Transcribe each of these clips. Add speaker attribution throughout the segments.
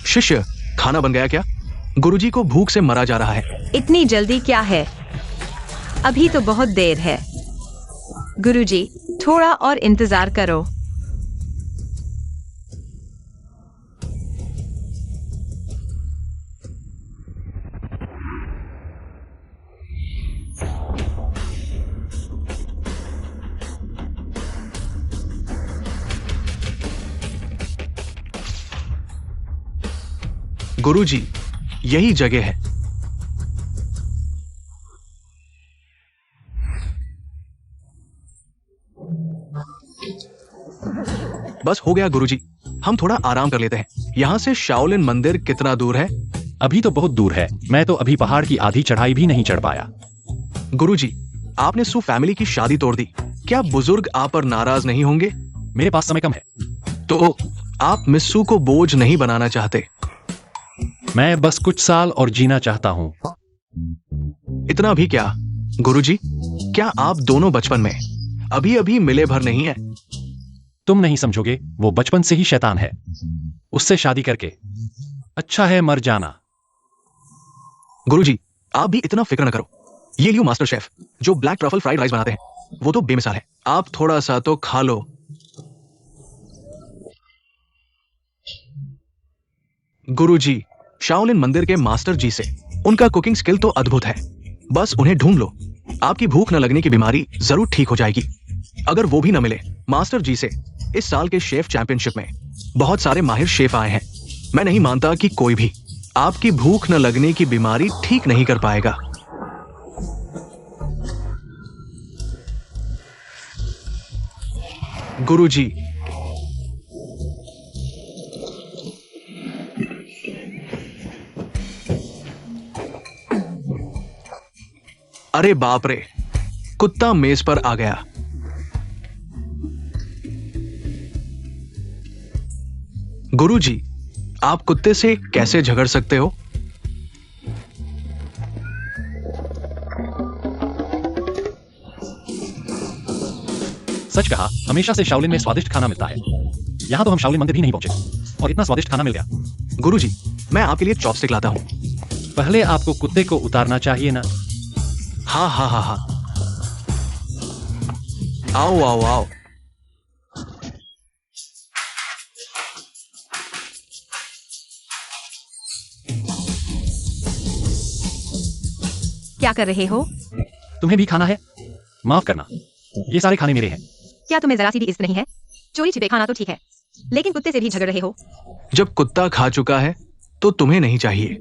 Speaker 1: शिष्य, खाना बन गया क्या? गुरुजी को भूख से मरा जा रहा है।
Speaker 2: इतनी जल्दी क्या है? अभी तो बहुत देर है। गुरुजी, थोड़ा और इंतजार करो।
Speaker 1: गुरुजी, यही जगह है। बस हो गया गुरुजी, हम थोड़ा आराम कर लेते हैं। यहाँ से शाओलिन मंदिर कितना दूर है?
Speaker 3: अभी तो बहुत दूर है। मैं तो अभी पहाड़ की आधी चढ़ाई भी नहीं चढ़ पाया।
Speaker 1: गुरुजी, आपने सू फैमिली की शादी तोड़ दी। क्या बुजुर्ग आप पर नाराज नहीं होंगे?
Speaker 3: मेरे पास समय कम है।
Speaker 1: तो आप मिस्सू को बोझ नहीं बनाना चाहते?
Speaker 3: मैं बस कुछ साल और जीना चाहता हूँ।
Speaker 1: इतना भी क्या? गुरुजी, क्या आप दोनों बचपन में अभी अभी मिले भर नहीं है?
Speaker 3: तुम नहीं समझोगे, वो बचपन से ही शैतान है। उससे शादी करके अच्छा है मर जाना।
Speaker 1: गुरुजी, आप भी इतना फिक्र न करो। ये लियो मास्टर शेफ, जो ब्लैक ट्रफल फ्राइड राइस बनाते हैं, वो तो बेमिसाल है। आप थोड़ा सा तो खा लो। गुरुजी, शाओलिन मंदिर के मास्टर जी से उनका कुकिंग स्किल तो अद्भुत है। बस उन्हें ढूंढ लो। आपकी भूख न लगने की बीमारी जरूर ठीक हो जाएगी। अगर वो भी न मिले मास्टर जी से, इस साल के शेफ चैंपियनशिप में बहुत सारे माहिर शेफ आए हैं। मैं नहीं मानता कि कोई भी आपकी भूख न लगने की बीमारी ठीक नहीं कर पाएगा। गुरुजी, अरे बाप रे, कुत्ता मेज पर आ गया। गुरुजी, आप कुत्ते से कैसे झगड़ सकते हो?
Speaker 3: सच कहा, हमेशा से शाओलिन में स्वादिष्ट खाना मिलता है। यहाँ तो हम शाओलिन मंदिर भी नहीं पहुंचे और इतना स्वादिष्ट खाना मिल गया।
Speaker 1: गुरुजी, मैं आपके लिए चॉपस्टिक लाता हूं।
Speaker 3: पहले आपको कुत्ते को उतारना चाहिए ना।
Speaker 1: हाँ हाँ हाँ हाँ, आओ आओ आओ।
Speaker 2: क्या कर रहे हो?
Speaker 3: तुम्हें भी खाना है? माफ करना, ये सारे खाने मेरे हैं।
Speaker 2: क्या तुम्हें जरा सी भी इज्जत नहीं है? चोरी छिपे खाना तो ठीक है, लेकिन कुत्ते से भी झगड़ रहे हो।
Speaker 1: जब कुत्ता खा चुका है तो तुम्हें नहीं चाहिए।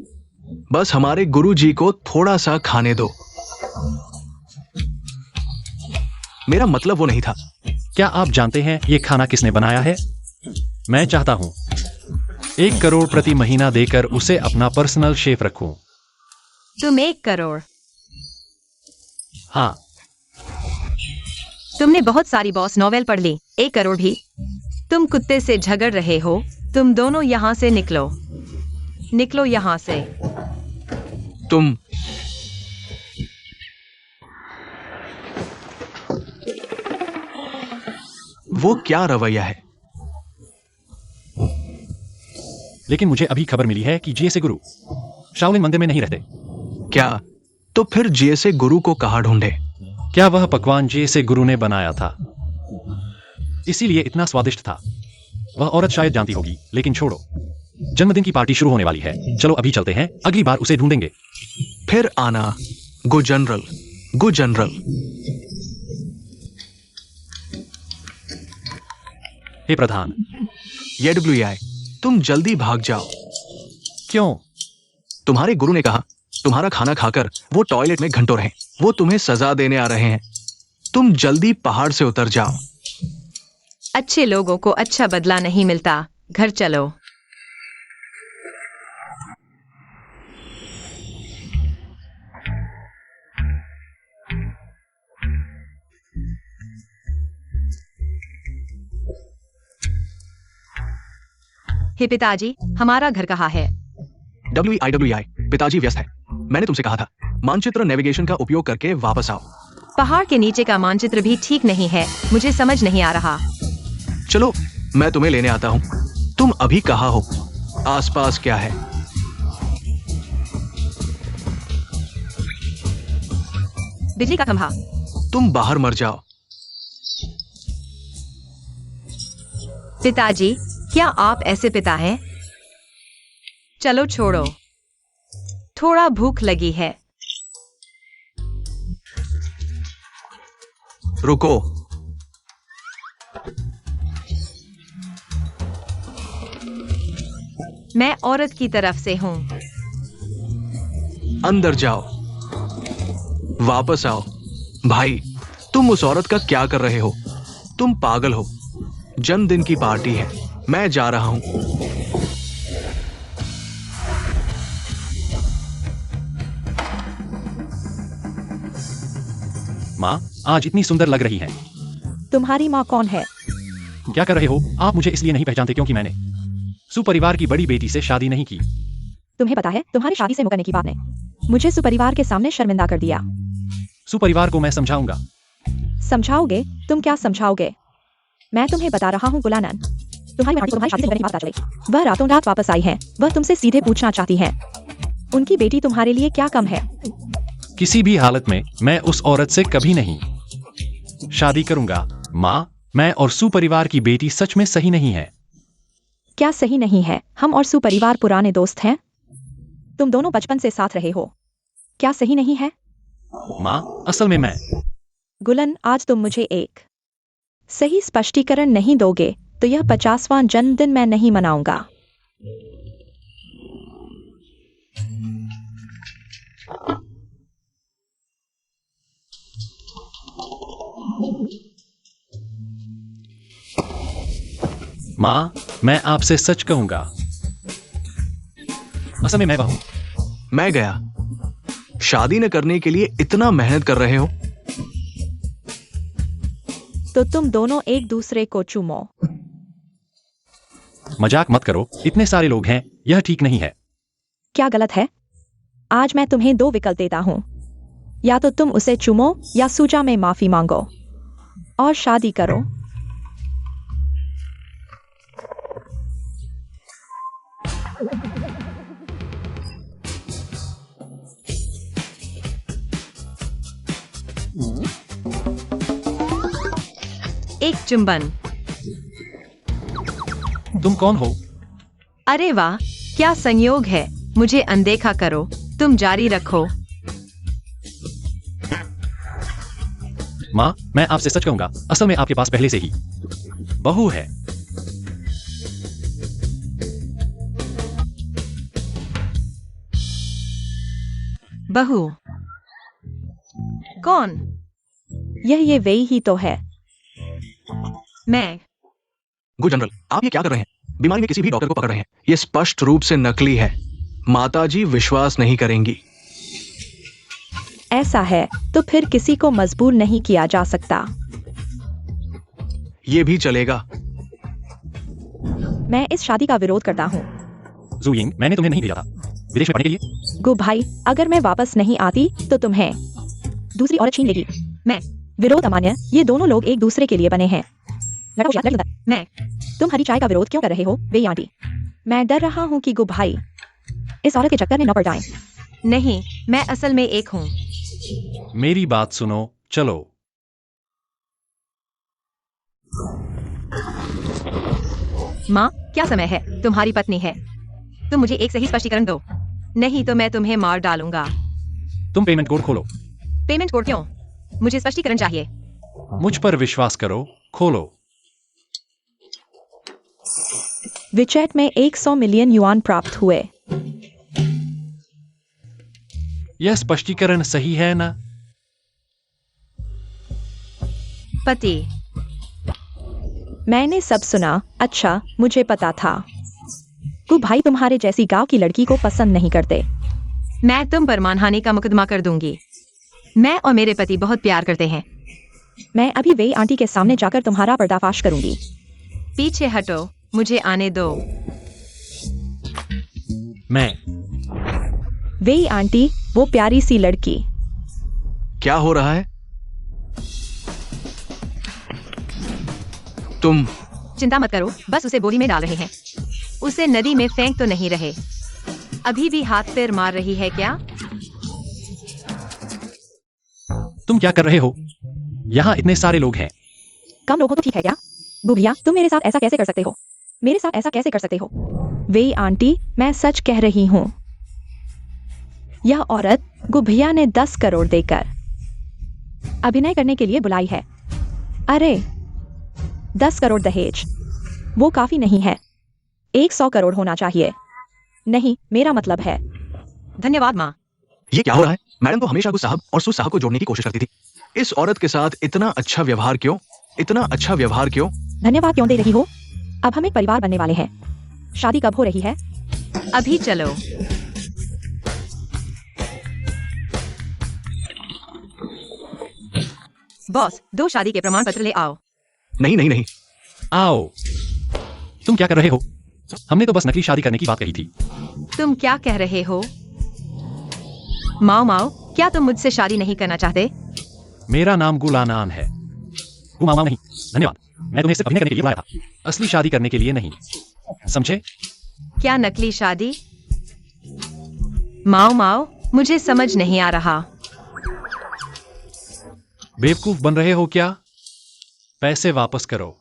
Speaker 1: बस हमारे गुरुजी को थोड़ा सा खाने दो। मेरा मतलब वो नहीं था।
Speaker 3: क्या आप जानते हैं ये खाना किसने बनाया है? मैं चाहता हूं 1 करोड़ प्रति महीना देकर उसे अपना पर्सनल शेफ रखूं।
Speaker 2: तुम 1 करोड़?
Speaker 3: हाँ।
Speaker 2: तुमने बहुत सारी बॉस नॉवेल पढ़ ली, 1 करोड़ भी? तुम कुत्ते से झगड़ रहे हो। तुम दोनों यहाँ से निकलो, निकलो यहाँ से।
Speaker 1: तुम वो क्या रवैया है?
Speaker 3: लेकिन मुझे अभी खबर मिली है कि जीएसए गुरु शाओलिन मंदिर में नहीं रहते।
Speaker 1: क्या? तो फिर जीएसए गुरु को कहाँ ढूंढे?
Speaker 3: क्या वह पकवान जीएसए गुरु ने बनाया था, इसीलिए इतना स्वादिष्ट था? वह औरत शायद जानती होगी, लेकिन छोड़ो। जन्मदिन की पार्टी शुरू होने वाली है। चलो अभी चलते हैं, अगली बार उसे ढूंढेंगे।
Speaker 1: फिर आना। गो जनरल, गो जनरल।
Speaker 3: हे प्रधान।
Speaker 1: ये WI, तुम जल्दी भाग जाओ।
Speaker 3: क्यों?
Speaker 1: तुम्हारे गुरु ने कहा तुम्हारा खाना खाकर वो टॉयलेट में घंटों रहे। वो तुम्हें सजा देने आ रहे हैं। तुम जल्दी पहाड़ से उतर जाओ।
Speaker 2: अच्छे लोगों को अच्छा बदला नहीं मिलता। घर चलो। हे पिताजी, हमारा घर कहाँ है?
Speaker 1: WI, पिताजी व्यस्त है। मैंने तुमसे कहा था मानचित्र नेविगेशन का उपयोग करके वापस आओ।
Speaker 2: पहाड़ के नीचे का मानचित्र भी ठीक नहीं है, मुझे समझ नहीं आ रहा।
Speaker 1: चलो मैं तुम्हें लेने आता हूँ। तुम अभी कहाँ हो? आसपास क्या है?
Speaker 2: बिजली का खंभा।
Speaker 1: तुम बाहर मर जाओ।
Speaker 2: पिताजी, क्या आप ऐसे पिता हैं? चलो छोड़ो, थोड़ा भूख लगी है।
Speaker 1: रुको।
Speaker 2: मैं औरत की तरफ से हूँ।
Speaker 1: अंदर जाओ। वापस आओ। भाई, तुम उस औरत का क्या कर रहे हो? तुम पागल हो। जन्मदिन की पार्टी है, मैं जा रहा हूं।
Speaker 3: माँ, आज इतनी सुंदर लग रही है।
Speaker 4: तुम्हारी माँ कौन है?
Speaker 3: क्या कर रहे हो? आप मुझे इसलिए नहीं पहचानते क्योंकि मैंने सुपरिवार की बड़ी बेटी से शादी नहीं की।
Speaker 4: तुम्हें पता है, तुम्हारी शादी से मुकरने की बात ने मुझे सुपरिवार के सामने शर्मिंदा कर दिया।
Speaker 3: सुपरिवार को मैं समझाऊंगा।
Speaker 4: समझाओगे? तुम क्या समझाओगे? मैं तुम्हें बता रहा हूँ गुलानन, तुम्हारी शादी से मुकरने की बात पता चली। वह रातों रात वापस आई है। वह तुमसे सीधे पूछना चाहती है, उनकी बेटी तुम्हारे लिए क्या कम है?
Speaker 3: किसी भी हालत में मैं उस औरत से कभी नहीं शादी करूंगा। माँ, मैं और सुपरिवार की बेटी सच में सही नहीं है।
Speaker 4: क्या सही नहीं है? हम और सुपरिवार पुराने दोस्त हैं। तुम दोनों बचपन से साथ रहे हो। क्या सही नहीं है?
Speaker 3: माँ, असल में मैं
Speaker 4: गुलन, आज तुम मुझे एक सही स्पष्टीकरण नहीं दोगे तो यह 50वां जन्मदिन मैं नहीं मनाऊंगा।
Speaker 3: माँ, मैं आपसे सच कहूंगा। असल में मैं वह हूं।
Speaker 1: मैं गया। शादी न करने के लिए इतना मेहनत कर रहे हो।
Speaker 4: तो तुम दोनों एक दूसरे को चूमो।
Speaker 3: मजाक मत करो, इतने सारे लोग हैं, यह ठीक नहीं है।
Speaker 4: क्या गलत है? आज मैं तुम्हें 2 विकल्प देता हूं, या तो तुम उसे चूमो या सूजा में माफी मांगो और शादी करो।
Speaker 2: एक चुंबन।
Speaker 3: तुम कौन हो?
Speaker 2: अरे वाह, क्या संयोग है। मुझे अनदेखा करो, तुम जारी रखो।
Speaker 3: माँ, मैं आपसे सच कहूंगा, असल में आपके पास पहले से ही बहू है।
Speaker 2: बहू? कौन?
Speaker 4: ये वही ही तो है।
Speaker 2: मैं।
Speaker 1: गुड जनरल, आप ये क्या कर रहे हैं? बीमारी में किसी भी डॉक्टर को पकड़ रहे हैं। ये स्पष्ट रूप से नकली है। माताजी विश्वास नहीं करेंगी।
Speaker 4: ऐसा है तो फिर किसी को मजबूर नहीं किया जा सकता।
Speaker 1: ये भी चलेगा।
Speaker 4: मैं इस शादी का विरोध करता हूँ।
Speaker 3: ज़ुयिंग, मैंने तुम्हें नहीं भेजा था विदेश में पढ़ने के लिए।
Speaker 4: गु भाई, अगर मैं वापस नहीं आती तो तुम्हें दूसरी औरत छीन लेगी। मैं। विरोध अमान्य। ये दोनों लोग एक दूसरे के लिए बने हैं। मैं। तुम हरी चाय का विरोध क्यों कर रहे हो वे आंटी? मैं डर रहा हूँ कि गु भाई इस औरत के चक्कर में न पड़ जाएं।
Speaker 2: नहीं, मैं असल में एक हूँ।
Speaker 3: मेरी बात सुनो, चलो।
Speaker 2: माँ, क्या समय है? तुम्हारी पत्नी है। तुम मुझे एक सही स्पष्टीकरण दो, नहीं तो मैं तुम्हें मार डालूंगा।
Speaker 3: तुम पेमेंट कोड खोलो।
Speaker 2: पेमेंट कोड क्यों? मुझे स्पष्टीकरण चाहिए।
Speaker 3: मुझ पर विश्वास करो, खोलो।
Speaker 4: विचेट में 100 मिलियन युआन प्राप्त हुए।
Speaker 3: यह स्पष्टीकरण सही है ना?
Speaker 2: पति।
Speaker 4: मैंने सब सुना। अच्छा, मुझे पता था। गु भाई तुम्हारे जैसी गांव की लड़की को पसंद नहीं करते।
Speaker 2: मैं तुम पर मानहानि का मुकदमा कर दूंगी। मैं और मेरे पति बहुत प्यार करते हैं।
Speaker 4: मैं अभी वे आंटी के सामने जाकर तुम्हारा पर्दाफाश करूंगी।
Speaker 2: पीछे हटो, मुझे आने दो।
Speaker 3: मैं।
Speaker 4: वे आंटी, वो प्यारी सी लड़की।
Speaker 1: क्या हो रहा है? तुम
Speaker 2: चिंता मत करो, बस उसे बोरी में डाल रहे हैं। उसे नदी में फेंक तो नहीं रहे? अभी भी हाथ पैर मार रही है क्या?
Speaker 3: तुम क्या कर रहे हो? यहाँ इतने सारे लोग हैं।
Speaker 4: कम लोग हो तो ठीक है क्या? गुभिया, तुम मेरे साथ ऐसा कैसे कर सकते हो? मेरे साथ ऐसा कैसे कर सकते हो? वे आंटी, मैं सच कह रही हूँ। यह औरत गुभिया ने 10 करोड़ देकर अभिनय करने के लिए बुलाई है। अरे 10 करोड़ दहेज, वो काफी नहीं है। 100 करोड़ होना चाहिए। नहीं, मेरा मतलब है।
Speaker 2: धन्यवाद माँ।
Speaker 1: ये क्या हो रहा है? मैडम तो हमेशा गुस साहब और सू साहब को जोड़ने की कोशिश करती थी। इस औरत के साथ इतना अच्छा व्यवहार क्यों? इतना अच्छा व्यवहार क्यों?
Speaker 4: धन्यवाद क्यों दे रही हो? अब हम एक परिवार बनने वाले हैं। शादी कब हो रही है?
Speaker 2: अभी चलो। बॉस, 2 शादी के प्रमाण पत्र ले आओ।
Speaker 1: नहीं नहीं नहीं।
Speaker 3: आओ। तुम क्या कर रहे हो? हमने तो बस नकली शादी करने की बात कही थी।
Speaker 2: तुम क्या कह रहे हो? माओ माओ, क्या तुम मुझसे शादी नहीं करना चाहते?
Speaker 3: मेरा नाम गुलानान है। गुमामा नहीं, धन्यवाद। मैं तुम्हें सिर्फ अभिनय करने के लिए बुलाया था, असली शादी करने के लिए नहीं। समझे?
Speaker 2: क्या नकली शादी? माओ माओ, मुझे समझ नहीं आ रहा।
Speaker 3: बेवकूफ बन रहे हो क्या? पैसे वापस करो।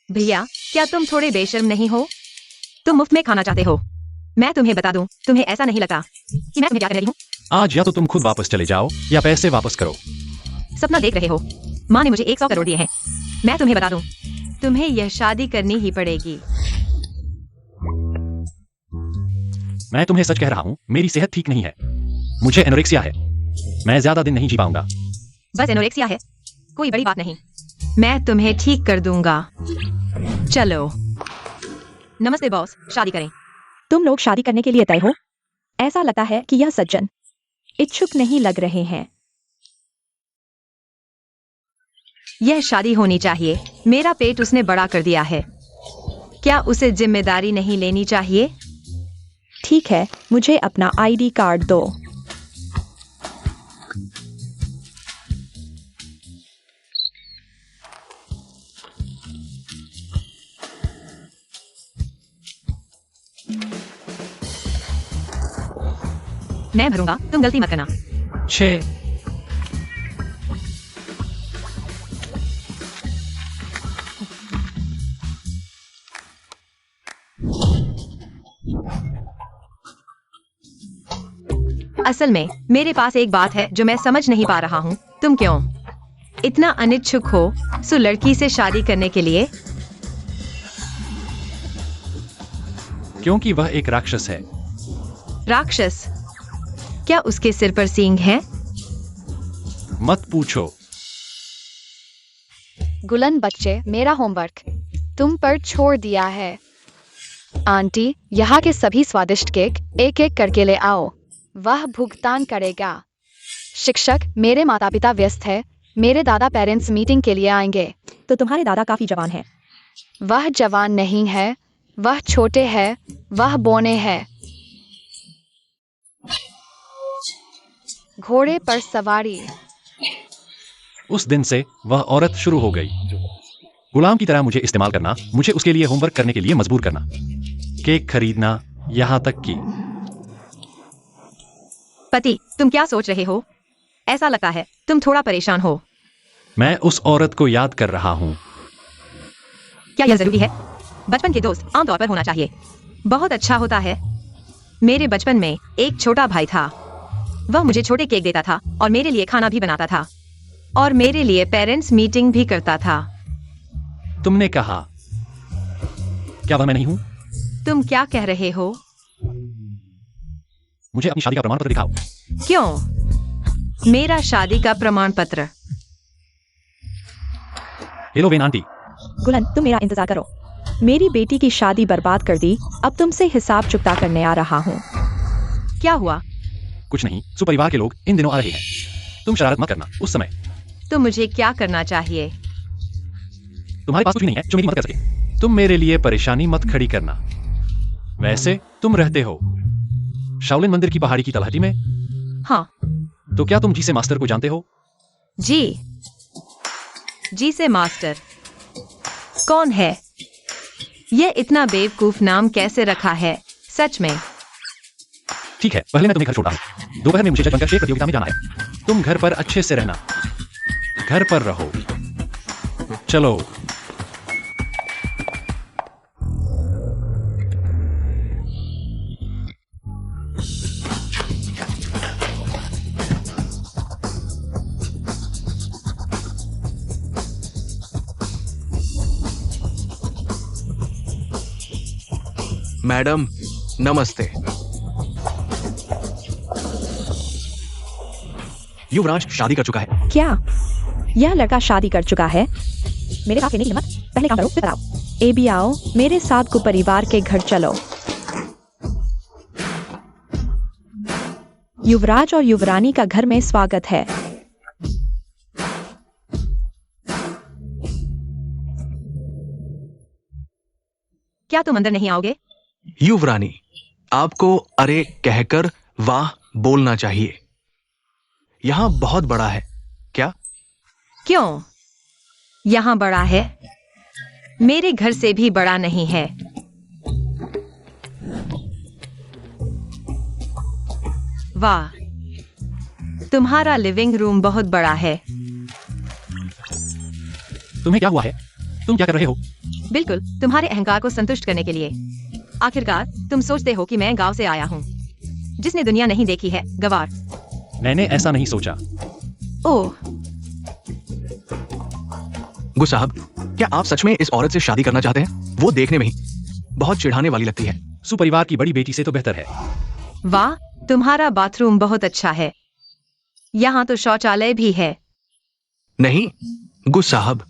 Speaker 2: भैया, क्या तुम थोड़े बेशर्म नहीं हो? तुम मुफ्त में खाना चाहते हो? मैं तुम्हें बता दूं, तुम्हें ऐसा नहीं लगता कि मैं तुम्हें क्या कर रही हूँ?
Speaker 3: आज या तो तुम खुद वापस चले जाओ या पैसे वापस करो।
Speaker 2: सपना देख रहे हो? माँ ने मुझे 100 करोड़ दिए हैं। मैं तुम्हें बता दूं, तुम्हें यह शादी करनी ही पड़ेगी।
Speaker 3: मैं तुम्हें सच कह रहा हूँ, मेरी सेहत ठीक नहीं है। मुझे एनोरेक्सिया है। मैं ज्यादा दिन नहीं जी पाऊंगा।
Speaker 2: बस एनोरेक्सिया है, कोई बड़ी बात नहीं। मैं तुम्हें ठीक कर दूंगा। चलो। नमस्ते बॉस, शादी करें।
Speaker 4: तुम लोग शादी करने के लिए तय हो? ऐसा लगता है कि यह सज्जन इच्छुक नहीं लग रहे हैं।
Speaker 2: यह शादी होनी चाहिए। मेरा पेट उसने बड़ा कर दिया है। क्या उसे जिम्मेदारी नहीं लेनी चाहिए?
Speaker 4: ठीक है, मुझे अपना आईडी कार्ड दो।
Speaker 2: मैं भरूंगा, तुम गलती मत करना।
Speaker 3: 6।
Speaker 2: असल में मेरे पास एक बात है जो मैं समझ नहीं पा रहा हूँ। तुम क्यों इतना अनिच्छुक हो सो लड़की से शादी करने के लिए?
Speaker 3: क्योंकि वह एक राक्षस है।
Speaker 2: राक्षस? क्या उसके सिर पर सींग हैं?
Speaker 3: मत पूछो।
Speaker 5: गुलन बच्चे, मेरा होमवर्क तुम पर छोड़ दिया है। आंटी, यहाँ के सभी स्वादिष्ट केक एक एक करके ले आओ। वह भुगतान करेगा। शिक्षक, मेरे माता पिता व्यस्त है। मेरे दादा पेरेंट्स मीटिंग के लिए आएंगे।
Speaker 4: तो तुम्हारे दादा काफी जवान हैं।
Speaker 5: वह जवान नहीं है, वह छोटे हैं, वह बौने हैं। घोड़े पर सवारी।
Speaker 3: उस दिन से वह औरत शुरू हो गई। गुलाम की तरह मुझे इस्तेमाल करना, मुझे उसके लिए होमवर्क करने के लिए मजबूर करना, केक खरीदना, यहाँ तक कि
Speaker 2: पति, तुम क्या सोच रहे हो? ऐसा लगता है तुम थोड़ा परेशान हो।
Speaker 3: मैं उस औरत को याद कर रहा हूँ।
Speaker 2: क्या यह जरूरी है? बचपन के दोस्त आमतौर पर होना चाहिए। बहुत अच्छा होता है। मेरे बचपन में एक छोटा भाई था। वह मुझे छोटे केक देता था और मेरे लिए खाना भी बनाता था और मेरे लिए पेरेंट्स मीटिंग भी करता था।
Speaker 3: तुमने कहा, क्या वह मैं नहीं हूँ?
Speaker 2: तुम क्या कह रहे हो?
Speaker 3: मुझे अपनी शादी का प्रमाण पत्र दिखाओ।
Speaker 2: क्यों? मेरा शादी का प्रमाण पत्र?
Speaker 3: Hello when aunty.
Speaker 4: गुलन, तुम मेरा इंतजार करो। मेरी बेटी की शादी बर्बाद कर दी, अब तुमसे हिसाब चुकता करने आ रहा हूँ।
Speaker 2: क्या हुआ?
Speaker 3: कुछ नहीं, सुपरिवार के लोग इन दिनों आ रहे हैं। तुम शरारत मत करना उस समय।
Speaker 2: तो मुझे क्या करना चाहिए?
Speaker 3: तुम्हारे पास कुछ भी नहीं है जो मेरी मदद कर सके। तुम मेरे लिए परेशानी मत खड़ी करना। वैसे तुम रहते हो शाओलिन मंदिर की पहाड़ी की तलहटी में।
Speaker 2: हाँ।
Speaker 3: तो क्या तुम जी से मास्टर को जानते हो?
Speaker 2: जी से मास्टर कौन है? ये इतना बेवकूफ नाम कैसे रखा है सच में।
Speaker 3: ठीक है, पहले मैं तुम्हें घर छोड़ता हूँ। दोपहर में मुझे जज बनकर शेफ प्रतियोगिता में जाना है। तुम घर पर अच्छे से रहना, घर पर रहो। चलो।
Speaker 1: मैडम नमस्ते। युवराज शादी कर चुका है।
Speaker 4: क्या यह लड़का शादी कर चुका है? मेरे साथ खेलने की हिम्मत? पहले काम करो फिर आओ। ए भी आओ मेरे साथ को परिवार के घर चलो। युवराज और युवरानी का घर में स्वागत है।
Speaker 2: क्या तुम अंदर नहीं आओगे?
Speaker 1: युवरानी, आपको अरे कहकर वाह बोलना चाहिए। यहां बहुत बड़ा है। क्या?
Speaker 2: क्यों? यहाँ बड़ा है? मेरे घर से भी बड़ा नहीं है। वाह, तुम्हारा लिविंग रूम बहुत बड़ा है।
Speaker 3: तुम्हें क्या हुआ है? तुम क्या कर रहे हो?
Speaker 2: बिल्कुल तुम्हारे अहंकार को संतुष्ट करने के लिए। आखिरकार तुम सोचते हो कि मैं गांव से आया हूँ, जिसने दुनिया नहीं देखी है। गवार।
Speaker 3: मैंने ऐसा नहीं सोचा।
Speaker 2: ओह,
Speaker 1: गुरु साहब, क्या आप सच में इस औरत से शादी करना चाहते हैं? वो देखने में ही बहुत चिढ़ाने वाली लगती है।
Speaker 3: सुपरिवार की बड़ी बेटी से तो बेहतर है।
Speaker 2: वाह, तुम्हारा बाथरूम बहुत अच्छा है। यहाँ तो शौचालय भी है।
Speaker 1: नहीं गुरु साहब,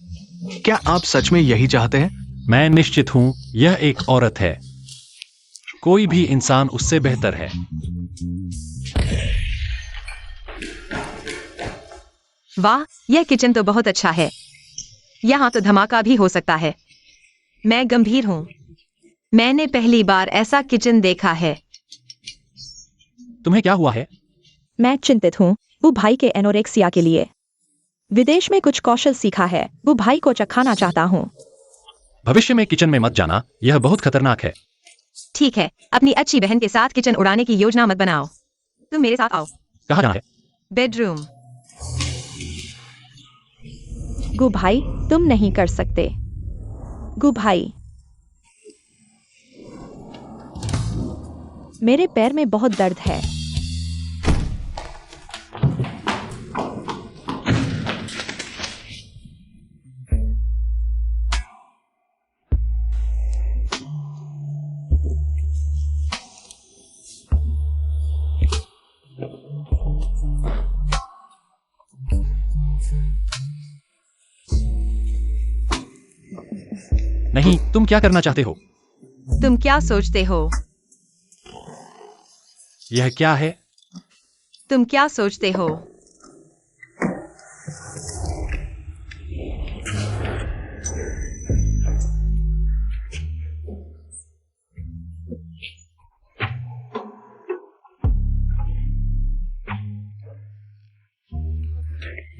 Speaker 1: क्या आप सच में यही चाहते हैं?
Speaker 3: मैं निश्चित हूं यह एक औरत है। कोई भी इंसान उससे बेहतर है।
Speaker 2: वाह, यह किचन तो बहुत अच्छा है। यहाँ तो धमाका भी हो सकता है। मैं गंभीर हूँ, मैंने पहली बार ऐसा किचन देखा है।
Speaker 3: तुम्हें क्या हुआ है?
Speaker 4: मैं चिंतित हूँ वो भाई के एनोरेक्सिया के लिए। विदेश में कुछ कौशल सीखा है, वो भाई को चखाना चाहता हूँ।
Speaker 3: भविष्य में किचन में मत जाना, यह बहुत खतरनाक है।
Speaker 2: ठीक है, अपनी अच्छी बहन के साथ किचन उड़ाने की योजना मत बनाओ। तुम मेरे साथ आओ।
Speaker 3: कहाँ जाना है?
Speaker 2: बेडरूम।
Speaker 4: गु भाई, तुम नहीं कर सकते। गु भाई, मेरे पैर में बहुत दर्द है।
Speaker 3: नहीं, तुम क्या करना चाहते हो?
Speaker 2: तुम क्या सोचते हो?
Speaker 3: यह क्या है?
Speaker 2: तुम क्या सोचते हो?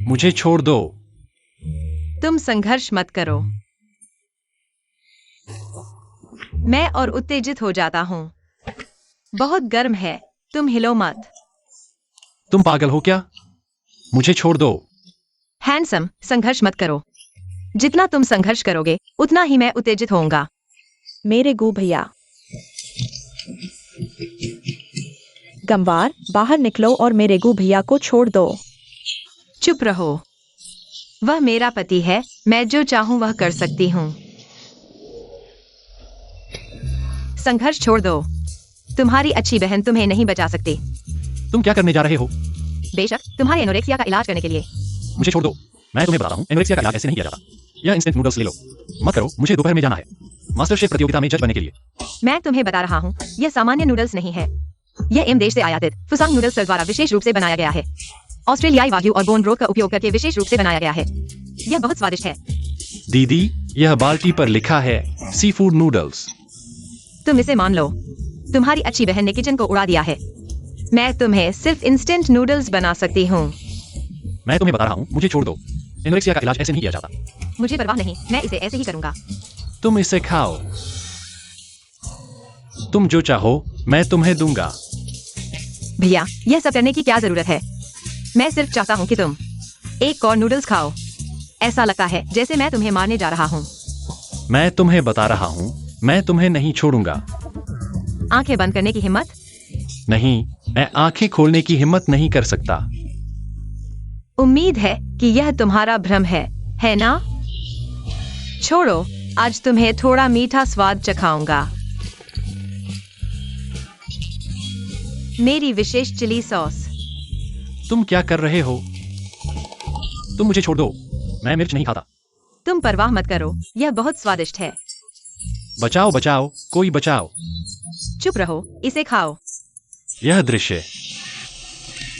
Speaker 3: मुझे छोड़ दो।
Speaker 2: तुम संघर्ष मत करो। मैं और उत्तेजित हो जाता हूँ। बहुत गर्म है, तुम हिलो मत।
Speaker 3: तुम पागल हो क्या? मुझे छोड़ दो।
Speaker 2: हैंडसम, संघर्ष मत करो। जितना तुम संघर्ष करोगे उतना ही मैं उत्तेजित होऊंगा।
Speaker 4: मेरे गु भैया। गंवार, बाहर निकलो और मेरे गु भैया को छोड़ दो।
Speaker 2: चुप रहो। वह मेरा पति है, मैं जो चाहूं वह कर सकती हूँ। संघर्ष छोड़ दो। तुम्हारी अच्छी बहन तुम्हें नहीं बचा सकती।
Speaker 3: तुम क्या करने जा रहे हो?
Speaker 2: बेशक, तुम्हारे एनोरेक्सिया का इलाज करने के लिए।
Speaker 3: मुझे छोड़ दो। मैं तुम्हें बताता हूँ, एनोरेक्सिया का इलाज ऐसे नहीं किया जाता। यह इंस्टेंट नूडल्स ले लो। मत करो, मुझे दोपहर में जाना है मास्टर शेफ प्रतियोगिता में जज बनने के लिए।
Speaker 2: मैं तुम्हें बता रहा हूँ, यह सामान्य नूडल्स नहीं है। यह एम देश से आयातित फुसांग नूडल्स द्वारा विशेष रूप से बनाया गया है। ऑस्ट्रेलियाई वाग्यू और बोन ब्रोथ का उपयोग करके विशेष रूप से बनाया गया है। यह बहुत स्वादिष्ट है।
Speaker 3: दीदी, यह बाल्टी पर लिखा है सी फूड नूडल्स।
Speaker 2: तुम इसे मान लो। तुम्हारी अच्छी बहन ने किचन को उड़ा दिया है। मैं तुम्हें सिर्फ इंस्टेंट नूडल्स बना सकती हूँ।
Speaker 3: मैं तुम्हें बता रहा हूँ, मुझे छोड़ दो। एनोरेक्सिया का इलाज ऐसे नहीं किया जाता।
Speaker 2: मुझे परवाह नहीं, मैं इसे ऐसे ही करूंगा।
Speaker 3: तुम इसे खाओ। तुम जो चाहो मैं तुम्हें दूंगा।
Speaker 2: भैया यह सब करने की क्या जरूरत है? मैं सिर्फ चाहता हूँ कि तुम एक और नूडल्स खाओ। ऐसा लगता है जैसे मैं तुम्हें मारने जा रहा हूँ।
Speaker 3: मैं तुम्हें बता रहा हूँ, मैं तुम्हें नहीं छोड़ूंगा।
Speaker 2: आंखें बंद करने की हिम्मत?
Speaker 3: नहीं, मैं आंखें खोलने की हिम्मत नहीं कर सकता।
Speaker 2: उम्मीद है कि यह तुम्हारा भ्रम है ना? छोड़ो, आज तुम्हें थोड़ा मीठा स्वाद चखाऊंगा। मेरी विशेष चिली सॉस।
Speaker 3: तुम क्या कर रहे हो? तुम मुझे छोड़ दो, मैं मिर्च नहीं खाता।
Speaker 2: तुम परवाह मत करो, यह बहुत स्वादिष्ट है।
Speaker 3: बचाओ बचाओ, कोई बचाओ।
Speaker 2: चुप रहो, इसे खाओ।
Speaker 3: यह दृश्य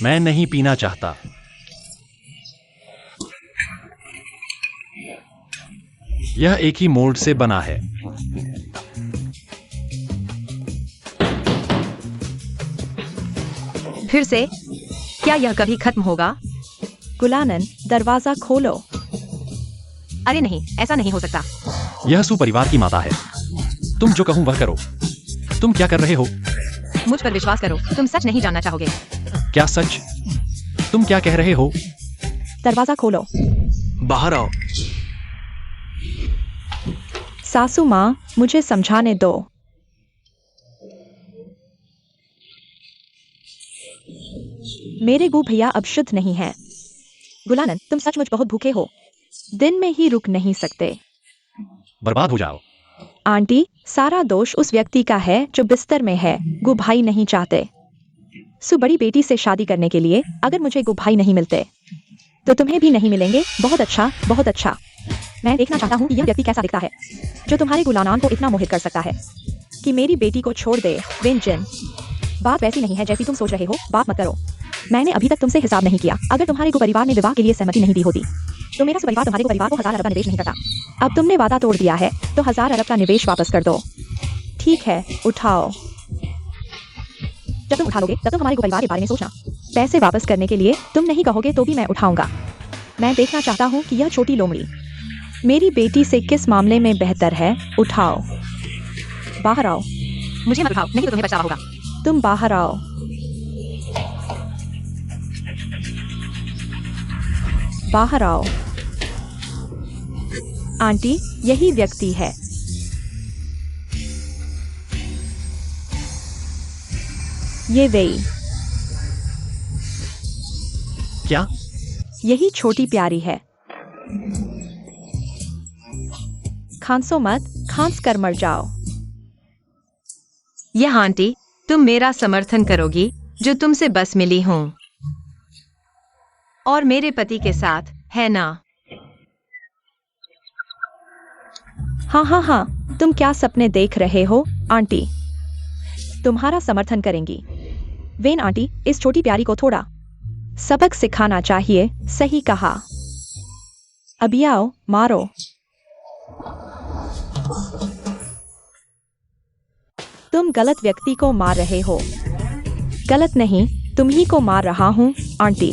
Speaker 3: मैं नहीं पीना चाहता। यह एक ही मोल्ड से बना है।
Speaker 2: फिर से? क्या यह कभी खत्म होगा?
Speaker 4: गुलानन, दरवाजा खोलो।
Speaker 2: अरे नहीं, ऐसा नहीं हो सकता।
Speaker 3: यह सुपरिवार की माता है। तुम जो कहूं वह करो। तुम क्या कर रहे हो?
Speaker 2: मुझ पर विश्वास करो, तुम सच नहीं जानना चाहोगे।
Speaker 3: क्या सच? तुम क्या कह रहे हो?
Speaker 4: दरवाजा खोलो।
Speaker 1: बाहर आओ।
Speaker 4: सासू माँ, मुझे समझाने दो। मेरे गु भैया अब शुद्ध नहीं है। गुलानन, तुम सचमुच बहुत भूखे हो। दिन में ही रुक नहीं सकते।
Speaker 3: बर्बाद हो जाओ।
Speaker 4: आंटी, सारा दोष उस व्यक्ति का है जो बिस्तर में है। गु भाई नहीं चाहते। सु बड़ी बेटी से शादी करने के लिए अगर मुझे गु भाई नहीं मिलते तो तुम्हें भी नहीं मिलेंगे। बहुत अच्छा, बहुत अच्छा। मैं देखना चाहता हूँ कि यह व्यक्ति कैसा दिखता है जो तुम्हारे गुलानान को इतना मोहित कर सकता है कि मेरी बेटी को छोड़ दे। वेंजन, बात वैसी नहीं है जैसी तुम सोच रहे हो। बात मत करो। मैंने अभी तक तुमसे हिसाब नहीं किया। अगर तुम्हारे को परिवार ने विवाह के लिए सहमति नहीं दी होती तो मेरा परिवार तुम्हारे को परिवार को 1000 अरब का निवेश नहीं करता। अब तुमने वादा तोड़ दिया है तो 1000 अरब का निवेश वापस कर दो। ठीक है, उठाओ। जब तुम उठा लोगे तब तुम हमारे को परिवार के बारे में सोचना। पैसे वापस करने के लिए तुम नहीं कहोगे तो भी मैं उठाऊंगा। मैं देखना चाहता हूँ कि यह छोटी लोमड़ी मेरी बेटी से किस मामले में बेहतर है। उठाओ। बाहर आओ।
Speaker 2: मुझे मत उठाओ, नहीं तो तुम्हें पछतावा होगा।
Speaker 4: तुम बाहर आओ। बाहर आओ। आंटी, यही व्यक्ति है। ये वही।
Speaker 3: क्या?
Speaker 4: यही छोटी प्यारी है। खांसो मत, खांस कर मर जाओ।
Speaker 2: यह आंटी, तुम मेरा समर्थन करोगी जो तुमसे बस मिली हूँ और मेरे पति के साथ, है ना?
Speaker 4: हाँ हाँ हाँ, तुम क्या सपने देख रहे हो? आंटी तुम्हारा समर्थन करेंगी। वेन आंटी, इस छोटी प्यारी को थोड़ा सबक सिखाना चाहिए। सही कहा। अभी आओ, मारो। तुम गलत व्यक्ति को मार रहे हो। गलत नहीं, तुम ही को मार रहा हूँ। आंटी,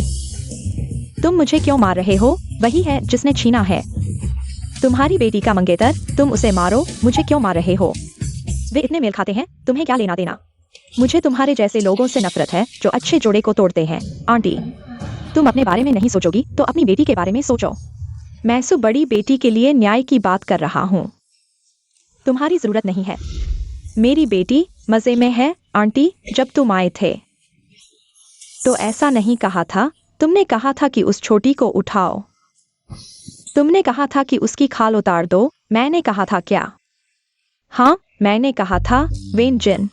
Speaker 4: तुम मुझे क्यों मार रहे हो? वही है जिसने छीना है तुम्हारी बेटी का मंगेतर। तुम उसे मारो। मुझे क्यों मार रहे हो? वे इतने मेल खाते हैं, तुम्हें क्या लेना देना? मुझे तुम्हारे जैसे लोगों से नफरत है जो अच्छे जोड़े को तोड़ते हैं। आंटी, तुम अपने बारे में नहीं सोचोगी तो अपनी बेटी के बारे में सोचो। मैं सु बड़ी बेटी के लिए न्याय की बात कर रहा हूँ। तुम्हारी जरूरत नहीं है। मेरी बेटी मजे में है। आंटी, जब तुम आए थे तो ऐसा नहीं कहा था। तुमने कहा था कि उस छोटी को उठाओ। तुमने कहा था कि उसकी खाल उतार दो। मैंने कहा था क्या? हाँ, मैंने कहा था। वेंजन,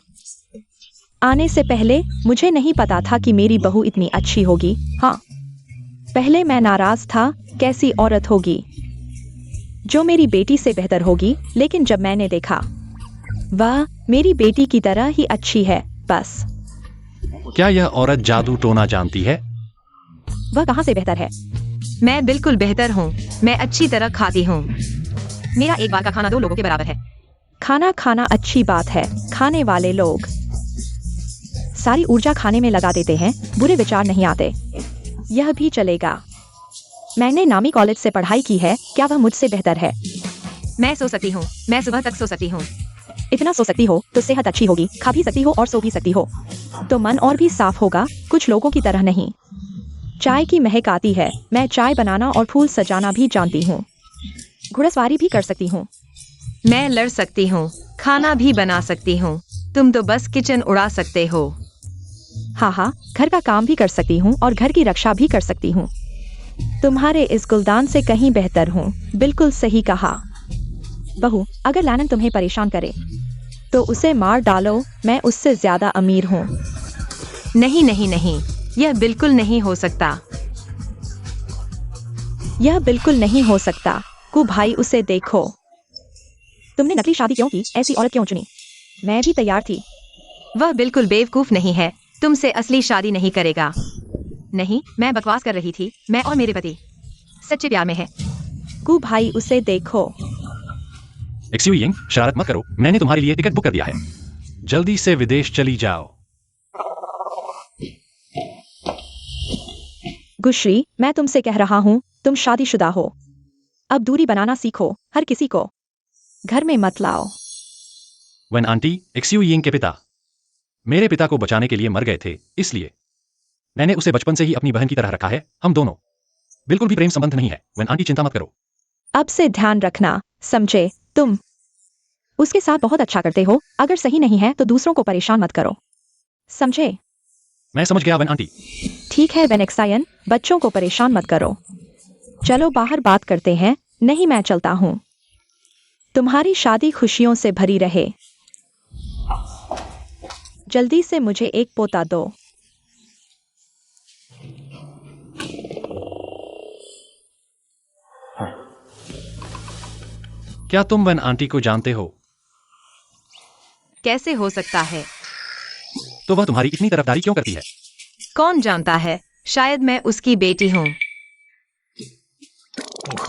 Speaker 4: आने से पहले मुझे नहीं पता था कि मेरी बहू इतनी अच्छी होगी। हाँ, पहले मैं नाराज था, कैसी औरत होगी जो मेरी बेटी से बेहतर होगी। लेकिन जब मैंने देखा वह मेरी बेटी की तरह ही अच्छी है, बस।
Speaker 3: क्या यह औरत जादू टोना जानती है?
Speaker 4: वह कहाँ से बेहतर है?
Speaker 2: मैं बिल्कुल बेहतर हूँ। मैं अच्छी तरह खाती हूँ। मेरा एक बार का खाना 2 लोगों के बराबर है।
Speaker 4: खाना खाना अच्छी बात है। खाने वाले लोग सारी ऊर्जा खाने में लगा देते हैं, बुरे विचार नहीं आते। यह भी चलेगा। मैंने नामी कॉलेज से पढ़ाई की है। क्या वह मुझसे बेहतर है?
Speaker 2: मैं सो सकती हूँ। मैं सुबह तक सो सकती हूँ।
Speaker 4: इतना सो सकती हो तो सेहत अच्छी होगी, खा भी सकती हो और सो भी सकती हो तो मन और भी साफ होगा, कुछ लोगों की तरह नहीं। चाय की महक आती है, मैं चाय बनाना और फूल सजाना भी जानती हूँ। घुड़सवारी भी कर सकती हूँ।
Speaker 2: मैं लड़ सकती हूँ, खाना भी बना सकती हूँ। तुम तो बस किचन उड़ा सकते हो।
Speaker 4: हाँ हाँ, घर का काम भी कर सकती हूँ और घर की रक्षा भी कर सकती हूँ। तुम्हारे इस गुलदान से कहीं बेहतर हूँ। बिल्कुल सही कहा। बहू, अगर लैनन तुम्हें परेशान करे तो उसे मार डालो, मैं उससे ज्यादा अमीर हूँ।
Speaker 2: नहीं नहीं नहीं, यह बिल्कुल नहीं हो सकता।
Speaker 4: यह बिल्कुल नहीं हो सकता। कु भाई, उसे देखो। तुमने नकली शादी क्यों की? ऐसी औरत क्यों चुनी? मैं भी तैयार थी।
Speaker 2: वह बिल्कुल बेवकूफ नहीं है, तुमसे असली शादी नहीं करेगा। नहीं, मैं बकवास कर रही थी। मैं और मेरे पति सच्चे प्यार में है।
Speaker 4: कु भाई, उसे देखो।
Speaker 3: एक्सयू यिंग, शरारत मत करो, मैंने तुम्हारे लिए टिकट बुक कर दिया है। जल्दी से विदेश चली जाओ।
Speaker 4: गुश्री, मैं तुमसे कह रहा हूँ, तुम शादीशुदा हो। अब दूरी बनाना सीखो, हर किसी को घर में मत लाओ।
Speaker 3: वन आंटी, एक्सयू यिंग के पिता मेरे पिता को बचाने के लिए मर गए थे, इसलिए मैंने उसे बचपन से ही अपनी बहन की तरह रखा है। हम दोनों बिल्कुल भी प्रेम संबंध नहीं है। वन आंटी, चिंता मत करो।
Speaker 4: अब से ध्यान रखना, समझे? तुम उसके साथ बहुत अच्छा करते हो, अगर सही नहीं है तो दूसरों को परेशान मत करो, समझे?
Speaker 3: मैं समझ गया वन आंटी।
Speaker 4: ठीक है वेनेक्सायन, बच्चों को परेशान मत करो। चलो बाहर बात करते हैं। नहीं, मैं चलता हूँ। तुम्हारी शादी खुशियों से भरी रहे। जल्दी से मुझे एक पोता दो।
Speaker 3: क्या तुम वन आंटी को जानते हो?
Speaker 2: कैसे हो सकता है?
Speaker 3: तो वह तुम्हारी इतनी तरफदारी क्यों करती है?
Speaker 2: कौन जानता है, शायद मैं उसकी बेटी हूँ।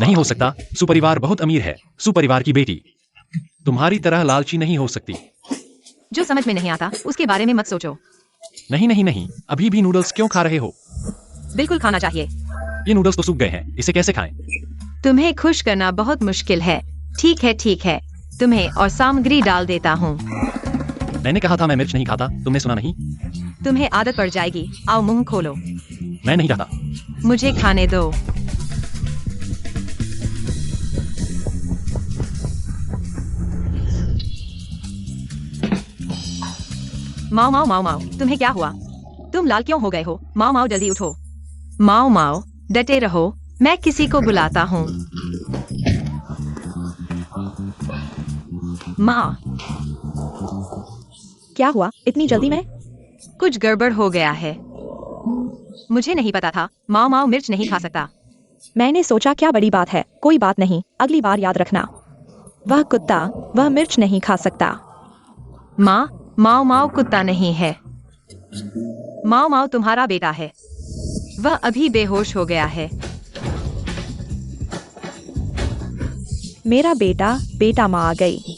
Speaker 3: नहीं हो सकता, सुपरिवार बहुत अमीर है। सुपरिवार की बेटी तुम्हारी तरह लालची नहीं हो सकती।
Speaker 2: जो समझ में नहीं आता उसके बारे में मत सोचो।
Speaker 3: नहीं नहीं नहीं, अभी भी नूडल्स क्यों खा रहे हो?
Speaker 2: बिल्कुल खाना चाहिए।
Speaker 3: ये नूडल्स तो सूख गए हैं, इसे कैसे खाएं?
Speaker 2: तुम्हें खुश करना बहुत मुश्किल है। ठीक है ठीक है, तुम्हें और सामग्री डाल देता हूँ।
Speaker 3: मैंने कहा था मैं मिर्च नहीं खाता, तुमने सुना नहीं?
Speaker 2: तुम्हें आदत पड़ जाएगी। आओ मुंह खोलो।
Speaker 3: मैं नहीं चाहता।
Speaker 2: मुझे खाने दो। माओ माओ माओ माओ, तुम्हें क्या हुआ? तुम लाल क्यों हो गए हो? माओ माओ, जल्दी उठो। माओ माओ, डटे रहो, मैं किसी को बुलाता हूँ। माँ,
Speaker 4: क्या हुआ इतनी जल्दी में?
Speaker 2: कुछ गड़बड़ हो गया है। मुझे नहीं पता था माओ माओ मिर्च नहीं खा सकता।
Speaker 4: मैंने सोचा क्या बड़ी बात है, कोई बात नहीं, अगली बार याद रखना। वह कुत्ता, वह मिर्च नहीं खा सकता।
Speaker 2: माँ, माओ माओ कुत्ता नहीं है। माओ माओ तुम्हारा बेटा है। वह अभी बेहोश हो गया है।
Speaker 4: मेरा बेटा, बेटा माँ आ गई।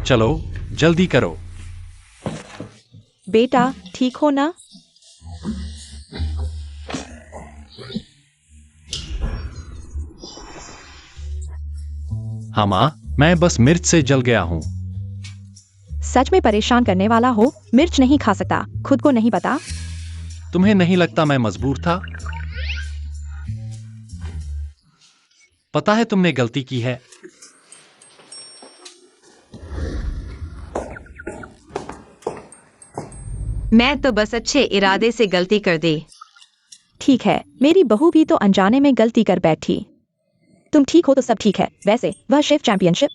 Speaker 3: चलो जल्दी करो।
Speaker 4: बेटा, ठीक हो ना?
Speaker 3: हाँ माँ, मैं बस मिर्च से जल गया हूँ।
Speaker 4: सच में परेशान करने वाला हो, मिर्च नहीं खा सकता, खुद को नहीं पता?
Speaker 3: तुम्हें नहीं लगता मैं मजबूर था? पता है तुमने गलती की है।
Speaker 2: मैं तो बस अच्छे इरादे से गलती कर दी।
Speaker 4: ठीक है, मेरी बहू भी तो अनजाने में गलती कर बैठी। तुम ठीक हो तो सब ठीक है। वैसे वह शेफ चैंपियनशिप,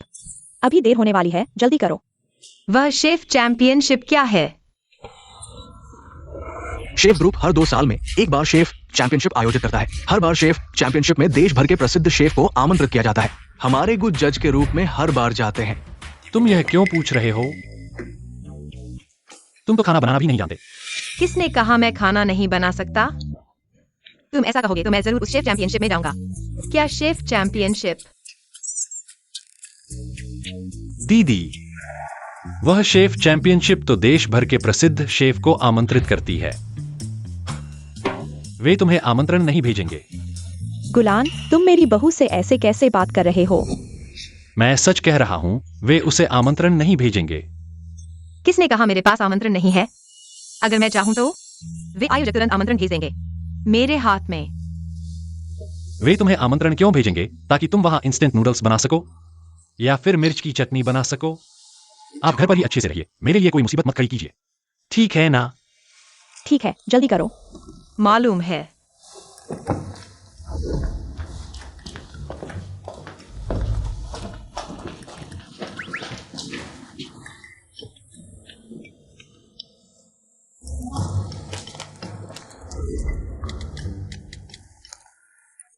Speaker 4: अभी देर होने वाली है, जल्दी करो।
Speaker 2: वह शेफ चैंपियनशिप क्या है?
Speaker 1: शेफ ग्रुप हर 2 साल में एक बार शेफ चैंपियनशिप आयोजित करता है। हर बार शेफ चैंपियनशिप में देश भर के प्रसिद्ध शेफ को आमंत्रित किया जाता है। हमारे कुछ जज के रूप में हर बार जाते हैं।
Speaker 3: तुम यह क्यों पूछ रहे हो? तुम तो खाना बनाना भी नहीं जानते।
Speaker 2: किसने कहा मैं खाना नहीं बना सकता? तुम ऐसा कहोगे तो मैं जरूर उस शेफ चैंपियनशिप में जाऊंगा। क्या शेफ चैंपियनशिप?
Speaker 3: दीदी, वह शेफ चैंपियनशिप तो देश भर के प्रसिद्ध शेफ को आमंत्रित करती है। वे तुम्हें आमंत्रण नहीं भेजेंगे।
Speaker 4: गुलान, तुम मेरी बहू से ऐसे कैसे बात कर रहे हो?
Speaker 3: मैं सच कह रहा हूँ, वे उसे आमंत्रण नहीं भेजेंगे।
Speaker 2: किसने कहा मेरे पास आमंत्रण नहीं है? अगर मैं चाहूं तो वे आयोजक तुरंत आमंत्रण भेज देंगे। मेरे हाथ में।
Speaker 3: वे तुम्हें आमंत्रण क्यों भेजेंगे? ताकि तुम वहां इंस्टेंट नूडल्स बना सको या फिर मिर्च की चटनी बना सको। आप घर पर ही अच्छे से रहिए, मेरे लिए कोई मुसीबत मत खड़ी कीजिए, ठीक है ना?
Speaker 4: ठीक है, जल्दी करो।
Speaker 2: मालूम है।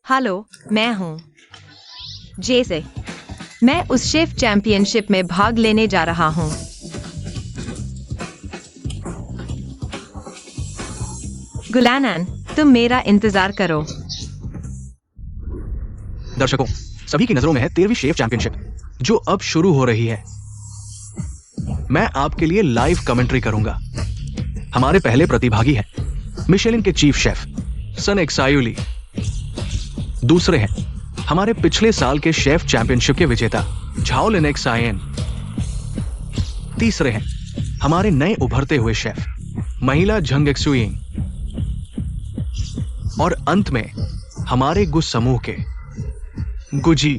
Speaker 2: हेलो, मैं हूं जे से। मैं उस शेफ चैंपियनशिप में भाग लेने जा रहा हूं। गुलानन, तुम मेरा इंतजार करो।
Speaker 1: दर्शकों, सभी की नजरों में है 13वीं शेफ चैंपियनशिप, जो अब शुरू हो रही है। मैं आपके लिए लाइव कमेंट्री करूंगा। हमारे पहले प्रतिभागी हैं मिशेलिन के चीफ शेफ सन एक्सायुली। दूसरे हैं हमारे पिछले साल के शेफ चैंपियनशिप के विजेता झाओ लिन एक्सायन। तीसरे हैं हमारे नए उभरते हुए शेफ महिला झंग एक्सुयिंग। और अंत में हमारे गुस समूह के गुजी।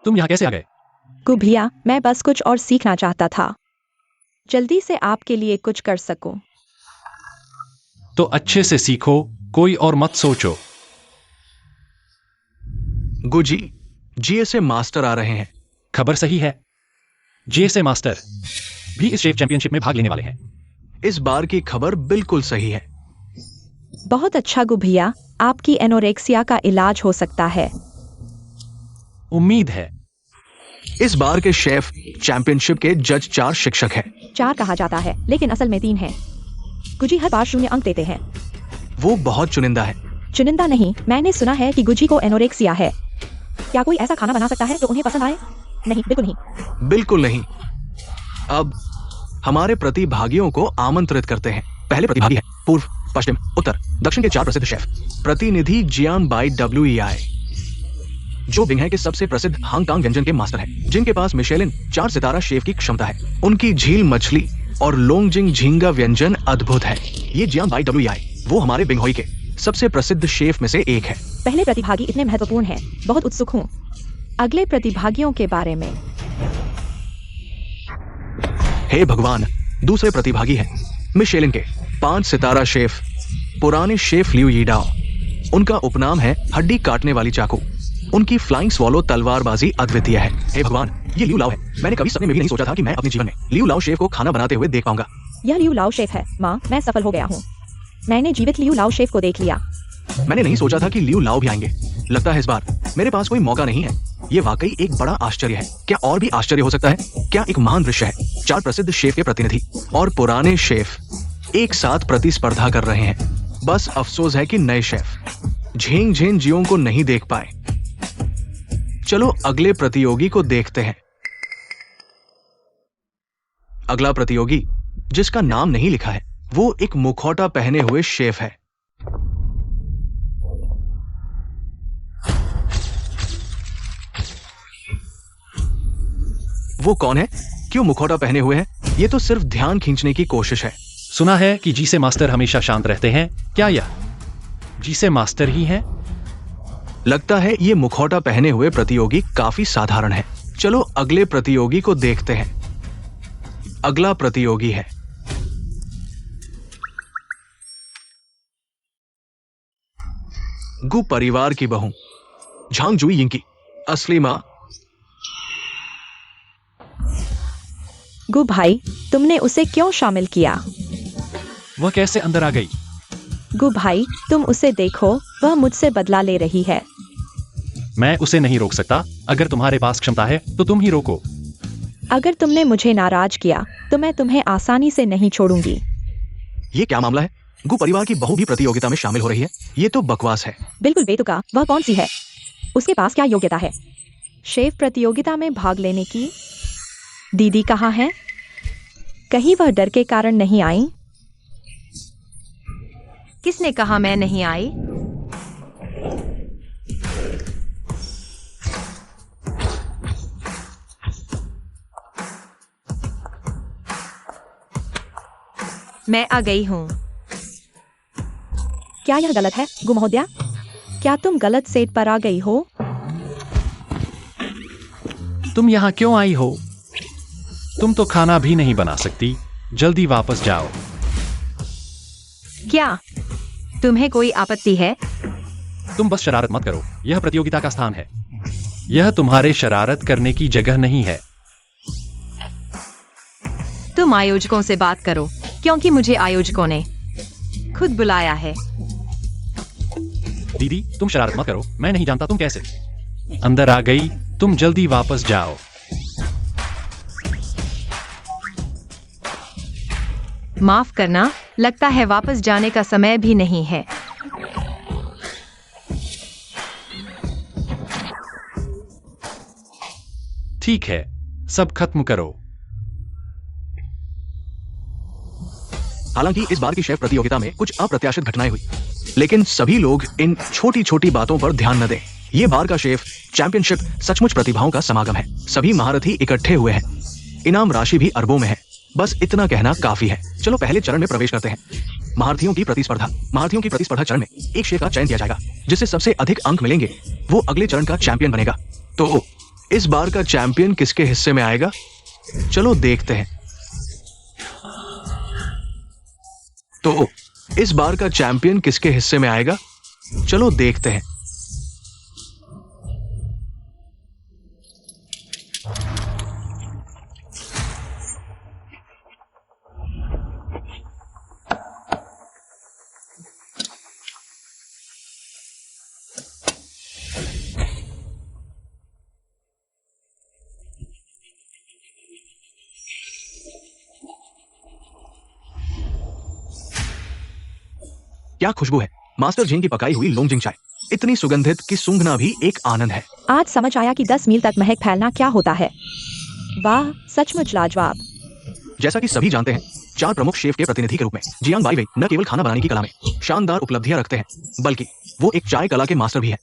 Speaker 3: तुम यहाँ कैसे आ गए?
Speaker 4: गुभिया, मैं बस कुछ और सीखना चाहता था, जल्दी से आपके लिए कुछ कर सकूं।
Speaker 3: तो अच्छे से सीखो, कोई और मत सोचो।
Speaker 1: गुजी, जीएसए मास्टर आ रहे हैं।
Speaker 3: खबर सही है, जेसे मास्टर भी इस शेफ चैंपियनशिप में भाग लेने वाले हैं।
Speaker 1: इस बार की खबर बिल्कुल सही है।
Speaker 4: बहुत अच्छा गुभिया, आपकी एनोरेक्सिया का इलाज हो सकता है।
Speaker 3: उम्मीद है।
Speaker 1: इस बार के शेफ चैंपियनशिप के जज 4 शिक्षक हैं।
Speaker 4: 4 कहा जाता है, लेकिन असल में 3 हैं। गुजी हर बार 0 अंक देते हैं।
Speaker 1: वो बहुत चुनिंदा है।
Speaker 4: चुनिंदा नहीं, मैंने सुना है कि गुजी को एनोरेक्सिया है। क्या कोई ऐसा खाना बना सकता है जो उन्हें पसंद आए? नहीं, बिल्कुल नहीं।
Speaker 1: बिल्कुल नहीं। अब हमारे प्रतिभागियों को आमंत्रित करते हैं। पहले प्रतिभागी हैं पूर्व, पश्चिम, उत्तर, दक्षिण के 4 प्रसिद्ध शेफ। प्रतिनिधि जियान बाई WEI, जो बिंगहे के सबसे प्रसिद्ध हांगकांग व्यंजन के मास्टर हैं, जिनके पास मिशेलिन 4 सितारा शेफ की क्षमता है। उनकी झील मछली और लोंगजिंग झींगा व्यंजन अद्भुत है। ये जियान बाई WEI, वो हमारे बिंगहोई के सबसे प्रसिद्ध शेफ में से एक है।
Speaker 4: पहले प्रतिभागी इतने महत्वपूर्ण हैं, बहुत उत्सुक हूँ अगले प्रतिभागियों के बारे में।
Speaker 1: हे भगवान, दूसरे प्रतिभागी हैं मिशेलिन के 5 सितारा शेफ पुराने शेफ लियू यीडाओ। उनका उपनाम है हड्डी काटने वाली चाकू। उनकी फ्लाइंग स्वॉलो तलवारबाजी अद्वितीय है। हे भगवान, ये लियू लाओ है। मैंने कभी सपने में भी नहीं सोचा था कि मैं अपने जीवन में लियू लाओ शेफ को खाना बनाते हुए देख पाऊंगा।
Speaker 4: यह लियू लाओ शेफ है। माँ, मैं सफल हो गया हूँ। मैंने जीवित लियू लाओ शेफ को देख लिया।
Speaker 1: मैंने नहीं सोचा था कि लियू लाओ भी आएंगे। लगता है इस बार मेरे पास कोई मौका नहीं है। ये वाकई एक बड़ा आश्चर्य है। क्या और भी आश्चर्य हो सकता है? क्या एक महान दृश्य है। 4 प्रसिद्ध शेफ के प्रतिनिधि और पुराने शेफ एक साथ प्रतिस्पर्धा कर रहे हैं। बस अफसोस है कि नए शेफ झेंग झेन जियों को नहीं देख पाए। चलो अगले प्रतियोगी को देखते हैं। अगला प्रतियोगी, जिसका नाम नहीं लिखा है, वो एक मुखौटा पहने हुए शेफ है। वो कौन है? क्यों मुखौटा पहने हुए हैं? ये तो सिर्फ ध्यान खींचने की कोशिश है।
Speaker 3: सुना है कि जीसे मास्टर हमेशा शांत रहते हैं। क्या यह जीसे मास्टर ही हैं?
Speaker 1: लगता है ये मुखौटा पहने हुए प्रतियोगी काफी साधारण है। चलो अगले प्रतियोगी को देखते हैं। अगला प्रतियोगी है गु परिवार की बहू झांग जुई यिंग की असली मां।
Speaker 4: गु भाई, तुमने उसे क्यों शामिल किया?
Speaker 3: वह कैसे अंदर आ गई?
Speaker 4: गु भाई, तुम उसे देखो, वह मुझसे बदला ले रही है।
Speaker 3: मैं उसे नहीं रोक सकता। अगर तुम्हारे पास क्षमता है तो तुम ही रोको।
Speaker 4: अगर तुमने मुझे नाराज किया तो मैं तुम्हें आसानी से नहीं छोड़ूंगी।
Speaker 1: ये क्या मामला है? गु परिवार की बहू भी प्रतियोगिता में शामिल हो रही है। ये तो बकवास है।
Speaker 4: बिल्कुल बेतुका, वह कौन सी है? उसके पास क्या योग्यता है शेफ प्रतियोगिता में भाग लेने की? दीदी कहाँ है? कहीं वह डर के कारण नहीं आई?
Speaker 2: किसने कहा मैं नहीं आई? मैं आ गई हूँ।
Speaker 4: क्या यह गलत है गु महोदया? क्या तुम गलत सेट पर आ गई हो?
Speaker 3: तुम यहाँ क्यों आई हो? तुम तो खाना भी नहीं बना सकती। जल्दी वापस जाओ।
Speaker 2: क्या तुम्हें कोई आपत्ति है?
Speaker 3: तुम बस शरारत मत करो। यह प्रतियोगिता का स्थान है। यह तुम्हारे शरारत करने की जगह नहीं है।
Speaker 2: तुम आयोजकों से बात करो, क्योंकि मुझे आयोजकों ने खुद बुलाया है।
Speaker 3: दीदी, तुम शरारत मत करो। मैं नहीं जानता तुम कैसे अंदर आ गई। तुम जल्दी वापस जाओ।
Speaker 2: माफ करना, लगता है वापस जाने का समय भी नहीं है।
Speaker 3: ठीक है, सब खत्म करो।
Speaker 1: हालांकि इस बार की शेफ प्रतियोगिता में कुछ अप्रत्याशित घटनाएं हुई, लेकिन सभी लोग इन छोटी छोटी बातों पर ध्यान न दें। ये बार का शेफ चैंपियनशिप सचमुच प्रतिभाओं का समागम है। सभी महारथी इकट्ठे हुए हैं। इनाम राशि भी अरबों में है। बस इतना कहना काफी है। चलो पहले चरण में प्रवेश करते हैं। महारथियों की प्रतिस्पर्धा चरण में एक शेफ का चयन किया जाएगा। जिससे सबसे अधिक अंक मिलेंगे वो अगले चरण का चैंपियन बनेगा। तो इस बार का चैंपियन किसके हिस्से में आएगा? चलो देखते हैं। तो इस बार का चैंपियन किसके हिस्से में आएगा? चलो देखते हैं। क्या खुशबू है! मास्टर झिंग की पकाई हुई लोंगजिंग चाय इतनी सुगंधित कि सूंघना भी एक आनंद है।
Speaker 4: आज समझ आया कि 10 मील तक महक फैलना क्या होता है। वाह, सचमुच लाजवाब।
Speaker 1: जैसा कि सभी जानते हैं, 4 प्रमुख शेफ के प्रतिनिधि के रूप में जियांग बाईवेई न केवल खाना बनाने की कला में शानदार उपलब्धियां रखते हैं, बल्कि वो एक चाय कला के मास्टर भी है।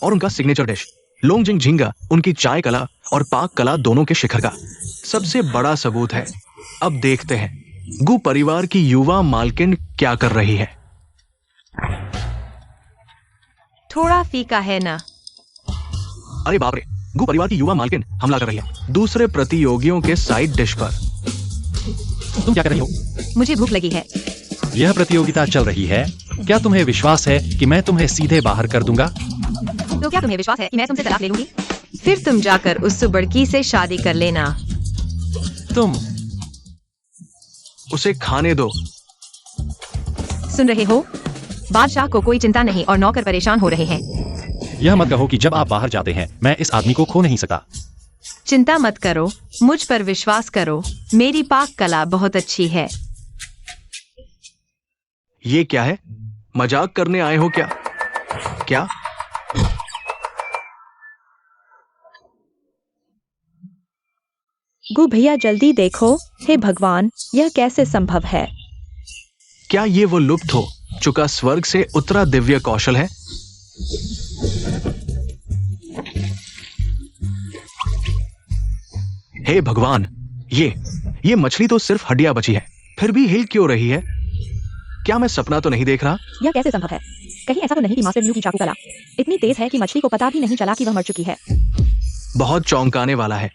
Speaker 1: और उनका सिग्नेचर डिश लोंगजिंग झिंगा उनकी चाय कला और पाक कला दोनों के शिखर का सबसे बड़ा सबूत है। अब देखते हैं गु परिवार की युवा मालकिन क्या कर रही है।
Speaker 2: थोड़ा फीका है ना?
Speaker 1: अरे बाप रे, गु परिवार की युवा मालकिन हमला कर रही है दूसरे प्रतियोगियों के साइड डिश पर।
Speaker 3: तुम क्या कर रही हो?
Speaker 2: मुझे भूख लगी है।
Speaker 3: यह प्रतियोगिता चल रही है। क्या तुम्हें विश्वास है कि मैं तुम्हें सीधे बाहर कर दूंगा?
Speaker 2: तो क्या तुम्हें विश्वास है कि मैं तुमसे तलाक ले लूंगी? फिर तुम जाकर उस सुबड़की से शादी कर लेना।
Speaker 3: तुम
Speaker 1: उसे खाने दो।
Speaker 2: सुन रहे हो? बादशाह को कोई चिंता नहीं और नौकर परेशान हो रहे हैं।
Speaker 3: यह मत कहो कि जब आप बाहर जाते हैं मैं इस आदमी को खो नहीं सकता।
Speaker 2: चिंता मत करो, मुझ पर विश्वास करो। मेरी पाक कला बहुत अच्छी है।
Speaker 1: ये क्या है? मजाक करने आए हो क्या? क्या?
Speaker 4: गु भैया जल्दी देखो। हे भगवान, यह कैसे संभव है?
Speaker 1: क्या ये वो लुप्त हो चुका स्वर्ग से उतरा दिव्य कौशल है? हे भगवान, ये मछली तो सिर्फ हड्डियां बची है, फिर भी हिल क्यों रही है? क्या मैं सपना तो नहीं देख रहा?
Speaker 4: यह कैसे संभव है? कहीं ऐसा तो नहीं कि मास्टर न्यू की चाकू कला इतनी तेज है कि मछली को पता भी नहीं चला कि वह मर चुकी है।
Speaker 1: बहुत चौंकाने वाला है।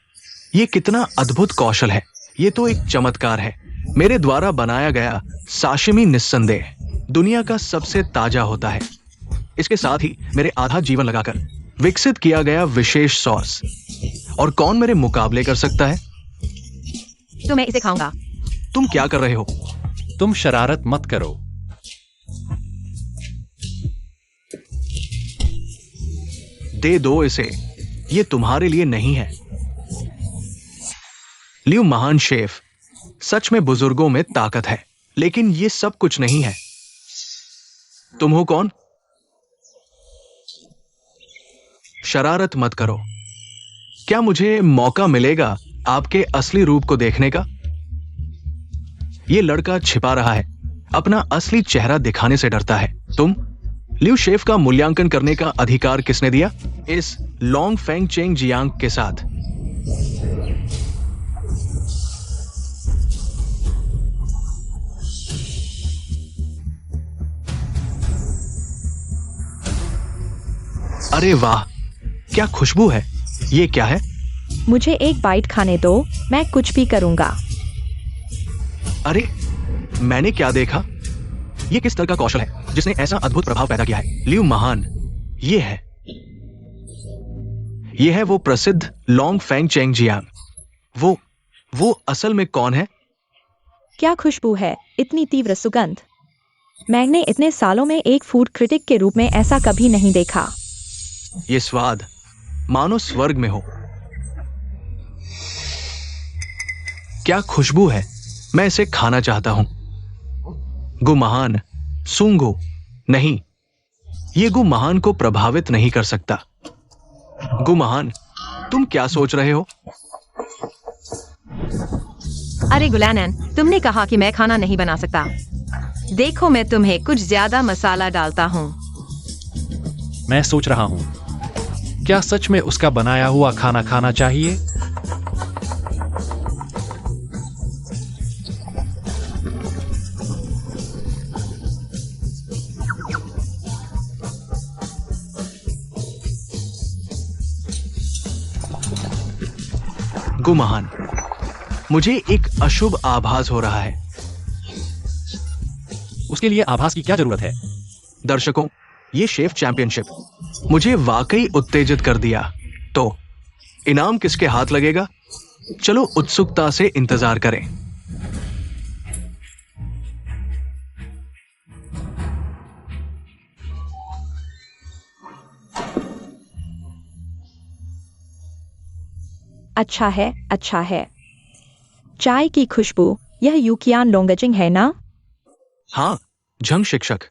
Speaker 1: ये कितना अद्भुत कौशल है। ये तो एक चमत्कार है। मेरे द्वारा बनाया गया साशिमी निस्संदेह दुनिया का सबसे ताजा होता है। इसके साथ ही मेरे आधा जीवन लगाकर विकसित किया गया विशेष सॉस, और कौन मेरे मुकाबले कर सकता है?
Speaker 2: तो मैं इसे खाऊंगा।
Speaker 1: तुम क्या कर रहे हो?
Speaker 3: तुम शरारत मत करो।
Speaker 1: दे दो इसे, ये तुम्हारे लिए नहीं है। लियू महान शेफ, सच में बुजुर्गों में ताकत है। लेकिन ये सब कुछ नहीं है। तुम हो कौन? शरारत मत करो। क्या मुझे मौका मिलेगा आपके असली रूप को देखने का? ये लड़का छिपा रहा है, अपना असली चेहरा दिखाने से डरता है। तुम? लियू शेफ का मूल्यांकन करने का अधिकार किसने दिया? इस लॉन्ग फेंग चेंग जियांग के साथ। अरे वाह, क्या खुशबू है। ये क्या है?
Speaker 4: मुझे एक बाइट खाने दो, मैं कुछ भी करूंगा।
Speaker 1: अरे मैंने क्या देखा? ये किस तरह का कौशल है जिसने ऐसा अद्भुत प्रभाव पैदा किया है? लियू महान ये है। ये है वो प्रसिद्ध लॉन्ग फेंग चेंग जियांग। वो असल में कौन है?
Speaker 4: क्या खुशबू है, इतनी तीव्र सुगंध। मैंने इतने सालों में एक फूड क्रिटिक के रूप में ऐसा कभी नहीं देखा।
Speaker 1: ये स्वाद मानो स्वर्ग में हो। क्या खुशबू है, मैं इसे खाना चाहता हूं। गुमहान सूंगो नहीं, ये गुमहान को प्रभावित नहीं कर सकता। गुमहान, तुम क्या सोच रहे हो?
Speaker 2: अरे गुलानन, तुमने कहा कि मैं खाना नहीं बना सकता। देखो, मैं तुम्हें कुछ ज्यादा मसाला डालता हूँ।
Speaker 3: मैं सोच रहा हूं, क्या सच में उसका बनाया हुआ खाना खाना चाहिए?
Speaker 1: गुमहान, मुझे एक अशुभ आभास हो रहा है।
Speaker 3: उसके लिए आभास की क्या जरूरत है?
Speaker 1: दर्शकों, ये शेफ चैंपियनशिप मुझे वाकई उत्तेजित कर दिया। तो इनाम किसके हाथ लगेगा? चलो उत्सुकता से इंतजार करें।
Speaker 4: अच्छा है, अच्छा है। चाय की खुशबू, यह यूकियान लोंगजिंग है ना?
Speaker 1: हाँ, झंग शिक्षक,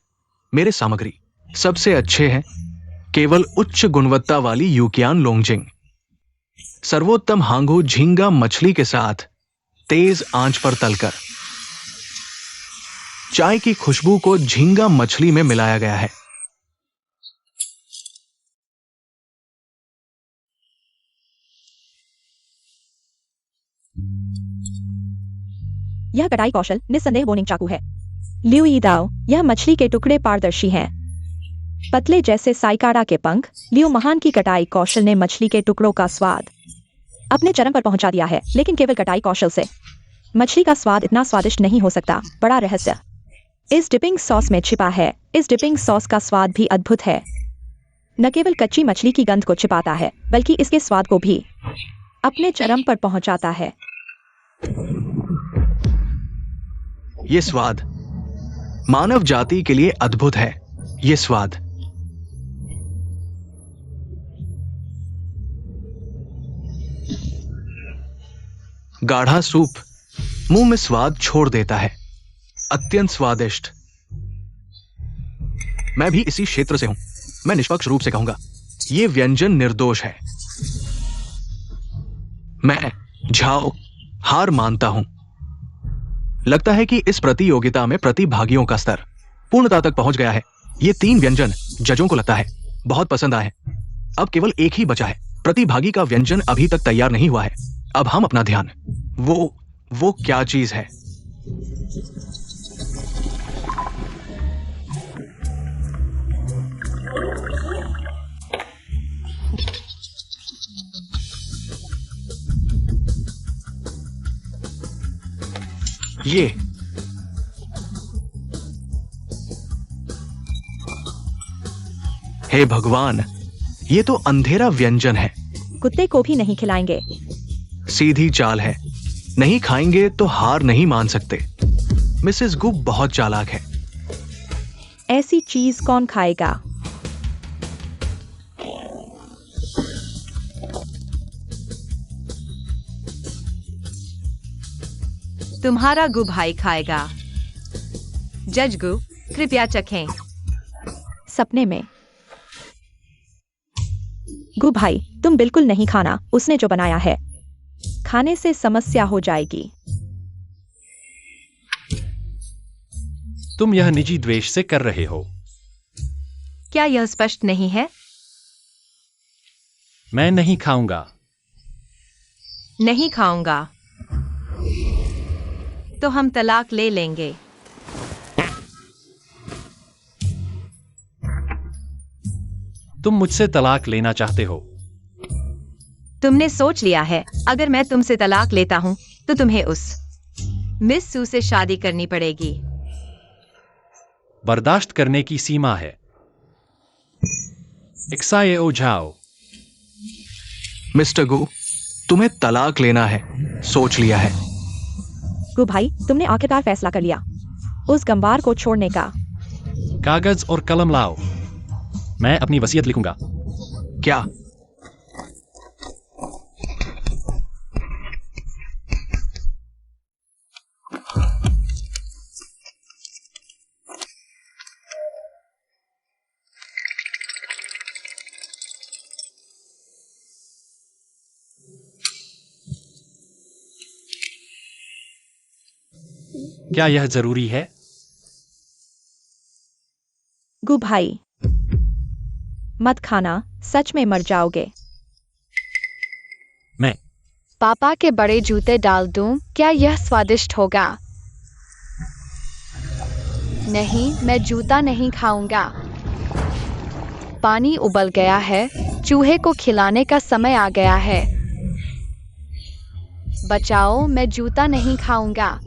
Speaker 1: मेरे सामग्री सबसे अच्छे हैं। केवल उच्च गुणवत्ता वाली यूकियान लोंगजिंग, सर्वोत्तम हांगू झींगा मछली के साथ तेज आंच पर तलकर। चाय की खुशबू को झींगा मछली में मिलाया गया है।
Speaker 4: यह कटाई कौशल निस्संदेह बोनिंग चाकू है। लियू ईदाओ, यह मछली के टुकड़े पारदर्शी हैं, पतले जैसे साइकाडा के पंख। लियू महान की कटाई कौशल ने मछली के टुकड़ों का स्वाद अपने चरम पर पहुंचा दिया है, लेकिन केवल कटाई कौशल से। मछली का स्वाद इतना स्वादिष्ट नहीं हो सकता। बड़ा रहस्य इस डिपिंग सॉस में छिपा है। इस डिपिंग सॉस का स्वाद भी अद्भुत है। न केवल कच्ची मछली की गंध को छिपाता है, बल्कि इसके स्वाद को भी अपने चरम पर पहुंचाता है।
Speaker 1: ये स्वाद मानव जाति के लिए अद्भुत है। ये स्वाद गाढ़ा सूप मुंह में स्वाद छोड़ देता है। अत्यंत स्वादिष्ट। मैं भी इसी क्षेत्र से हूं। मैं निष्पक्ष रूप से कहूंगा, यह व्यंजन निर्दोष है। मैं झाओ हार मानता हूं। लगता है कि इस प्रतियोगिता में प्रतिभागियों का स्तर पूर्णता तक पहुंच गया है। ये 3 व्यंजन जजों को लगता है बहुत पसंद आए। अब केवल एक ही बचा है। प्रतिभागी का व्यंजन अभी तक तैयार नहीं हुआ है। अब हम अपना ध्यान वो क्या चीज है? ये हे भगवान, ये तो अंधेरा व्यंजन है।
Speaker 4: कुत्ते को भी नहीं खिलाएंगे।
Speaker 1: सीधी चाल है। नहीं खाएंगे तो हार नहीं मान सकते। मिसेस गु बहुत चालाक है।
Speaker 4: ऐसी चीज कौन खाएगा?
Speaker 2: तुम्हारा गु भाई खाएगा। जज गु, कृपया चखें।
Speaker 4: सपने में। गु भाई, तुम बिल्कुल नहीं खाना, उसने जो बनाया है। खाने से समस्या हो जाएगी।
Speaker 3: तुम यह निजी द्वेष से कर रहे हो।
Speaker 2: क्या यह स्पष्ट नहीं है?
Speaker 3: मैं नहीं खाऊंगा।
Speaker 2: नहीं खाऊंगा तो हम तलाक ले लेंगे।
Speaker 3: तुम मुझसे तलाक लेना चाहते हो।
Speaker 2: तुमने सोच लिया है, अगर मैं तुमसे तलाक लेता हूं तो तुम्हें उस मिस सू से शादी करनी पड़ेगी।
Speaker 3: बर्दाश्त करने की सीमा है। एक्साए ओ जाओ।
Speaker 1: मिस्टर गु, तुम्हें तलाक लेना है, सोच लिया है।
Speaker 4: गु भाई, तुमने आखिरकार फैसला कर लिया उस गंवार को छोड़ने का।
Speaker 3: कागज और कलम लाओ, मैं अपनी वसीयत लिखूंगा।
Speaker 1: क्या?
Speaker 3: क्या यह जरूरी है?
Speaker 4: गु भाई, मत खाना, सच में मर जाओगे।
Speaker 3: मैं
Speaker 5: पापा के बड़े जूते डाल दूं, क्या यह स्वादिष्ट होगा? नहीं, मैं जूता नहीं खाऊंगा। पानी उबल गया है, चूहे को खिलाने का समय आ गया है। बचाओ, मैं जूता नहीं खाऊंगा।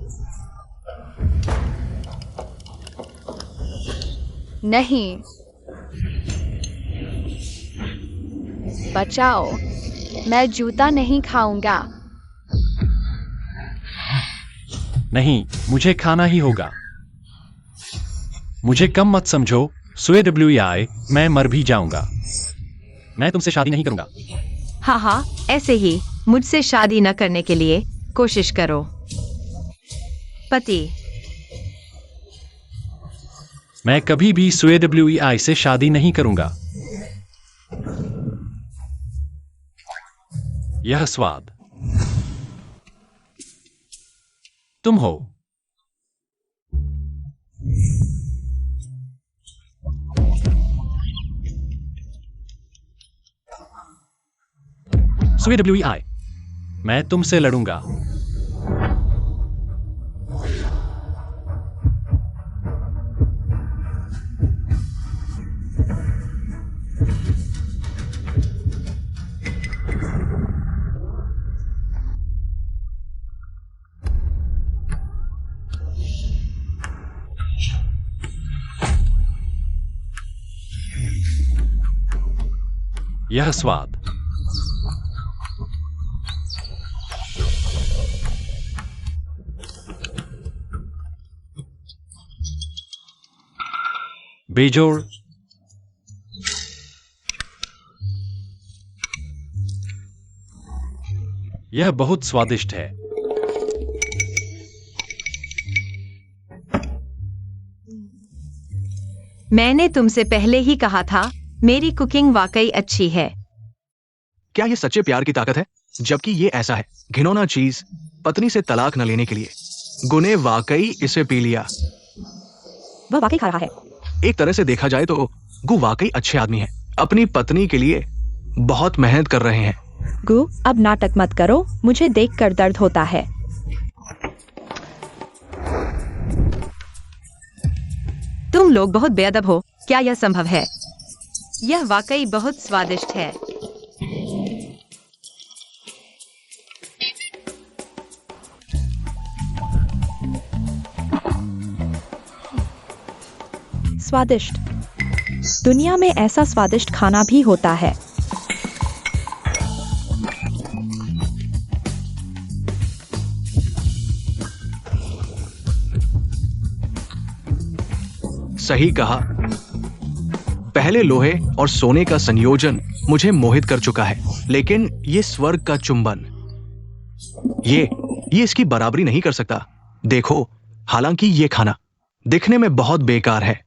Speaker 5: नहीं, बचाओ, मैं जूता नहीं खाऊंगा।
Speaker 3: नहीं, मुझे खाना ही होगा। मुझे कम मत समझो, SWI, मैं मर भी जाऊंगा। मैं तुमसे शादी नहीं करूंगा।
Speaker 2: हाँ हाँ, ऐसे ही मुझसे शादी न करने के लिए कोशिश करो। पति।
Speaker 3: मैं कभी भी SWI से शादी नहीं करूंगा। यह स्वाद तुम हो। SWI, मैं तुमसे लड़ूंगा। यह स्वाद बेजोड़ यह बहुत स्वादिष्ट है।
Speaker 2: मैंने तुमसे पहले ही कहा था, मेरी कुकिंग वाकई अच्छी है।
Speaker 1: क्या ये सच्चे प्यार की ताकत है? जबकि ये ऐसा है, घिनौना चीज, पत्नी से तलाक न लेने के लिए। गु ने वाकई इसे पी लिया।
Speaker 4: वह वाकई खा रहा है।
Speaker 1: एक तरह से देखा जाए तो गु वाकई अच्छे आदमी है, अपनी पत्नी के लिए बहुत मेहनत कर रहे हैं।
Speaker 4: गु, अब नाटक मत करो, मुझे देखकर दर्द होता है।
Speaker 2: तुम लोग बहुत बेअदब हो, क्या यह संभव है? यह वाकई बहुत स्वादिष्ट है।
Speaker 4: स्वादिष्ट। दुनिया में ऐसा स्वादिष्ट खाना भी होता है।
Speaker 1: सही कहा। पहले लोहे और सोने का संयोजन मुझे मोहित कर चुका है, लेकिन ये स्वर्ग का चुंबन, ये इसकी बराबरी नहीं कर सकता। देखो, हालांकि ये खाना दिखने में बहुत बेकार है,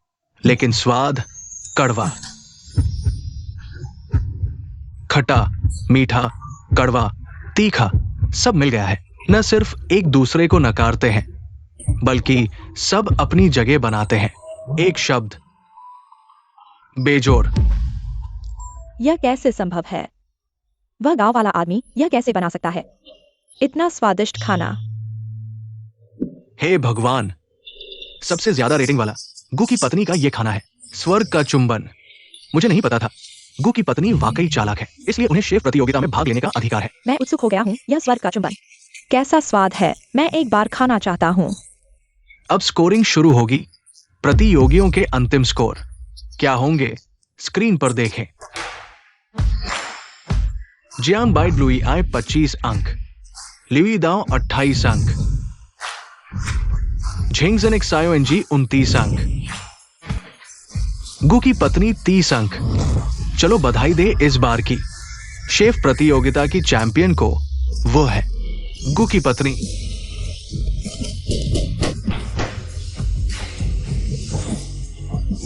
Speaker 1: लेकिन स्वाद कड़वा। खट्टा, मीठा, कड़वा, तीखा सब मिल गया है। न सिर्फ एक दूसरे को नकारते हैं, बल्कि सब अपनी जगह बनाते हैं। एक शब्द, बेजोड़।
Speaker 4: यह कैसे संभव है? वह गांव वाला आदमी यह कैसे बना सकता है? इतना स्वादिष्ट खाना।
Speaker 1: हे भगवान, सबसे ज्यादा रेटिंग वाला गु की पत्नी का यह खाना है। स्वर्ग का चुंबन। मुझे नहीं पता था गु की पत्नी वाकई चालाक है, इसलिए उन्हें शेफ प्रतियोगिता में भाग लेने का अधिकार है।
Speaker 4: मैं उत्सुक हो गया हूँ। यह स्वर्ग का चुंबन कैसा स्वाद है? मैं एक बार खाना चाहता हूँ।
Speaker 1: अब स्कोरिंग शुरू होगी। प्रतियोगियों के अंतिम स्कोर क्या होंगे, स्क्रीन पर देखें। जियांग बाइट लुई आए 25 अंक, लिवी दाओ 28 अंक, झिंगजन एक्सायो एनजी 29 अंक, गु की पत्नी 30 अंक। चलो बधाई दे इस बार की शेफ प्रतियोगिता की चैंपियन को। वो है गु की पत्नी।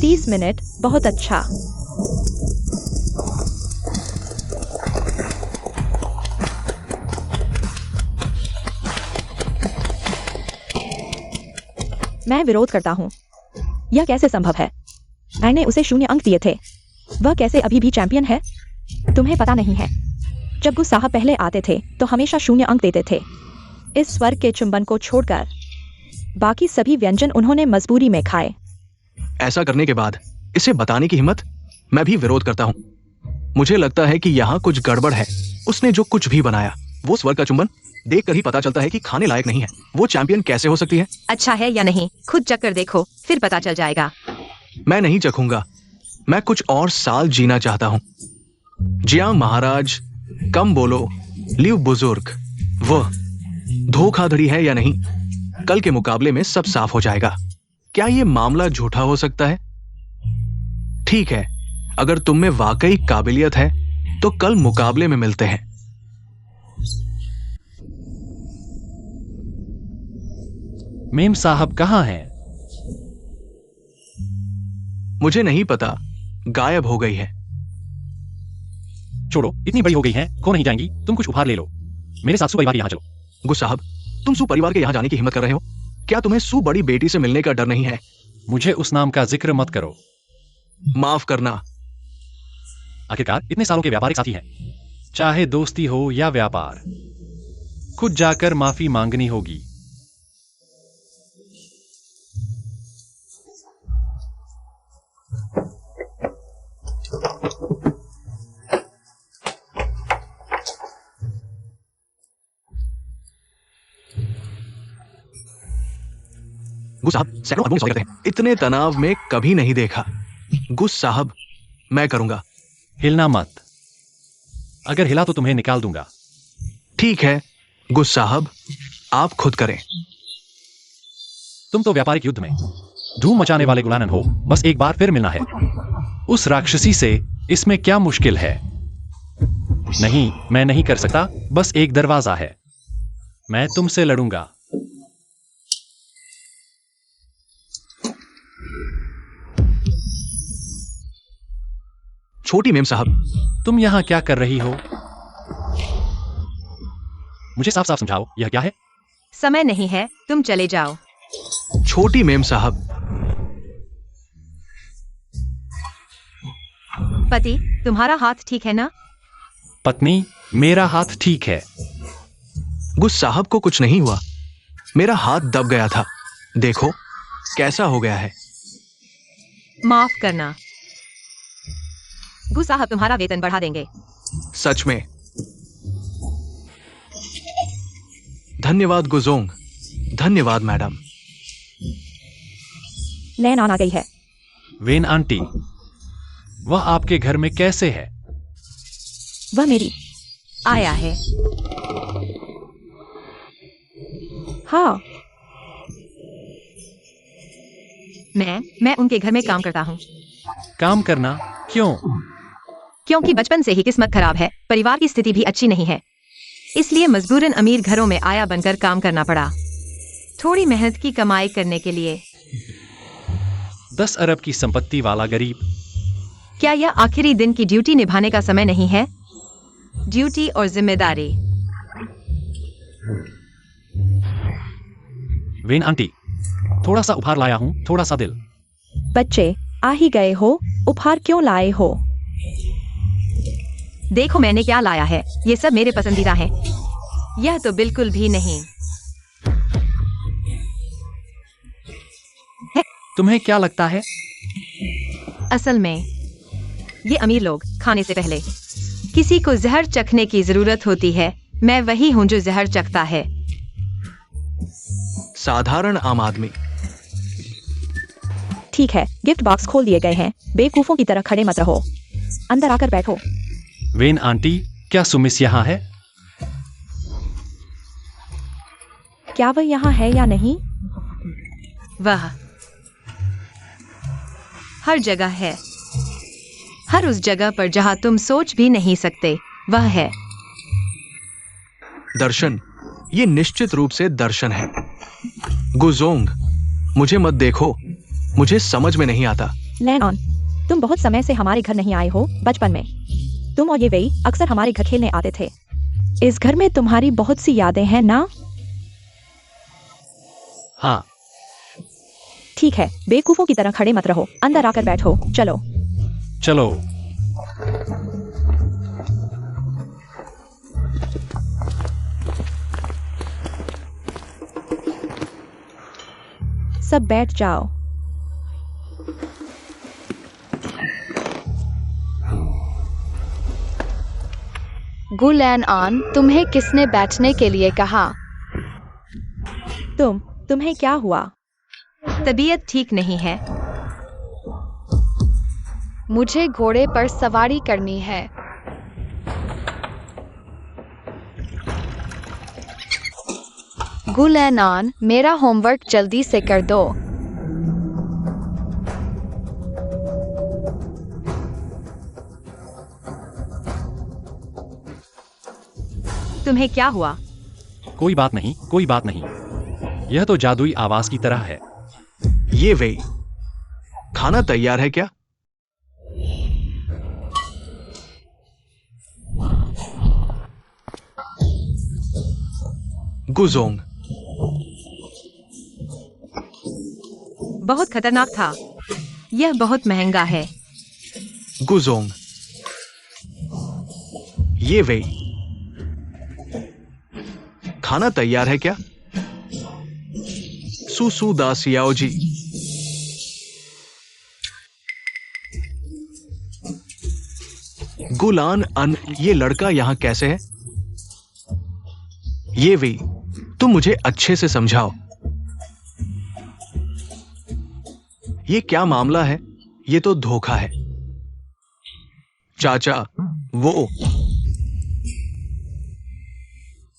Speaker 4: तीस मिनट बहुत अच्छा। मैं विरोध करता हूँ। यह कैसे संभव है? मैंने उसे 0 अंक दिए थे। वह कैसे अभी भी चैंपियन है? तुम्हें पता नहीं है, जब गु साहब पहले आते थे तो हमेशा 0 अंक देते थे। इस स्वर्ग के चुंबन को छोड़कर बाकी सभी व्यंजन उन्होंने मजबूरी में खाए।
Speaker 1: ऐसा करने के बाद इसे बताने की हिम्मत? मैं भी विरोध करता हूं। मुझे लगता है कि यहाँ कुछ गड़बड़ है। उसने जो कुछ भी बनाया, वो स्वर्ग का चुंबन देखकर ही पता चलता है कि खाने लायक नहीं है। वो चैंपियन कैसे हो सकती है?
Speaker 2: अच्छा है या नहीं, खुद चख कर देखो, फिर पता चल जाएगा।
Speaker 1: मैं नहीं चखूंगा। मैं कुछ और साल जीना चाहता हूं। जियांग महाराज, कम बोलो। लिव बुजुर्ग, वह धोखाधड़ी है या नहीं, कल के मुकाबले में सब साफ हो जाएगा। क्या यह मामला झूठा हो सकता है? ठीक है, अगर तुम में वाकई काबिलियत है तो कल मुकाबले में मिलते हैं।
Speaker 3: मेम साहब कहाँ हैं?
Speaker 1: मुझे नहीं पता, गायब हो गई है।
Speaker 3: छोड़ो, इतनी बड़ी हो गई है, खो नहीं जाएंगी। तुम कुछ उपहार ले लो। मेरे साथ सुपरिवार यहाँ चलो।
Speaker 1: गु साहब, तुम सु परिवार के यहाँ जाने की हिम्मत कर रहे हो? क्या तुम्हें सु बड़ी बेटी से मिलने का डर नहीं है?
Speaker 3: मुझे उस नाम का जिक्र मत करो।
Speaker 1: माफ करना।
Speaker 3: आखिरकार इतने सालों के व्यापारिक साथी हैं, चाहे दोस्ती हो या व्यापार, खुद जाकर माफी मांगनी होगी।
Speaker 1: गु साहब सैकड़ों अरबों सवाल करते हैं, इतने तनाव में कभी नहीं देखा। गुस साहब, मैं करूंगा।
Speaker 3: हिलना मत, अगर हिला तो तुम्हें निकाल दूंगा।
Speaker 1: ठीक है गुस साहब, आप खुद करें।
Speaker 3: तुम तो व्यापारिक युद्ध में धूम मचाने वाले गुलानन हो, बस एक बार फिर मिलना है। उस राक्षसी से इसमें क्या मुश्किल है? नहीं, मैं नहीं कर सकता, बस एक दरवाजा है। मैं तुमसे लड़ूंगा।
Speaker 1: छोटी मेम साहब,
Speaker 3: तुम यहां क्या कर रही हो? मुझे साफ साफ समझाओ, यह क्या है?
Speaker 2: समय नहीं है, तुम चले जाओ।
Speaker 1: छोटी मेम साहब।
Speaker 2: पति, तुम्हारा हाथ ठीक है ना?
Speaker 3: पत्नी, मेरा हाथ ठीक है।
Speaker 1: गुस साहब को कुछ नहीं हुआ, मेरा हाथ दब गया था। देखो कैसा हो गया है।
Speaker 2: माफ करना। गु साहब तुम्हारा वेतन बढ़ा देंगे।
Speaker 1: सच में? धन्यवाद गुजोंग, धन्यवाद मैडम।
Speaker 4: लैन आ गई है।
Speaker 3: वेन आंटी, वह आपके घर में कैसे है?
Speaker 4: वह मेरी
Speaker 2: आया है।
Speaker 4: हाँ,
Speaker 2: मैं उनके घर में काम करता हूँ।
Speaker 3: काम करना क्यों?
Speaker 2: क्योंकि बचपन से ही किस्मत खराब है, परिवार की स्थिति भी अच्छी नहीं है, इसलिए मजबूरन अमीर घरों में आया बनकर काम करना पड़ा, थोड़ी मेहनत की कमाई करने के लिए।
Speaker 3: 10 अरब की संपत्ति वाला गरीब।
Speaker 2: क्या यह आखिरी दिन की ड्यूटी निभाने का समय नहीं है? ड्यूटी और जिम्मेदारी।
Speaker 3: वेन आंटी, थोड़ा सा उपहार लाया हूं, थोड़ा सा दिल।
Speaker 4: बच्चे आ ही गए हो, उपहार क्यों लाए हो?
Speaker 2: देखो मैंने क्या लाया है, ये सब मेरे पसंदीदा हैं। यह तो बिल्कुल भी नहीं।
Speaker 3: तुम्हें क्या लगता है?
Speaker 2: असल में ये अमीर लोग खाने से पहले किसी को जहर चखने की जरूरत होती है। मैं वही हूं जो जहर चखता है।
Speaker 1: साधारण आम आदमी।
Speaker 4: ठीक है, गिफ्ट बॉक्स खोल दिए गए हैं, बेवकूफों की तरह खड़े मत रहो, अंदर आकर बैठो।
Speaker 3: वेन आंटी, क्या सुमिस यहाँ है?
Speaker 4: क्या वह यहाँ है या नहीं?
Speaker 2: वह हर जगह है, हर उस जगह पर जहां तुम सोच भी नहीं सकते वह है।
Speaker 1: दर्शन, ये निश्चित रूप से दर्शन है। गुजोंग, मुझे मत देखो, मुझे समझ में नहीं आता।
Speaker 4: लैन, तुम बहुत समय से हमारे घर नहीं आए हो। बचपन में तुम और ये वेई अक्सर हमारे घर खेलने आते थे। इस घर में तुम्हारी बहुत सी यादें हैं ना?
Speaker 3: हाँ।
Speaker 4: ठीक है, बेवकूफों की तरह खड़े मत रहो, अंदर आकर बैठो। चलो
Speaker 3: चलो।
Speaker 4: सब बैठ जाओ।
Speaker 5: गुलैन आन, तुम्हें किसने बैठने के लिए कहा?
Speaker 4: तुम्हें क्या हुआ?
Speaker 2: तबीयत ठीक नहीं है।
Speaker 5: मुझे घोड़े पर सवारी करनी है। गुलैन आन, मेरा होमवर्क जल्दी से कर दो।
Speaker 2: तुम्हें क्या हुआ?
Speaker 3: कोई बात नहीं, कोई बात नहीं। यह तो जादुई आवाज की तरह है।
Speaker 1: ये वेई, खाना तैयार है क्या? गुजोंग,
Speaker 2: बहुत खतरनाक था। यह बहुत महंगा है।
Speaker 1: गुजोंग, ये वेई, खाना तैयार है क्या? सुसु दासियाओ जी। गुलान अन, ये लड़का यहां कैसे है? ये वेई, तुम मुझे अच्छे से समझाओ, ये क्या मामला है? ये तो धोखा है। चाचा, वो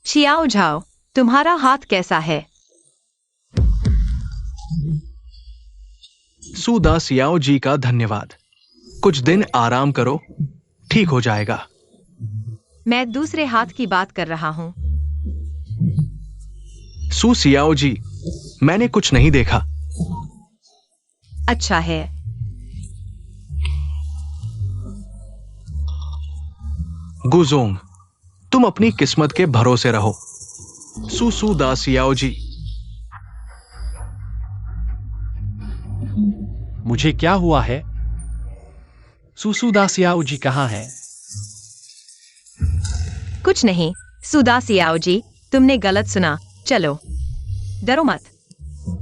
Speaker 2: छियाओ झाओ, तुम्हारा हाथ कैसा है?
Speaker 1: सुदा सियाओ जी का धन्यवाद। कुछ दिन आराम करो, ठीक हो जाएगा।
Speaker 2: मैं दूसरे हाथ की बात कर रहा हूं।
Speaker 1: सु सियाओ जी, मैंने कुछ नहीं देखा।
Speaker 2: अच्छा है।
Speaker 1: गुजोंग, तुम अपनी किस्मत के भरोसे रहो। सुसु दासियाओ जी।
Speaker 3: मुझे क्या हुआ है? सुसुदासियाओ जी कहाँ है?
Speaker 2: कुछ नहीं सुदासियाओ जी, तुमने गलत सुना। चलो, डरो मत।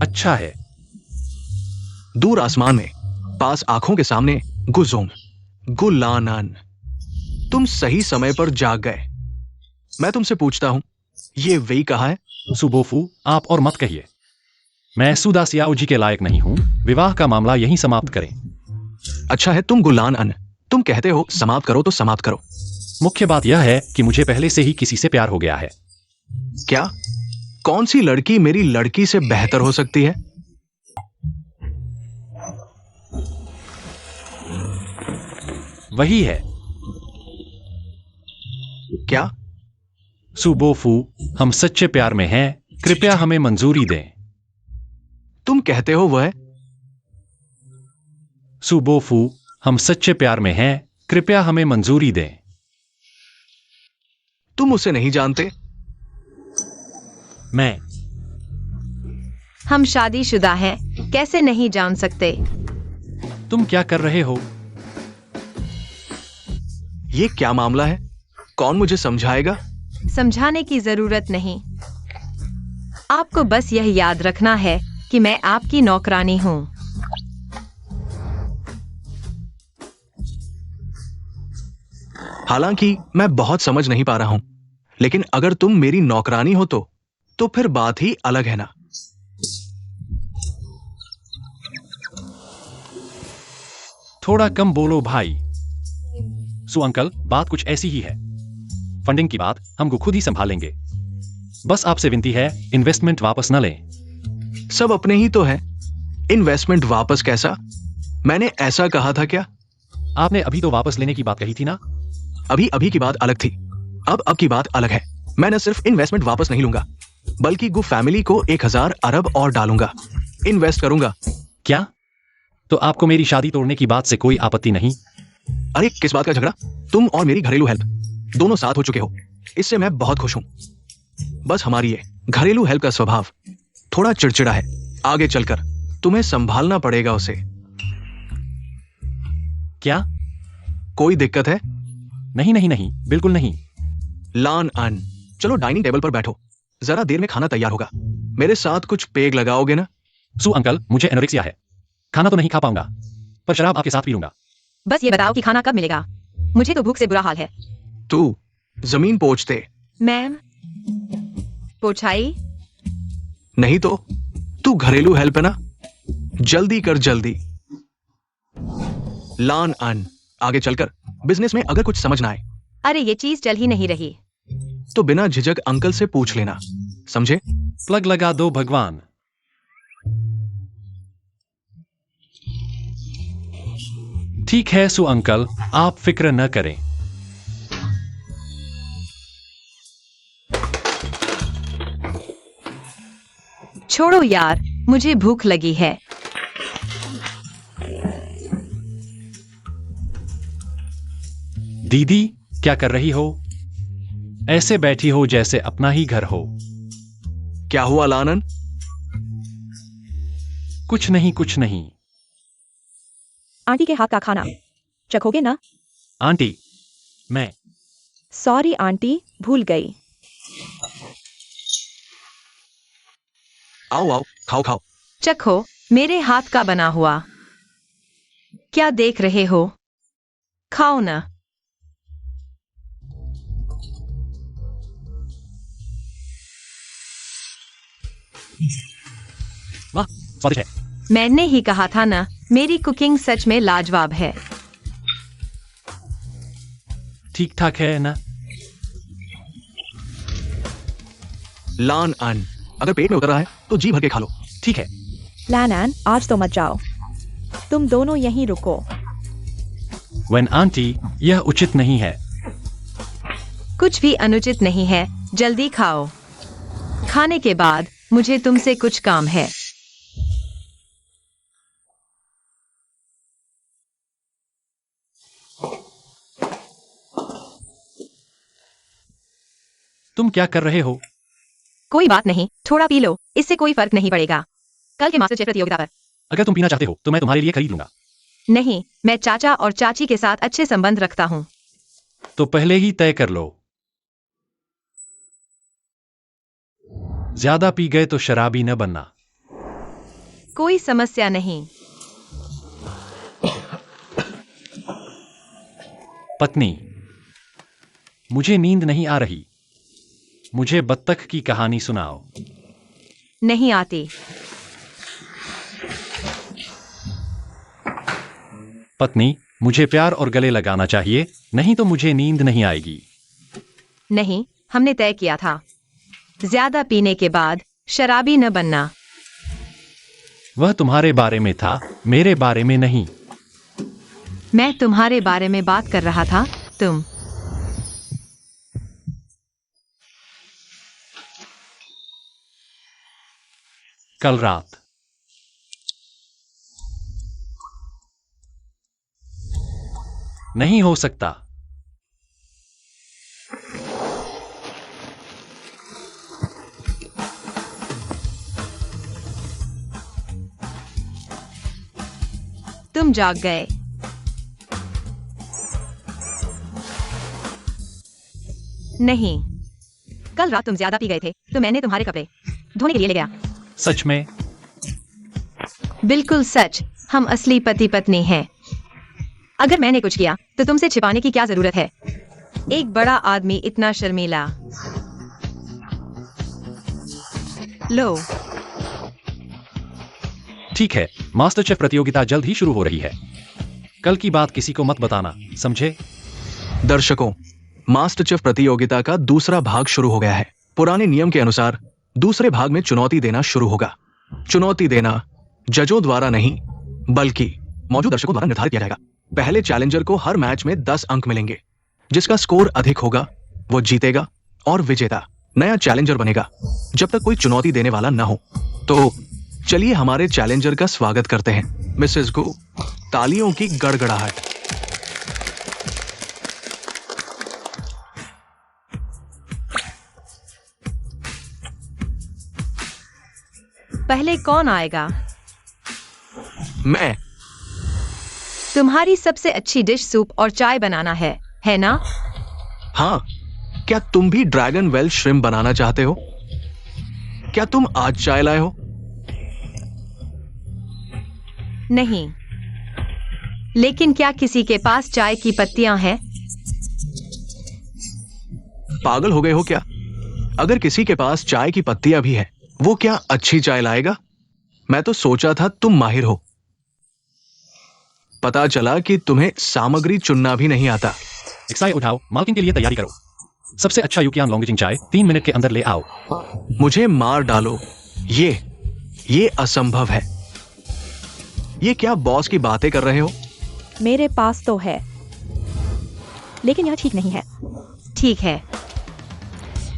Speaker 3: अच्छा है।
Speaker 1: दूर आसमान में, पास आंखों के सामने, गुजोंग, गुलानन, तुम सही समय पर जाग गए। मैं तुमसे पूछता हूं, ये वेई कहाँ है?
Speaker 3: सुबोफू, आप और मत कहिए। मैं सुदासियाओ जी के लायक नहीं हूं। विवाह का मामला यहीं समाप्त करें।
Speaker 1: अच्छा है, तुम गुलानन, तुम कहते हो समाप्त करो तो समाप्त करो।
Speaker 3: मुख्य बात यह है कि मुझे पहले से ही किसी से प्यार हो गया है।
Speaker 1: क्या? कौन सी लड़की मेरी लड़की से बेहतर हो सकती है?
Speaker 3: वही है।
Speaker 1: क्या?
Speaker 3: सुबोफू, हम सच्चे प्यार में हैं। कृपया हमें मंजूरी दें।
Speaker 1: तुम कहते हो वह
Speaker 3: सुबोफू, हम सच्चे प्यार में हैं, कृपया हमें मंजूरी दें।
Speaker 1: तुम उसे नहीं जानते।
Speaker 3: मैं
Speaker 2: हम शादीशुदा हैं, कैसे नहीं जान सकते।
Speaker 3: तुम क्या कर रहे हो?
Speaker 1: ये क्या मामला है? कौन मुझे समझाएगा?
Speaker 2: समझाने की जरूरत नहीं, आपको बस यह याद रखना है कि मैं आपकी नौकरानी हूँ।
Speaker 1: हालांकि मैं बहुत समझ नहीं पा रहा हूं, लेकिन अगर तुम मेरी नौकरानी हो तो फिर बात ही अलग है ना।
Speaker 3: थोड़ा कम बोलो भाई। सु अंकल, बात कुछ ऐसी ही है। फंडिंग की बात हमको खुद ही संभालेंगे। बस आपसे विनती है, इन्वेस्टमेंट वापस न लें।
Speaker 1: सब अपने ही तो है। इन्वेस्टमेंट वापस कैसा? मैंने ऐसा कहा था क्या?
Speaker 3: आपने अभी तो वापस लेने की बात कही थी ना?
Speaker 1: अभी अभी की बात अलग थी, अब की बात अलग है। मैं न सिर्फ इन्वेस्टमेंट वापस नहीं लूंगा, बल्कि गु फैमिली को 1000 अरब और डालूंगा, इन्वेस्ट करूंगा।
Speaker 3: क्या? तो आपको मेरी शादी तोड़ने की बात से कोई आपत्ति नहीं?
Speaker 1: अरे किस बात का झगड़ा? तुम और मेरी घरेलू हेल्प दोनों साथ हो चुके हो, इससे मैं बहुत खुश हूं। बस हमारी ये घरेलू हेल्प का स्वभाव थोड़ा चिड़चिड़ा है। आगे चलकर तुम्हें संभालना पड़ेगा उसे।
Speaker 3: क्या?
Speaker 1: कोई दिक्कत है?
Speaker 3: नहीं नहीं नहीं, बिल्कुल नहीं।
Speaker 1: लान अन, चलो डाइनिंग टेबल पर बैठो, जरा देर में खाना तैयार होगा। मेरे साथ कुछ पेग लगाओगे ना?
Speaker 3: सु अंकल, मुझे एनोरेक्सिया है, खाना तो नहीं खा पाऊंगा, पर शराब आपके साथ पी लूंगा।
Speaker 2: बस ये बताओ कि खाना कब मिलेगा, मुझे तो भूख से बुरा हाल है।
Speaker 1: तू जमीन पोंछते।
Speaker 2: मैम, पोछाई?
Speaker 1: नहीं तो तू घरेलू हेल्प है ना, जल्दी कर जल्दी। लान अन, आगे चलकर बिजनेस में अगर कुछ समझ ना आए
Speaker 2: अरे ये चीज चल ही नहीं रही।
Speaker 1: तो बिना झिझक अंकल से पूछ लेना, समझे?
Speaker 3: प्लग लगा दो भगवान। ठीक है सु अंकल, आप फिक्र न करें।
Speaker 2: छोड़ो यार, मुझे भूख लगी है।
Speaker 3: दीदी, क्या कर रही हो? ऐसे बैठी हो जैसे अपना ही घर हो।
Speaker 1: क्या हुआ लानन?
Speaker 3: कुछ नहीं कुछ नहीं।
Speaker 4: आंटी के हाथ का खाना चखोगे ना?
Speaker 3: आंटी, मैं
Speaker 4: सॉरी आंटी, भूल गई।
Speaker 1: आओ आओ, खाओ खाओ।
Speaker 2: चखो मेरे हाथ का बना हुआ। क्या देख रहे हो? खाओ ना।
Speaker 3: वाह, स्वादिष्ट है।
Speaker 2: मैंने ही कहा था ना, मेरी कुकिंग सच में लाजवाब है।
Speaker 3: ठीक ठाक है ना?
Speaker 1: लान अन, अगर पेट में उतर रहा है तो जी भर के खा लो।
Speaker 3: ठीक है।
Speaker 4: लैनन, आज तो मत जाओ, तुम दोनों यहीं रुको।
Speaker 3: वेन आंटी, यह उचित नहीं है।
Speaker 2: कुछ भी अनुचित नहीं है, जल्दी खाओ। खाने के बाद मुझे तुमसे कुछ काम है।
Speaker 3: तुम क्या कर रहे हो?
Speaker 2: कोई बात नहीं, थोड़ा पी लो, इससे कोई फर्क नहीं पड़ेगा। कल के मास्टर शेफ प्रतियोगिता पर।
Speaker 3: अगर तुम पीना चाहते हो तो मैं तुम्हारे लिए खरीद लूंगा।
Speaker 2: नहीं, मैं चाचा और चाची के साथ अच्छे संबंध रखता हूँ।
Speaker 3: तो पहले ही तय कर लो। ज्यादा पी गए तो शराबी न बनना।
Speaker 2: कोई समस्या नहीं।
Speaker 3: पत्नी, मुझे नींद नहीं आ रही, मुझे बत्तख की कहानी सुनाओ।
Speaker 2: नहीं आती।
Speaker 3: पत्नी, मुझे प्यार और गले लगाना चाहिए, नहीं तो मुझे नींद नहीं आएगी।
Speaker 2: नहीं, हमने तय किया था, ज्यादा पीने के बाद शराबी न बनना।
Speaker 3: वह तुम्हारे बारे में था, मेरे बारे में नहीं।
Speaker 2: मैं तुम्हारे बारे में बात कर रहा था। तुम
Speaker 3: कल रात नहीं हो सकता।
Speaker 2: तुम जाग गए। नहीं, कल रात तुम ज्यादा पी गए थे तो मैंने तुम्हारे कपड़े धोने के लिए ले गया।
Speaker 3: सच में?
Speaker 2: बिल्कुल सच। हम असली पति पत्नी हैं। अगर मैंने कुछ किया तो तुमसे छिपाने की क्या जरूरत है? एक बड़ा आदमी इतना शर्मीला। लो।
Speaker 3: ठीक है, मास्टर शेफ प्रतियोगिता जल्द ही शुरू हो रही है। कल की बात किसी को मत बताना, समझे?
Speaker 1: दर्शकों, मास्टर शेफ प्रतियोगिता का दूसरा भाग शुरू हो गया है। पुराने नियम के अनुसार दूसरे भाग में चुनौती देना शुरू होगा। चुनौती देना जजों द्वारा नहीं बल्कि मौजूद दर्शकों द्वारा निर्धारित किया जाएगा। पहले चैलेंजर को हर मैच में 10 अंक मिलेंगे। जिसका स्कोर अधिक होगा वो जीतेगा और विजेता नया चैलेंजर बनेगा जब तक कोई चुनौती देने वाला न हो। तो चलिए हमारे चैलेंजर का स्वागत करते हैं। मिसेस गो, तालियों की गड़गड़ाहट।
Speaker 2: पहले कौन आएगा?
Speaker 1: मैं।
Speaker 2: तुम्हारी सबसे अच्छी डिश सूप और चाय बनाना है ना?
Speaker 1: हाँ, क्या तुम भी ड्रैगन वेल श्रिम्प बनाना चाहते हो? क्या तुम आज चाय लाए हो?
Speaker 2: नहीं, लेकिन क्या किसी के पास चाय की पत्तियां हैं?
Speaker 1: पागल हो गए हो क्या? अगर किसी के पास चाय की पत्तियां भी है, वो क्या अच्छी चाय लाएगा? मैं तो सोचा था तुम माहिर हो। पता चला कि तुम्हें सामग्री चुनना भी नहीं आता।
Speaker 3: एक्साई उठाओ, मालकिन के लिए तैयारी करो। सबसे अच्छा यूकियान लॉन्गजिंग चाय 3 मिनट के अंदर ले आओ।
Speaker 1: मुझे मार डालो। ये असंभव है। ये क्या बॉस की बातें कर रहे हो?
Speaker 4: मेरे पास तो है, लेकिन यह ठीक नहीं है।
Speaker 2: ठीक है,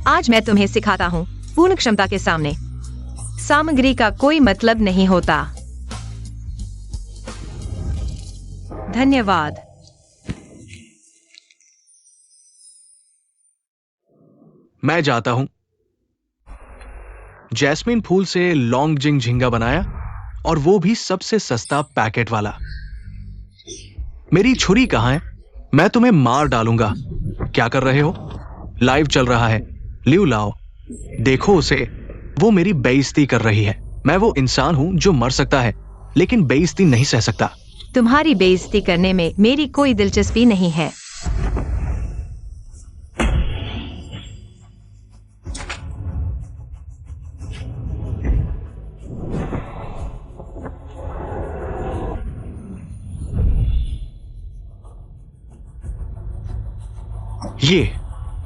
Speaker 2: आज मैं तुम्हें सिखाता हूँ। पूर्ण क्षमता के सामने सामग्री का कोई मतलब नहीं होता। धन्यवाद।
Speaker 1: मैं जाता हूं। जैस्मिन फूल से लॉन्गजिंग झींगा बनाया, और वो भी सबसे सस्ता पैकेट वाला। मेरी छुरी कहां है? मैं तुम्हें मार डालूंगा। क्या कर रहे हो? लाइव चल रहा है। ल्यू लाओ, देखो उसे। वो मेरी बेइज्जती कर रही है। मैं वो इंसान हूं जो मर सकता है लेकिन बेइज्जती नहीं सह सकता।
Speaker 2: तुम्हारी बेइज्जती करने में मेरी कोई दिलचस्पी नहीं है।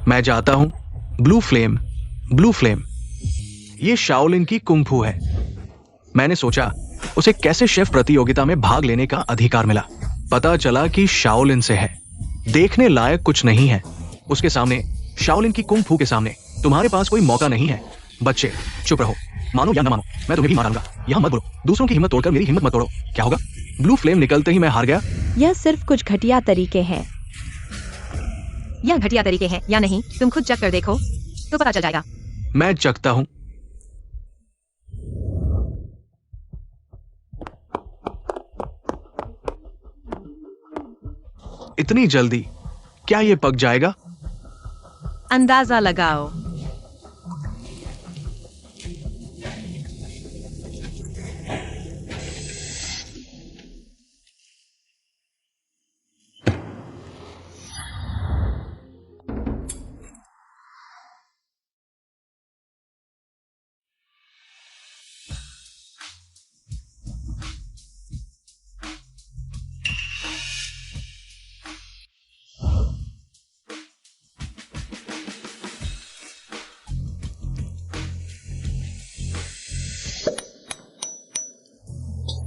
Speaker 1: मैं जाता हूं। Blue flame. ये शाओलिन की कुंग-फू है। मैंने सोचा उसे कैसे शेफ प्रतियोगिता में भाग लेने का अधिकार मिला। पता चला कि शाओलिन से है। देखने लायक कुछ नहीं है। उसके सामने, शाओलिन की कुंग-फू के सामने तुम्हारे पास कोई मौका नहीं है। बच्चे, चुप रहो। मानो या न मानो, मैं तुम्हें भी मारूंगा। यहां मत बोलो। दूसरों की हिम्मत तोड़कर मेरी हिम्मत मत तोड़ो। क्या होगा? ब्लू फ्लेम निकलते ही मैं हार गया।
Speaker 4: यह सिर्फ कुछ घटिया तरीके हैं।
Speaker 2: यह घटिया तरीके हैं या नहीं, तुम खुद चख कर देखो तो पता चल जाएगा।
Speaker 1: मैं चखता हूं। इतनी जल्दी? क्या ये पक जाएगा?
Speaker 2: अंदाजा लगाओ।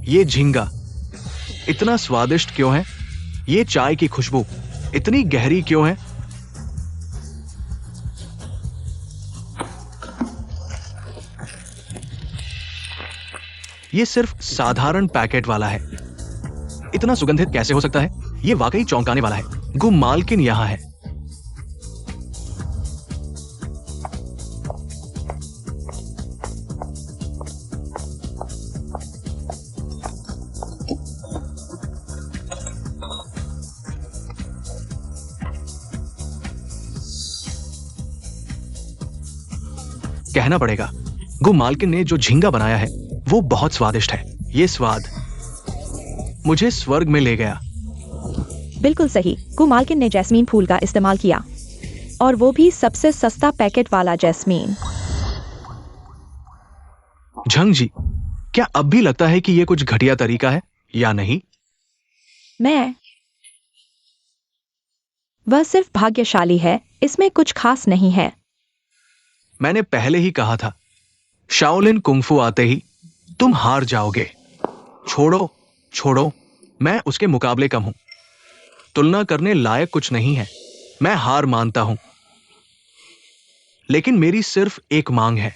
Speaker 1: ये झींगा इतना स्वादिष्ट क्यों है? ये चाय की खुशबू इतनी गहरी क्यों है? ये सिर्फ साधारण पैकेट वाला है। इतना सुगंधित कैसे हो सकता है? ये वाकई चौंकाने वाला है। गु मालकिन यहां है। कहना पड़ेगा, गु मालकिन ने जो झींगा बनाया है वो बहुत स्वादिष्ट है। ये स्वाद मुझे स्वर्ग में ले गया।
Speaker 4: बिल्कुल सही, गु मालकिन ने जैस्मीन फूल का इस्तेमाल किया, और वो भी सबसे सस्ता पैकेट वाला जैस्मीन।
Speaker 1: झंग जी, क्या अब भी लगता है कि ये कुछ घटिया तरीका है या नहीं?
Speaker 4: वह सिर्फ भाग्यशाली है, इसमें कुछ खास नहीं है।
Speaker 1: मैंने पहले ही कहा था, शाओलिन कुंफू आते ही तुम हार जाओगे। छोड़ो छोड़ो, मैं उसके मुकाबले कम हूं। तुलना करने लायक कुछ नहीं है। मैं हार मानता हूं, लेकिन मेरी सिर्फ एक मांग है।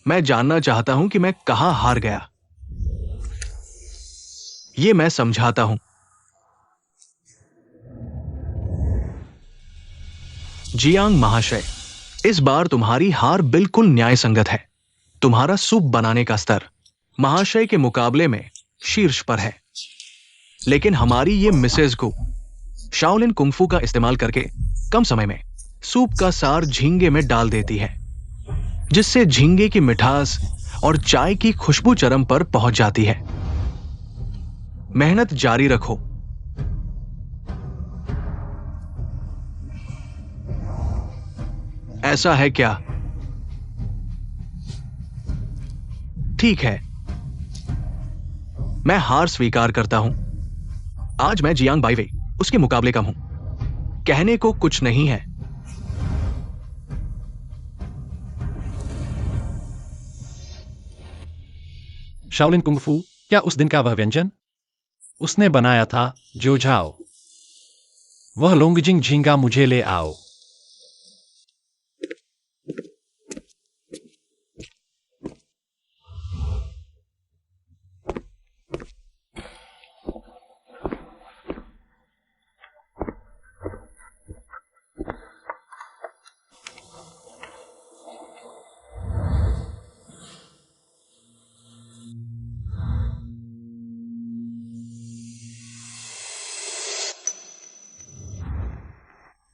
Speaker 1: मैं जानना चाहता हूं कि मैं कहां हार गया। ये मैं समझाता हूं। जियांग महाशय, इस बार तुम्हारी हार बिल्कुल न्याय संगत है। तुम्हारा सूप बनाने का स्तर महाशय के मुकाबले में शीर्ष पर है, लेकिन हमारी ये मिसेज को शाओलिन कुंफू का इस्तेमाल करके कम समय में सूप का सार झींगे में डाल देती है, जिससे झींगे की मिठास और चाय की खुशबू चरम पर पहुंच जाती है। मेहनत जारी रखो। ऐसा है क्या? ठीक है, मैं हार स्वीकार करता हूं। आज मैं जियांग बाइवे उसके मुकाबले कम हूं। कहने को कुछ नहीं है।
Speaker 3: शाओलिन कुंफू, क्या उस दिन का वह व्यंजन उसने बनाया था, जो झाओ, वह लोंगजिंग झींगा मुझे ले आओ।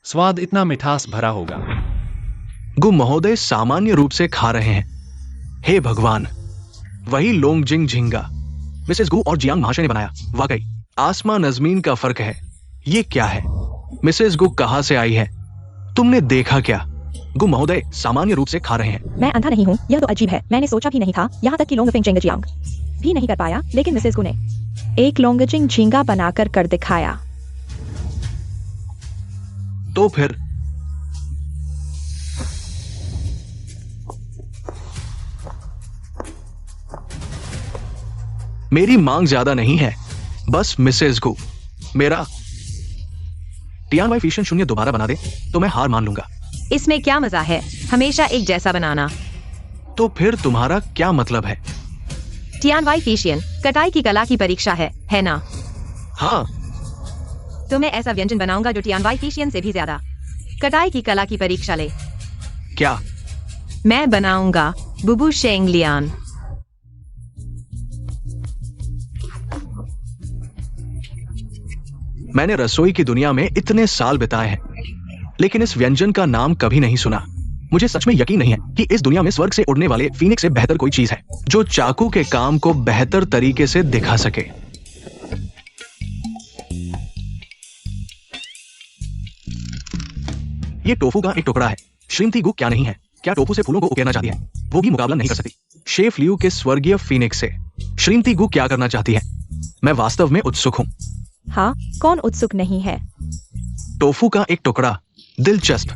Speaker 3: स्वाद इतना मिठास भरा होगा।
Speaker 1: गु महोदय सामान्य रूप से खा रहे हैं। हे भगवान, वही लोंगजिंग झींगा मिसेस गु और जियांग महाशय ने बनाया। वाकई आसमान नजमीन का फर्क है। ये क्या है? मिसेस गु कहां से आई है? तुमने देखा क्या? गु महोदय सामान्य रूप से खा रहे हैं।
Speaker 4: मैं अंधा नहीं हूँ, यह तो अजीब है। मैंने सोचा भी नहीं था, यहाँ तक कि लोंगफिंग जियांग भी नहीं कर पाया, लेकिन मिसेस गु ने एक लोंगजिंग झींगा बनाकर कर दिखाया।
Speaker 1: तो फिर मेरी मांग ज्यादा नहीं है, बस मिसेस गु मेरा टियानवाई फिशियन 0 दोबारा बना दे तो मैं हार मान लूंगा।
Speaker 2: इसमें क्या मजा है हमेशा एक जैसा बनाना?
Speaker 1: तो फिर तुम्हारा क्या मतलब है?
Speaker 2: टियानवाई फिशियन कटाई की कला की परीक्षा है ना?
Speaker 1: हाँ,
Speaker 2: तो मैं ऐसा व्यंजन बनाऊंगा जो टियानवाई फिशियन से भी ज्यादा कटाई की कला की परीक्षा ले।
Speaker 1: क्या?
Speaker 2: मैं बनाऊंगा बुबू शेंग लियान।
Speaker 1: मैंने रसोई की दुनिया में इतने साल बिताए हैं, लेकिन इस व्यंजन का नाम कभी नहीं सुना। मुझे सच में यकीन नहीं है कि इस दुनिया में स्वर्ग से उड़ने वाले फीनिक्स से बेहतर कोई चीज है जो चाकू के काम को बेहतर तरीके से दिखा सके। ये टोफू का एक टुकड़ा है। श्रीमती गु क्या नहीं है? क्या टोफू से फूलों को उकेरना चाहती है? वो भी मुकाबला नहीं कर सकती शेफ लियू के स्वर्गीय फीनिक्स से। श्रीमती गु क्या करना चाहती है? मैं वास्तव में उत्सुक हूं।
Speaker 4: हाँ, कौन उत्सुक नहीं है?
Speaker 1: टोफू का एक टुकड़ा, दिलचस्प।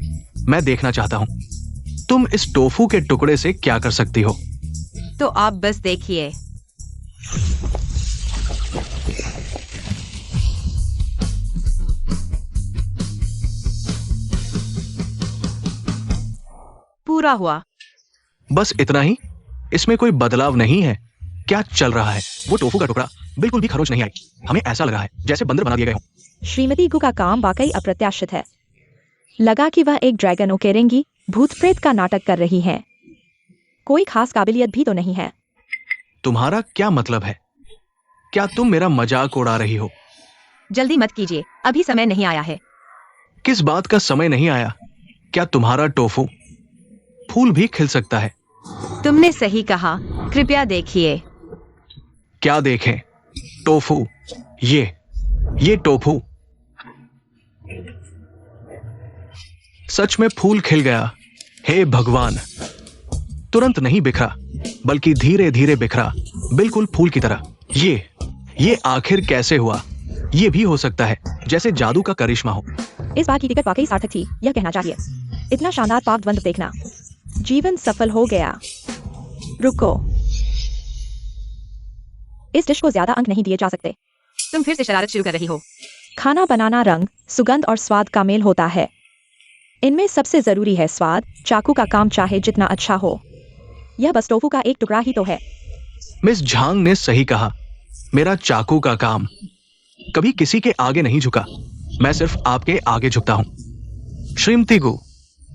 Speaker 1: मैं देखना चाहता हूं तुम इस टोफू के टुकड़े से क्या कर सकती हो।
Speaker 2: तो आप बस देखिए। पूरा हुआ।
Speaker 1: बस इतना ही? इसमें कोई बदलाव नहीं है? क्या चल रहा है? वो टोफू का टुकड़ा बिल्कुल भी खरोच नहीं आई। हमें ऐसा लगा है जैसे बंदर बना दिए गए हों।
Speaker 4: श्रीमती गु का काम वाकई अप्रत्याशित है। लगा कि वह एक ड्रैगन उकेरेंगी, भूत प्रेत का नाटक कर रही हैं। कोई खास काबिलियत भी तो नहीं है।
Speaker 1: तुम्हारा क्या मतलब है? क्या तुम मेरा मजाक उड़ा रही हो?
Speaker 2: जल्दी मत कीजिए, अभी समय नहीं आया है।
Speaker 1: किस बात का समय नहीं आया? क्या तुम्हारा टोफू फूल भी खिल सकता है?
Speaker 2: तुमने सही कहा, कृपया देखिए।
Speaker 1: क्या देखें? टोफू, ये टोफू सच में फूल खिल गया। हे भगवान! तुरंत नहीं बिखरा, बल्कि धीरे धीरे बिखरा, बिल्कुल फूल की तरह। ये आखिर कैसे हुआ? ये भी हो सकता है जैसे जादू का करिश्मा हो।
Speaker 4: इस बार की टिकट वाकई सार्थक थी, यह कहना चाहिए। इतना शानदार पाक द्वंद्व देखना, जीवन सफल हो गया। रुको, इस डिश को ज्यादा अंक नहीं दिए जा सकते।
Speaker 2: तुम फिर से शरारत शुरू कर रही हो।
Speaker 4: खाना बनाना रंग, सुगंध और स्वाद का मेल होता है। इनमें सबसे जरूरी है स्वाद। चाकू का काम चाहे जितना अच्छा हो, यह बस टोफू का एक टुकड़ा ही तो है।
Speaker 1: मिस झांग ने सही कहा। मेरा चाकू का काम कभी किसी के आगे नहीं झुका। मैं सिर्फ आपके आगे झुकता हूं। श्रीमती गु,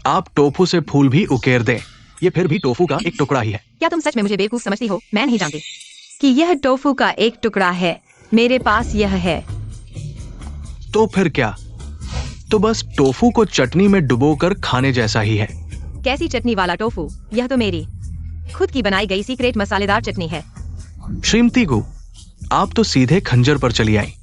Speaker 1: आप टोफू से फूल भी उकेर दें, ये फिर भी टोफू का एक टुकड़ा ही है।
Speaker 2: क्या तुम सच में मुझे बेवकूफ समझती हो? मैं नहीं जानती कि यह टोफू का एक टुकड़ा है। मेरे पास यह है।
Speaker 1: तो फिर क्या? तो बस टोफू को चटनी में डुबोकर खाने जैसा ही है।
Speaker 2: कैसी चटनी वाला टोफू? यह तो मेरी खुद की बनाई गई सीक्रेट मसालेदार चटनी है।
Speaker 1: श्रीमती गु, आप तो सीधे खंजर पर चली आई।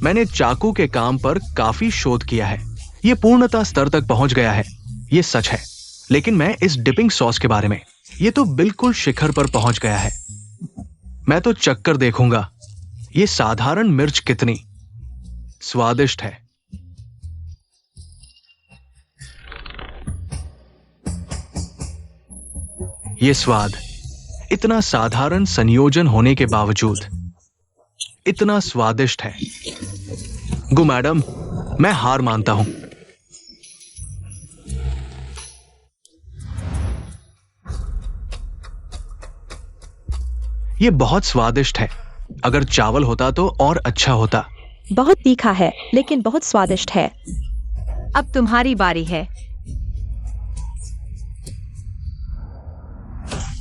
Speaker 1: मैंने चाकू के काम पर काफी शोध किया है। ये पूर्णता स्तर तक पहुंच गया है, ये सच है। लेकिन मैं इस डिपिंग सॉस के बारे में, ये तो बिल्कुल शिखर पर पहुंच गया है। मैं तो चक्कर देखूंगा। ये साधारण मिर्च कितनी स्वादिष्ट है। ये स्वाद, इतना साधारण संयोजन होने के बावजूद इतना स्वादिष्ट है। गु मैडम, मैं हार मानता हूं। ये बहुत स्वादिष्ट है। अगर चावल होता तो और अच्छा होता।
Speaker 4: बहुत तीखा है, लेकिन बहुत स्वादिष्ट है।
Speaker 2: अब तुम्हारी बारी है।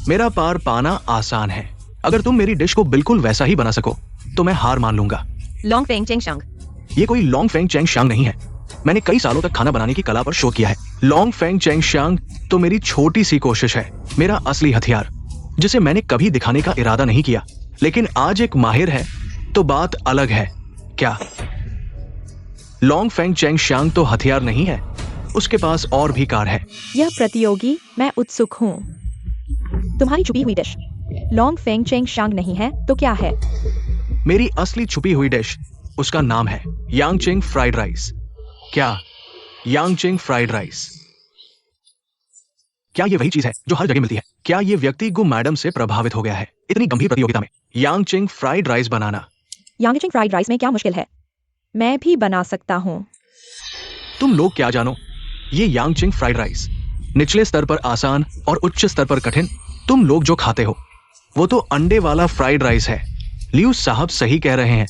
Speaker 1: मेरा पार पाना आसान है। अगर तुम मेरी डिश को बिल्कुल वैसा ही बना सको तो मैं हार मान लूंगा।
Speaker 2: लॉन्ग फेंग चेंग शंग।
Speaker 1: ये कोई लॉन्ग फेंग चेंग शांग नहीं है। मैंने कई सालों तक खाना बनाने की कला पर शोध किया है। लॉन्ग फेंग चेंग शांग तो मेरी छोटी सी कोशिश है, मेरा असली हथियार, जिसे मैंने कभी दिखाने का इरादा नहीं किया। लेकिन आज एक माहिर है तो बात अलग है। क्या लॉन्ग फेंग चेंग शांग तो हथियार नहीं है, उसके पास और भी कार है।
Speaker 4: यह प्रतियोगी, मैं उत्सुक हूँ। तुम्हारी छुपी हुई डिश लॉन्ग फेंग चेंग शांग नहीं है तो क्या है?
Speaker 1: मेरी असली छुपी हुई डिश, उसका नाम है यांगचिंग फ्राइड राइस। क्या यांगचिंग फ्राइड राइस? क्या ये वही चीज है जो हर जगह मिलती है? क्या ये व्यक्ति गु मैडम से प्रभावित हो गया है इतनी गंभीर प्रतियोगिता में यांगचिंग फ्राइड राइस बनाना?
Speaker 4: यांगचिंग फ्राइड राइस में क्या मुश्किल है? मैं भी बना सकता हूँ।
Speaker 1: तुम लोग क्या जानो, ये यांगचिंग फ्राइड राइस निचले स्तर पर आसान और उच्च स्तर पर कठिन। तुम लोग जो खाते हो वो तो अंडे वाला फ्राइड राइस है। लियू साहब सही कह रहे हैं।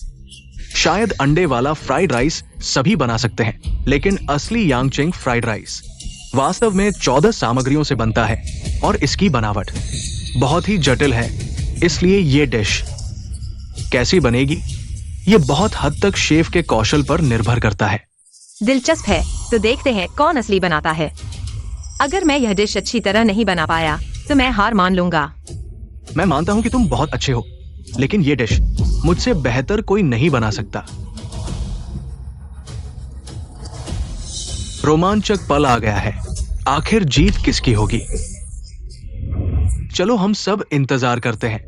Speaker 1: शायद अंडे वाला फ्राइड राइस सभी बना सकते हैं, लेकिन असली यांगचिंग फ्राइड राइस वास्तव में 14 सामग्रियों से बनता है और इसकी बनावट बहुत ही जटिल है। इसलिए ये डिश कैसी बनेगी, ये बहुत हद तक शेफ के कौशल पर निर्भर करता है।
Speaker 2: दिलचस्प है, तो देखते हैं कौन असली बनाता है। अगर मैं यह डिश अच्छी तरह नहीं बना पाया तो मैं हार मान लूंगा।
Speaker 1: मैं मानता हूं कि तुम बहुत अच्छे हो, लेकिन ये डिश मुझसे बेहतर कोई नहीं बना सकता। रोमांचक पल आ गया है। आखिर जीत किसकी होगी? चलो हम सब इंतजार करते हैं।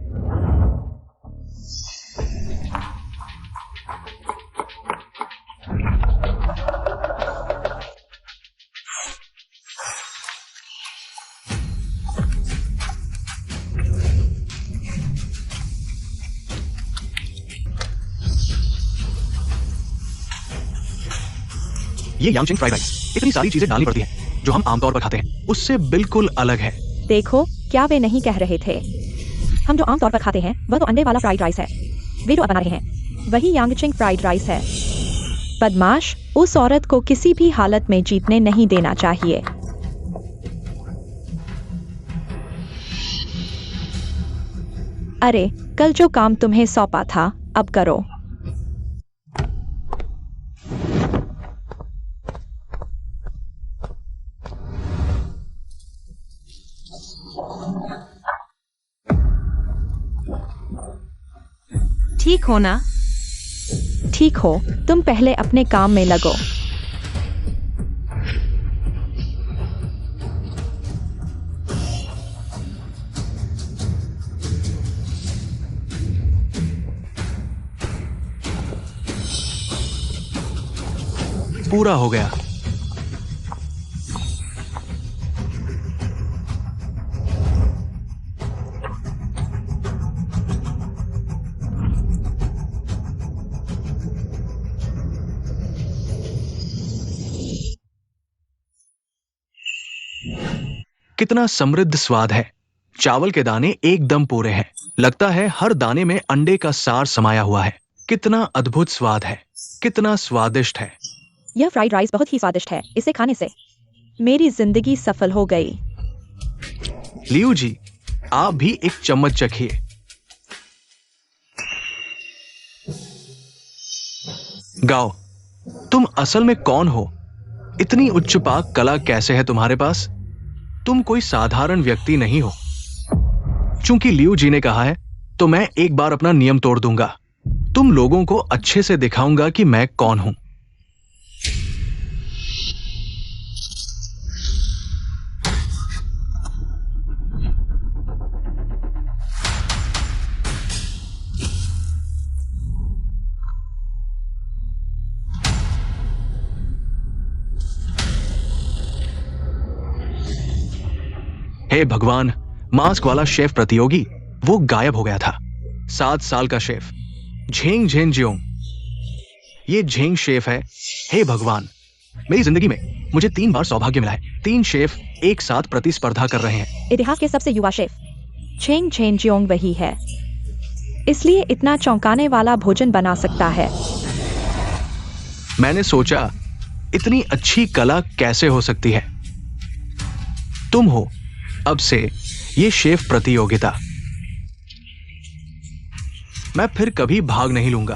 Speaker 1: ये यांगचिंग फ्राइड राइस, इतनी सारी चीजें डालनी पड़ती हैं जो हम आमतौर पर खाते हैं, उससे बिल्कुल अलग है।
Speaker 4: देखो, क्या वे नहीं कह रहे थे? हम जो आमतौर पर खाते हैं वह तो अंडे वाला फ्राइड राइस है। वे जो अब बना रहे हैं वही यांगचिंग फ्राइड राइस है। बदमाश, उस औरत को किसी भी हालत में जीतने नहीं देना चाहिए। अरे, कल जो काम तुम्हें सौंपा था अब करो।
Speaker 2: ठीक हो ना?
Speaker 4: ठीक हो, तुम पहले अपने काम में लगो।
Speaker 1: पूरा हो गया। कितना समृद्ध स्वाद है। चावल के दाने एकदम पूरे हैं। लगता है हर दाने में अंडे का सार समाया हुआ है। कितना अद्भुत स्वाद है, कितना स्वादिष्ट है।
Speaker 4: यह फ्राइड राइस बहुत ही स्वादिष्ट है। इसे खाने से मेरी जिंदगी सफल हो गई।
Speaker 1: लियू जी, आप भी एक चम्मच चखिए। गाओ, तुम असल में कौन हो? इतनी उच्च पाक कला कैसे है तुम्हारे पास? तुम कोई साधारण व्यक्ति नहीं हो। चूंकि लियू जी ने कहा है तो मैं एक बार अपना नियम तोड़ दूंगा। तुम लोगों को अच्छे से दिखाऊंगा कि मैं कौन हूं। हे भगवान, मास्क वाला शेफ प्रतियोगी वो गायब हो गया था। 7 साल का शेफ झेंग झेन जियोंग, ये झेंग शेफ है। हे भगवान, मेरी जिंदगी में मुझे 3 बार सौभाग्य मिला है। 3 शेफ एक साथ प्रतिस्पर्धा कर रहे हैं।
Speaker 4: इतिहास के सबसे युवा शेफ झेंग झेन जियोंग वही है, इसलिए इतना चौंकाने वाला भोजन बना सकता है।
Speaker 1: मैंने सोचा इतनी अच्छी कला कैसे हो सकती है। तुम हो अब से ये शेफ प्रतियोगिता। मैं फिर कभी भाग नहीं लूंगा।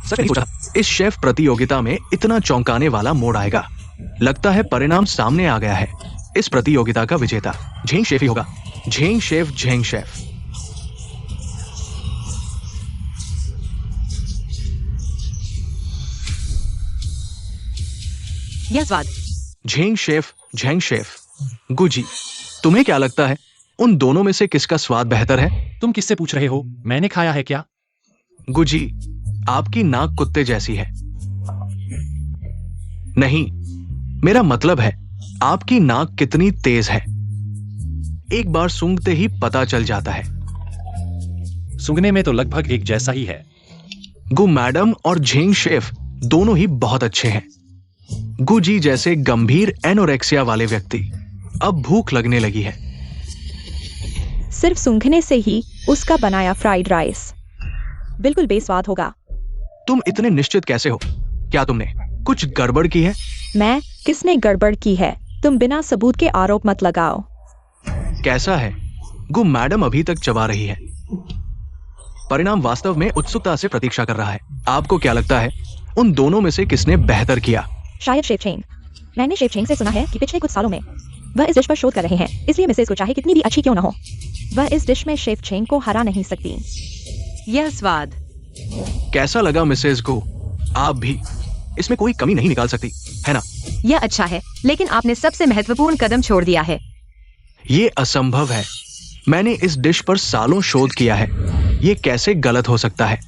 Speaker 1: सच नहीं सोचा इस शेफ प्रतियोगिता में इतना चौंकाने वाला मोड़ आएगा। लगता है परिणाम सामने आ गया है। इस प्रतियोगिता का विजेता झेंग शेफ ही होगा। Zheng chef, Zheng chef.
Speaker 2: यह स्वाद।
Speaker 1: Zheng chef, Zheng chef. Guzzi, तुम्हें क्या लगता है उन दोनों में से किसका स्वाद बेहतर है?
Speaker 3: तुम किससे पूछ रहे हो? मैंने खाया है क्या?
Speaker 1: गुजी, आपकी नाक कुत्ते जैसी है। नहीं, मेरा मतलब है आपकी नाक कितनी तेज है। एक बार सूंघते ही पता चल जाता है।
Speaker 3: सूंघने में तो लगभग एक जैसा ही है।
Speaker 1: गु मैडम और झेंग शेफ दोनों ही बहुत अच्छे हैं। गुजी जैसे गंभीर एनोरेक्सिया वाले व्यक्ति, अब भूख लगने लगी है।
Speaker 4: सिर्फ सूंघने से ही उसका बनाया फ्राइड राइस बिल्कुल बेस्वाद होगा।
Speaker 1: तुम इतने निश्चित कैसे हो? क्या तुमने कुछ गड़बड़ की है?
Speaker 4: मैं? किसने गड़बड़ की है? तुम बिना सबूत के आरोप मत लगाओ।
Speaker 1: कैसा है? गु मैडम अभी तक चबा रही है। परिणाम वास्तव में उत्सुकता से प्रतीक्षा कर रहा है। आपको क्या लगता है उन दोनों में से किसने बेहतर किया?
Speaker 4: शायद शेफ चेंग। मैंने शेफ चेंग से सुना है कि पिछले कुछ सालों में वह इस डिश पर शोध कर रहे हैं, इसलिए मिसेज को चाहे कितनी भी अच्छी क्यों न हो, वह इस डिश में शेफ चेंग को हरा नहीं सकती।
Speaker 2: यह स्वाद।
Speaker 1: कैसा लगा मिसेज को? आप भी इसमें कोई कमी नहीं निकाल सकती, है ना?
Speaker 2: यह अच्छा है, लेकिन आपने सबसे महत्वपूर्ण कदम छोड़ दिया है।
Speaker 1: ये असंभव है। मैंने इस डिश पर सालों शोध किया है। ये कैसे गलत हो सकता है?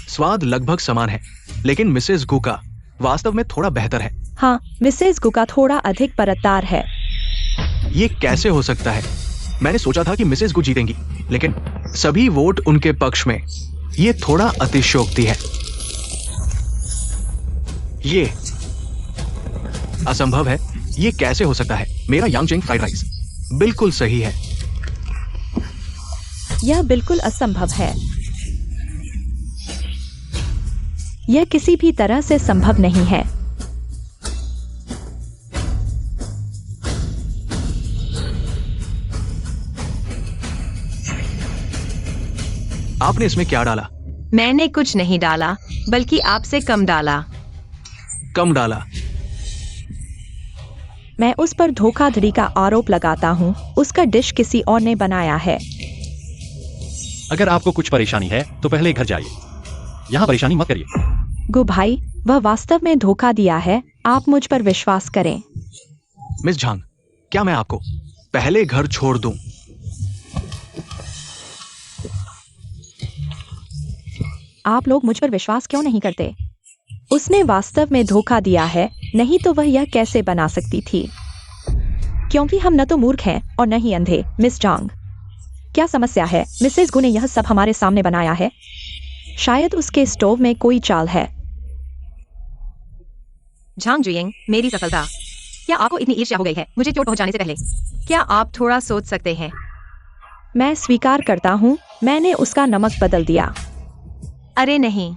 Speaker 1: स्वाद लगभग समान है, लेकिन मिसेस गु का वास्तव में थोड़ा बेहतर है।
Speaker 4: हाँ, मिसेज गु का थोड़ा अधिक परतदार है।
Speaker 1: ये कैसे हो सकता है? मैंने सोचा था कि मिसेस गु जीतेंगी, लेकिन सभी वोट उनके पक्ष में। ये थोड़ा अतिशयोक्ति है। असंभव है। ये कैसे हो सकता है? मेरा यांगचेंग फ्राइड राइस बिल्कुल सही है।
Speaker 4: यह बिल्कुल असंभव है। यह किसी भी तरह से संभव नहीं है।
Speaker 1: आपने इसमें क्या डाला?
Speaker 2: मैंने कुछ नहीं डाला, बल्कि आपसे कम डाला।
Speaker 1: कम डाला।
Speaker 4: मैं उस पर धोखाधड़ी का आरोप लगाता हूँ। उसका डिश किसी और ने बनाया है।
Speaker 3: अगर आपको कुछ परेशानी है तो पहले घर जाइए। यहाँ परेशानी मत करिए।
Speaker 4: गु भाई, वह वास्तव में धोखा दिया है। आप मुझ पर विश्वास करें।
Speaker 1: मिस झांग, क्या मैं आपको पहले घर छोड़ दूं?
Speaker 4: आप लोग मुझ पर विश्वास क्यों नहीं करते? उसने वास्तव में धोखा दिया है, नहीं तो वह यह कैसे बना सकती थी? क्योंकि हम न तो मूर्ख हैं और न ही अंधे। मिस झांग, क्या समस्या है? मिसेस गु ने यह सब हमारे सामने बनाया है। शायद उसके स्टोव में कोई चाल है।
Speaker 2: झांग जुयिंग, मेरी सफलता। क्या आपको इतनी ईर्ष्या हो गई है मुझे चोट पहुंचाने से पहले? क्या आप थोड़ा सोच सकते हैं?
Speaker 4: मैं स्वीकार करता हूँ, मैंने उसका नमक बदल दिया।
Speaker 2: अरे नहीं,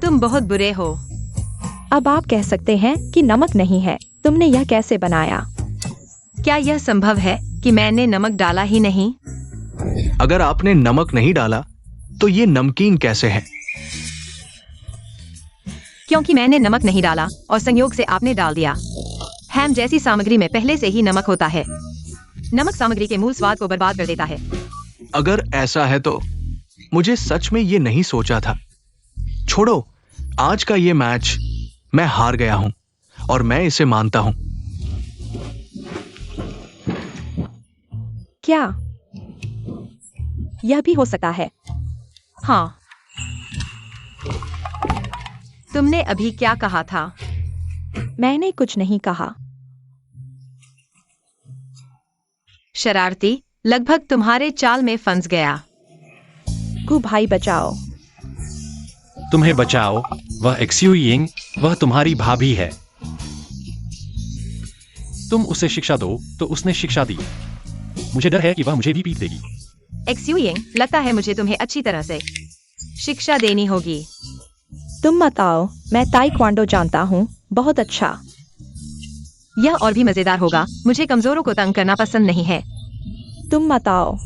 Speaker 2: तुम बहुत बुरे हो।
Speaker 4: अब आप कह सकते हैं कि नमक नहीं है। तुमने यह कैसे बनाया?
Speaker 2: क्या यह संभव है कि मैंने नमक डाला ही नहीं?
Speaker 1: अगर आपने नमक नहीं डाला तो ये नमकीन कैसे है?
Speaker 2: क्योंकि मैंने नमक नहीं डाला और संयोग से आपने डाल दिया। हैम जैसी सामग्री में पहले से ही नमक होता है। नमक सामग्री के मूल स्वाद को बर्बाद कर देता है।
Speaker 1: अगर ऐसा है तो मुझे सच में ये नहीं सोचा था। छोड़ो, आज का ये मैच मैं हार गया हूं और मैं इसे मानता हूं।
Speaker 4: क्या यह भी हो सकता है?
Speaker 2: हाँ। तुमने अभी क्या कहा था?
Speaker 4: मैंने कुछ नहीं कहा।
Speaker 2: शरारती, लगभग तुम्हारे चाल में फंस गया।
Speaker 4: गु भाई बचाओ।
Speaker 3: तुम्हें बचाओ। वह एक्स्यूइंग, वह तुम्हारी भाभी है। तुम उसे शिक्षा दो तो उसने शिक्षा दी। मुझे डर है कि वह मुझे भी पीट देगी।
Speaker 2: एक्स्यूइंग, लगता है मुझे तुम्हें अच्छी तरह से शिक्षा देनी होगी।
Speaker 4: तुम मत आओ, मैं ताइक्वांडो जानता हूँ। बहुत अच्छा।
Speaker 2: यह और भी मजेदार होगा। मुझे कमजोरों को तंग करना पसंद नहीं है।
Speaker 4: तुम मत आओ।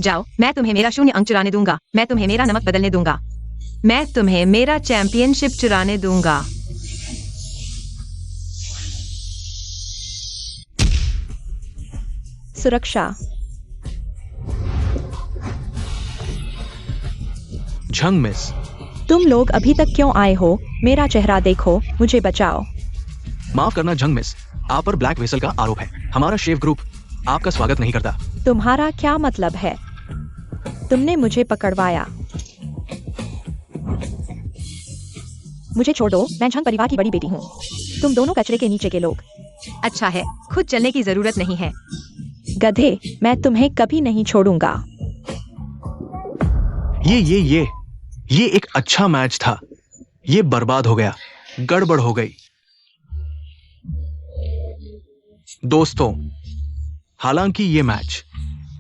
Speaker 2: जाओ, मैं तुम्हें मेरा 0 अंक चुराने दूंगा। मैं तुम्हें मेरा नमक बदलने दूंगा। मैं तुम्हें मेरा चैंपियनशिप चुराने दूंगा।
Speaker 4: सुरक्षा।
Speaker 1: झंग मिस,
Speaker 4: तुम लोग अभी तक क्यों आए हो? मेरा चेहरा देखो, मुझे बचाओ।
Speaker 1: माफ करना झंग मिस, आप पर ब्लैक वेसल का आरोप है। हमारा शेफ ग्रुप आपका स्वागत नहीं करता।
Speaker 4: तुम्हारा क्या मतलब है? तुमने मुझे पकड़वाया। मुझे छोड़ दो, मैं झंग परिवार की बड़ी बेटी हूँ। तुम दोनों कचरे के नीचे के लोग।
Speaker 2: अच्छा है, खुद चलने की जरूरत नहीं है।
Speaker 4: गधे, मैं तुम्हें कभी नहीं छोड़ूंगा।
Speaker 1: ये एक अच्छा मैच था। ये बर्बाद हो गया, गड़बड़ हो गई। दोस्तों, हालांकि ये मैच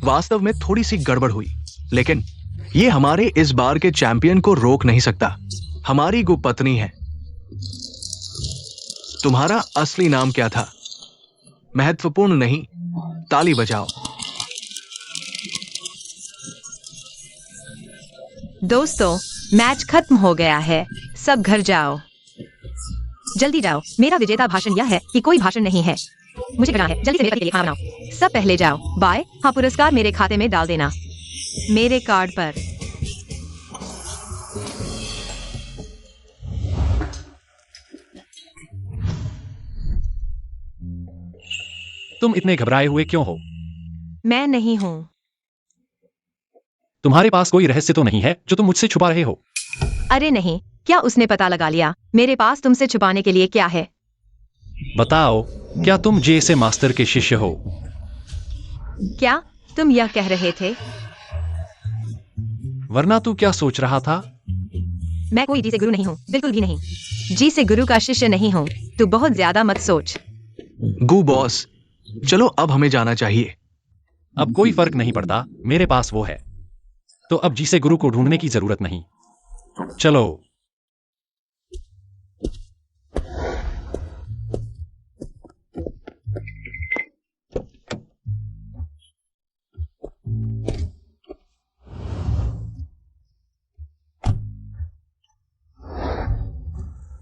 Speaker 1: वास्तव में थोड़ी सी गड़बड़ हुई, लेकिन ये हमारे इस बार के चैंपियन को रोक नहीं सकता। हमारी गु पत्नी है। तुम्हारा असली नाम क्या था? महत्वपूर्ण नहीं, ताली बजाओ।
Speaker 2: दोस्तों, मैच खत्म हो गया है। सब घर जाओ, जल्दी जाओ। मेरा विजेता भाषण यह है कि कोई भाषण नहीं है। मुझे करना है, जल्दी से मेरे पति के लिए खाना बनाओ। सब पहले जाओ। बाय। हाँ, पुरस्कार मेरे खाते में डाल देना, मेरे कार्ड पर।
Speaker 3: तुम इतने घबराए हुए क्यों हो?
Speaker 2: मैं नहीं हूँ।
Speaker 3: तुम्हारे पास कोई रहस्य तो नहीं है जो तुम मुझसे छुपा रहे हो?
Speaker 2: अरे नहीं, क्या उसने पता लगा लिया? मेरे पास तुमसे छुपाने के लिए क्या है?
Speaker 3: बताओ, क्या तुम जे मास्टर के शिष्य हो?
Speaker 2: क्या तुम यह कह रहे थे?
Speaker 3: वरना तू क्या सोच रहा था?
Speaker 2: मैं कोई जी से गुरु नहीं हूँ, बिल्कुल भी नहीं। जी से गुरु का शिष्य नहीं हूँ। तू बहुत ज्यादा मत सोच।
Speaker 1: गु बॉस, चलो अब हमें जाना चाहिए।
Speaker 3: अब कोई फर्क नहीं पड़ता, मेरे पास वो है। तो अब जी से गुरु को ढूंढने की जरूरत नहीं। चलो।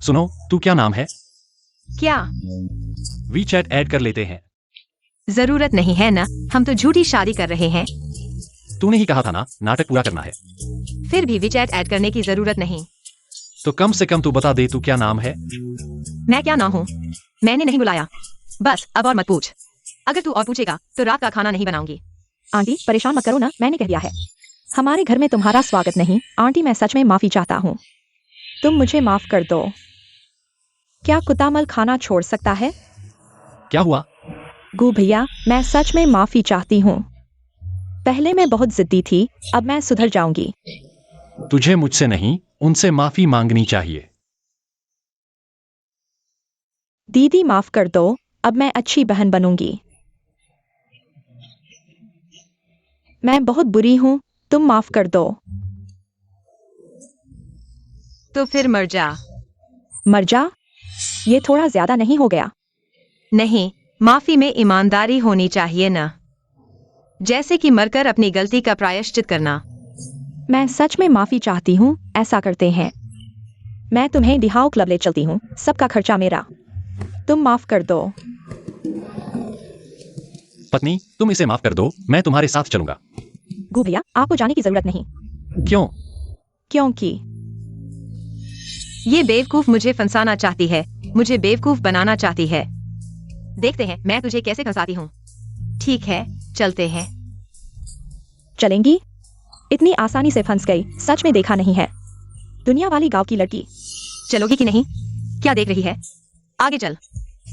Speaker 3: सुनो, तू क्या नाम है?
Speaker 2: क्या?
Speaker 3: वीचैट ऐड कर लेते हैं।
Speaker 2: जरूरत नहीं है ना, हम तो झूठी शादी कर रहे हैं।
Speaker 3: तूने ही कहा था ना, नाटक पूरा करना है।
Speaker 2: फिर भी वीचैट ऐड करने की जरूरत नहीं।
Speaker 3: तो कम से कम तू बता दे, तू क्या नाम है?
Speaker 2: मैं क्या ना हूँ? मैंने नहीं बुलाया। बस अब और मत पूछ। अगर तू और पूछेगा तो रात का खाना नहीं बनाऊंगी।
Speaker 4: आंटी परेशान मत करो ना, मैंने कह दिया है। हमारे घर में तुम्हारा स्वागत नहीं। आंटी मैं सच में माफी चाहता हूँ, तुम मुझे माफ कर दो। क्या कुतामल खाना छोड़ सकता है?
Speaker 3: क्या हुआ?
Speaker 4: गु भैया, मैं सच में माफी चाहती हूँ। पहले मैं बहुत जिद्दी थी, अब मैं सुधर जाऊंगी।
Speaker 3: तुझे मुझसे नहीं, उनसे माफी मांगनी चाहिए।
Speaker 4: दीदी माफ कर दो, अब मैं अच्छी बहन बनूंगी। मैं बहुत बुरी हूँ, तुम माफ कर दो।
Speaker 2: तो फिर मर जा।
Speaker 4: मर जा? ये थोड़ा ज्यादा नहीं हो गया?
Speaker 2: नहीं, माफी में ईमानदारी होनी चाहिए ना। जैसे कि मरकर अपनी गलती का प्रायश्चित करना।
Speaker 4: मैं सच में माफी चाहती हूँ, ऐसा करते हैं। मैं तुम्हें दिहाओ क्लब ले चलती हूँ, सबका खर्चा मेरा। तुम माफ कर दो।
Speaker 3: पत्नी, तुम इसे माफ कर दो, मैं तुम्हारे साथ चलूंगा।
Speaker 4: गु भैया, आपको जाने की जरूरत नहीं।
Speaker 3: क्यों?
Speaker 4: क्योंकि
Speaker 2: ये बेवकूफ मुझे फंसाना चाहती है, मुझे बेवकूफ बनाना चाहती है। देखते हैं मैं तुझे कैसे फंसाती हूँ। ठीक है, चलते हैं।
Speaker 4: चलेंगी? इतनी आसानी से फंस गई, सच में देखा नहीं है। दुनिया वाली गांव की लड़की।
Speaker 2: चलोगी कि नहीं? क्या देख रही है? आगे चल।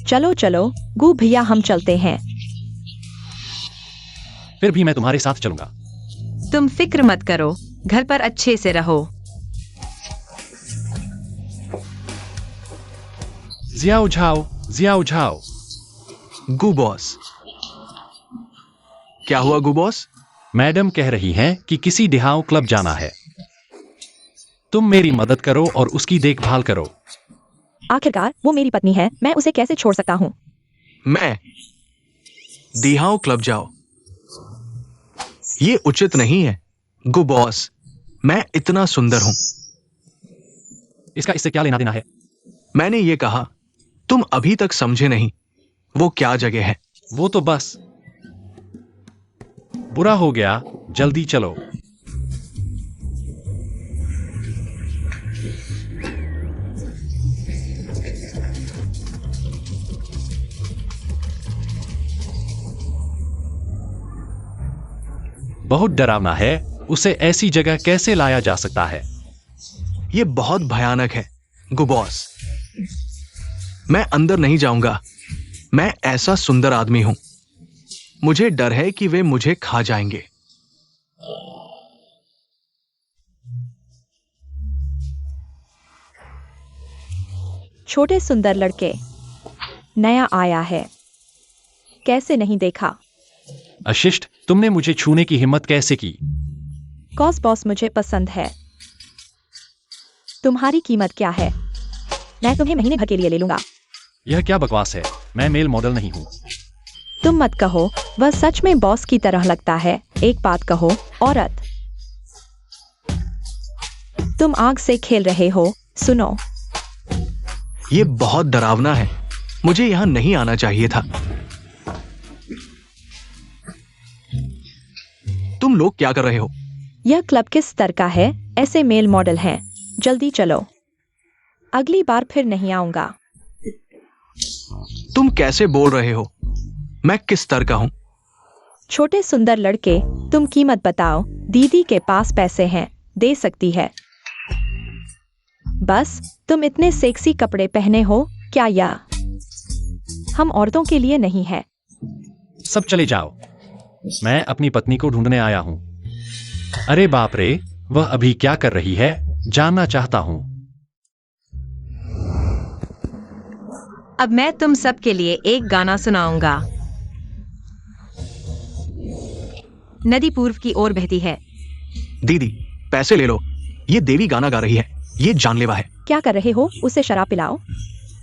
Speaker 4: चलो चलो गु भैया, हम चलते हैं।
Speaker 3: फिर भी मैं तुम्हारे साथ चलूंगा।
Speaker 2: तुम फिक्र मत करो, घर पर अच्छे से रहो।
Speaker 3: Jiao Zhao, Jiao Zhao.
Speaker 1: गु बॉस, क्या हुआ गु बॉस?
Speaker 3: मैडम कह रही हैं कि किसी दिहाओ क्लब जाना है। तुम मेरी मदद करो और उसकी देखभाल करो।
Speaker 4: आखिरकार वो मेरी पत्नी है, मैं उसे कैसे छोड़ सकता हूँ?
Speaker 1: मैं दिहाओ क्लब जाओ, ये उचित नहीं है। गु बॉस, मैं इतना सुंदर हूं।
Speaker 3: इसका इससे क्या लेना देना है?
Speaker 1: मैंने ये कहा, तुम अभी तक समझे नहीं वो क्या जगह है।
Speaker 3: वो तो बस बुरा हो गया, जल्दी चलो। बहुत डरावना है, उसे ऐसी जगह कैसे लाया जा सकता है?
Speaker 1: ये बहुत भयानक है गु बॉस। मैं अंदर नहीं जाऊंगा, मैं ऐसा सुंदर आदमी हूं। मुझे डर है कि वे मुझे खा जाएंगे।
Speaker 4: छोटे सुंदर लड़के, नया आया है, कैसे नहीं देखा?
Speaker 3: अशिष्ट, तुमने मुझे छूने की हिम्मत कैसे की?
Speaker 4: कॉस बॉस मुझे पसंद है। तुम्हारी कीमत क्या है? मैं तुम्हें महीने भर के लिए ले लूंगा।
Speaker 3: यह क्या बकवास है, मैं मेल मॉडल नहीं हूं।
Speaker 4: तुम मत कहो, वह सच में बॉस की तरह लगता है। एक बात कहो, औरत, तुम आग से खेल रहे हो। सुनो,
Speaker 1: ये बहुत डरावना है, मुझे यहां नहीं आना चाहिए था। तुम लोग क्या कर रहे हो?
Speaker 4: यह क्लब किस स्तर का है? ऐसे मेल मॉडल हैं। जल्दी चलो, अगली बार फिर नहीं आऊंगा।
Speaker 1: तुम कैसे बोल रहे हो? मैं किस स्तर का हूं?
Speaker 4: छोटे सुंदर लड़के, तुम कीमत बताओ। दीदी के पास पैसे हैं, दे सकती है। बस तुम इतने सेक्सी कपड़े पहने हो, क्या यह हम औरतों के लिए नहीं है?
Speaker 3: सब चले जाओ, मैं अपनी पत्नी को ढूंढने आया हूं। अरे बाप रे, वह अभी क्या कर रही है? जानना चाहता हूं।
Speaker 2: अब मैं तुम सब के लिए एक गाना सुनाऊंगा। नदी पूर्व की ओर बहती है।
Speaker 1: दीदी, पैसे ले लो। ये देवी गाना गा रही है। ये जानलेवा है।
Speaker 4: क्या कर रहे हो? उसे शराब पिलाओ।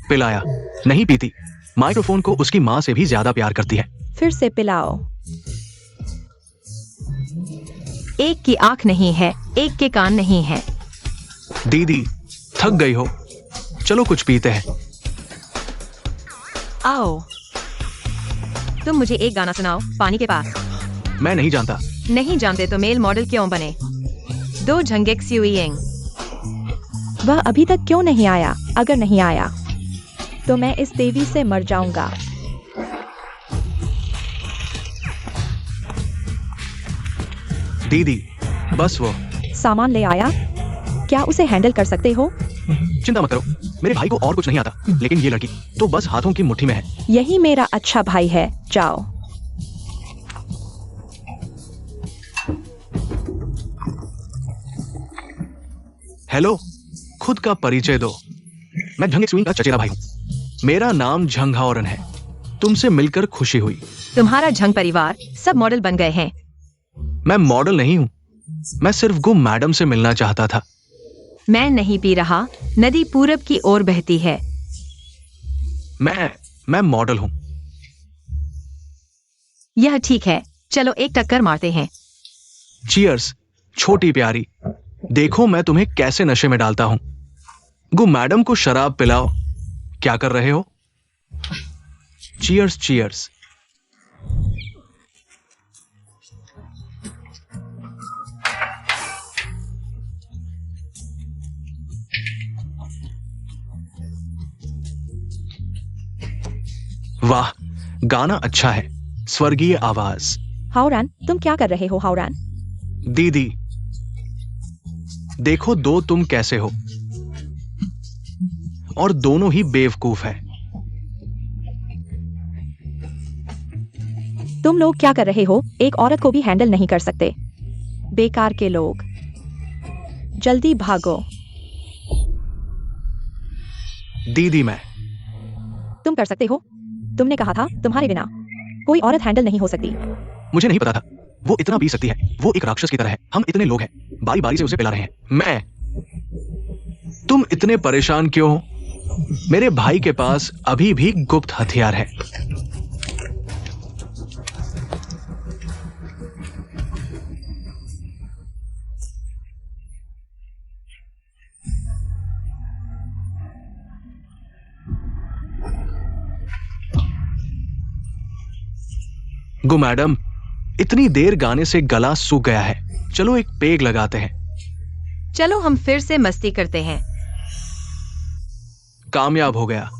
Speaker 1: पिलाया? नहीं पीती। माइक्रोफोन को उसकी माँ से भी ज्यादा प्यार करती है।
Speaker 4: फिर से पिलाओ।
Speaker 2: एक की आंख नहीं है, एक के कान नहीं है।
Speaker 1: दीदी, थक गई हो? चलो कुछ पीते हैं।
Speaker 2: आओ, तुम मुझे एक गाना सुनाओ पानी के पास।
Speaker 1: मैं नहीं जानता।
Speaker 2: नहीं जानते तो मेल मॉडल क्यों बने? दो झंगेक स्यूइंग।
Speaker 4: वह अभी तक क्यों नहीं आया? अगर नहीं आया तो मैं इस देवी से मर जाऊंगा।
Speaker 1: दीदी, बस वो।
Speaker 4: सामान ले आया? क्या उसे हैंडल कर सकते हो?
Speaker 1: चिंता मत करो, मेरे भाई को और कुछ नहीं आता, लेकिन ये लड़की तो बस हाथों की मुट्ठी में है।
Speaker 4: यही मेरा अच्छा भाई है। जाओ।
Speaker 1: हेलो, खुद का परिचय दो। मैं झंग स्विंग का चचेरा भाई हूँ। मेरा नाम झंग हाओरन है। तुमसे मिलकर खुशी हुई।
Speaker 2: तुम्हारा झंग परिवार सब मॉडल बन गए हैं।
Speaker 1: मैं मॉडल नहीं हूँ। मैं सिर्फ गुम मैडम से मिलना चाहता था।
Speaker 2: मैं नहीं पी रहा। नदी पूरब की ओर बहती है।
Speaker 1: मैं मॉडल हूँ।
Speaker 2: यह ठीक है, चलो एक टक्कर मारते हैं।
Speaker 1: चीयर्स, छोटी प्यारी। देखो मैं तुम्हें कैसे नशे में डालता हूं। गुम मैडम को शराब पिलाओ। क्या कर रहे हो? Cheers cheers. वाह, गाना अच्छा है। स्वर्गीय आवाज।
Speaker 4: हाओरान, तुम क्या कर रहे हो? हाओरान,
Speaker 1: दीदी, देखो दो तुम कैसे हो। और दोनों ही बेवकूफ हैं।
Speaker 4: तुम लोग क्या कर रहे हो? एक औरत को भी हैंडल नहीं कर सकते। बेकार के लोग। जल्दी भागो।
Speaker 1: दीदी, मैं
Speaker 4: तुम कर सकते हो। तुमने कहा था तुम्हारे बिना कोई औरत हैंडल नहीं हो सकती।
Speaker 1: मुझे नहीं पता था वो इतना पी सकती है। वो एक राक्षस की तरह है। हम इतने लोग हैं, बारी बारी से उसे पिला रहे हैं। तुम इतने परेशान क्यों हो? मेरे भाई के पास अभी भी गुप्त हथियार है। गो मैडम, इतनी देर गाने से गला सूख गया है। चलो एक पेग लगाते हैं।
Speaker 2: चलो हम फिर से मस्ती करते हैं।
Speaker 1: कामयाब हो गया।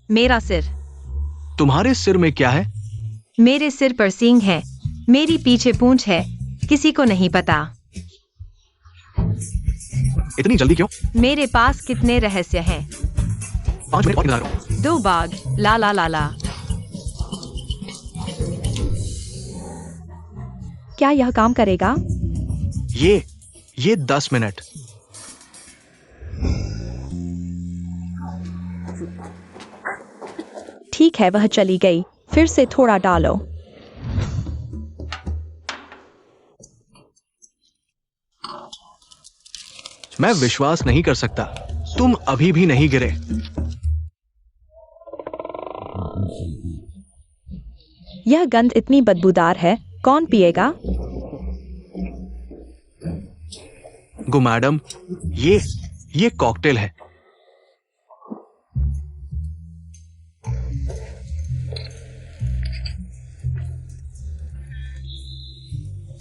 Speaker 2: मेरा सिर।
Speaker 1: तुम्हारे सिर में क्या है?
Speaker 2: मेरे सिर पर सींग है। मेरी पीछे पूंछ है। किसी को नहीं पता।
Speaker 1: इतनी जल्दी क्यों?
Speaker 2: मेरे पास कितने रहस्य हैं।
Speaker 1: 5 मिनट और इंतजार करो।
Speaker 2: 2 बाघ। ला ला ला ला।
Speaker 4: क्या यह काम करेगा?
Speaker 1: ये 10 मिनट।
Speaker 4: ठीक है, वह चली गई। फिर से थोड़ा डालो।
Speaker 1: मैं विश्वास नहीं कर सकता, तुम अभी भी नहीं गिरे।
Speaker 4: यह गंध इतनी बदबूदार है। कौन पिएगा?
Speaker 1: गो मैडम, ये कॉकटेल है।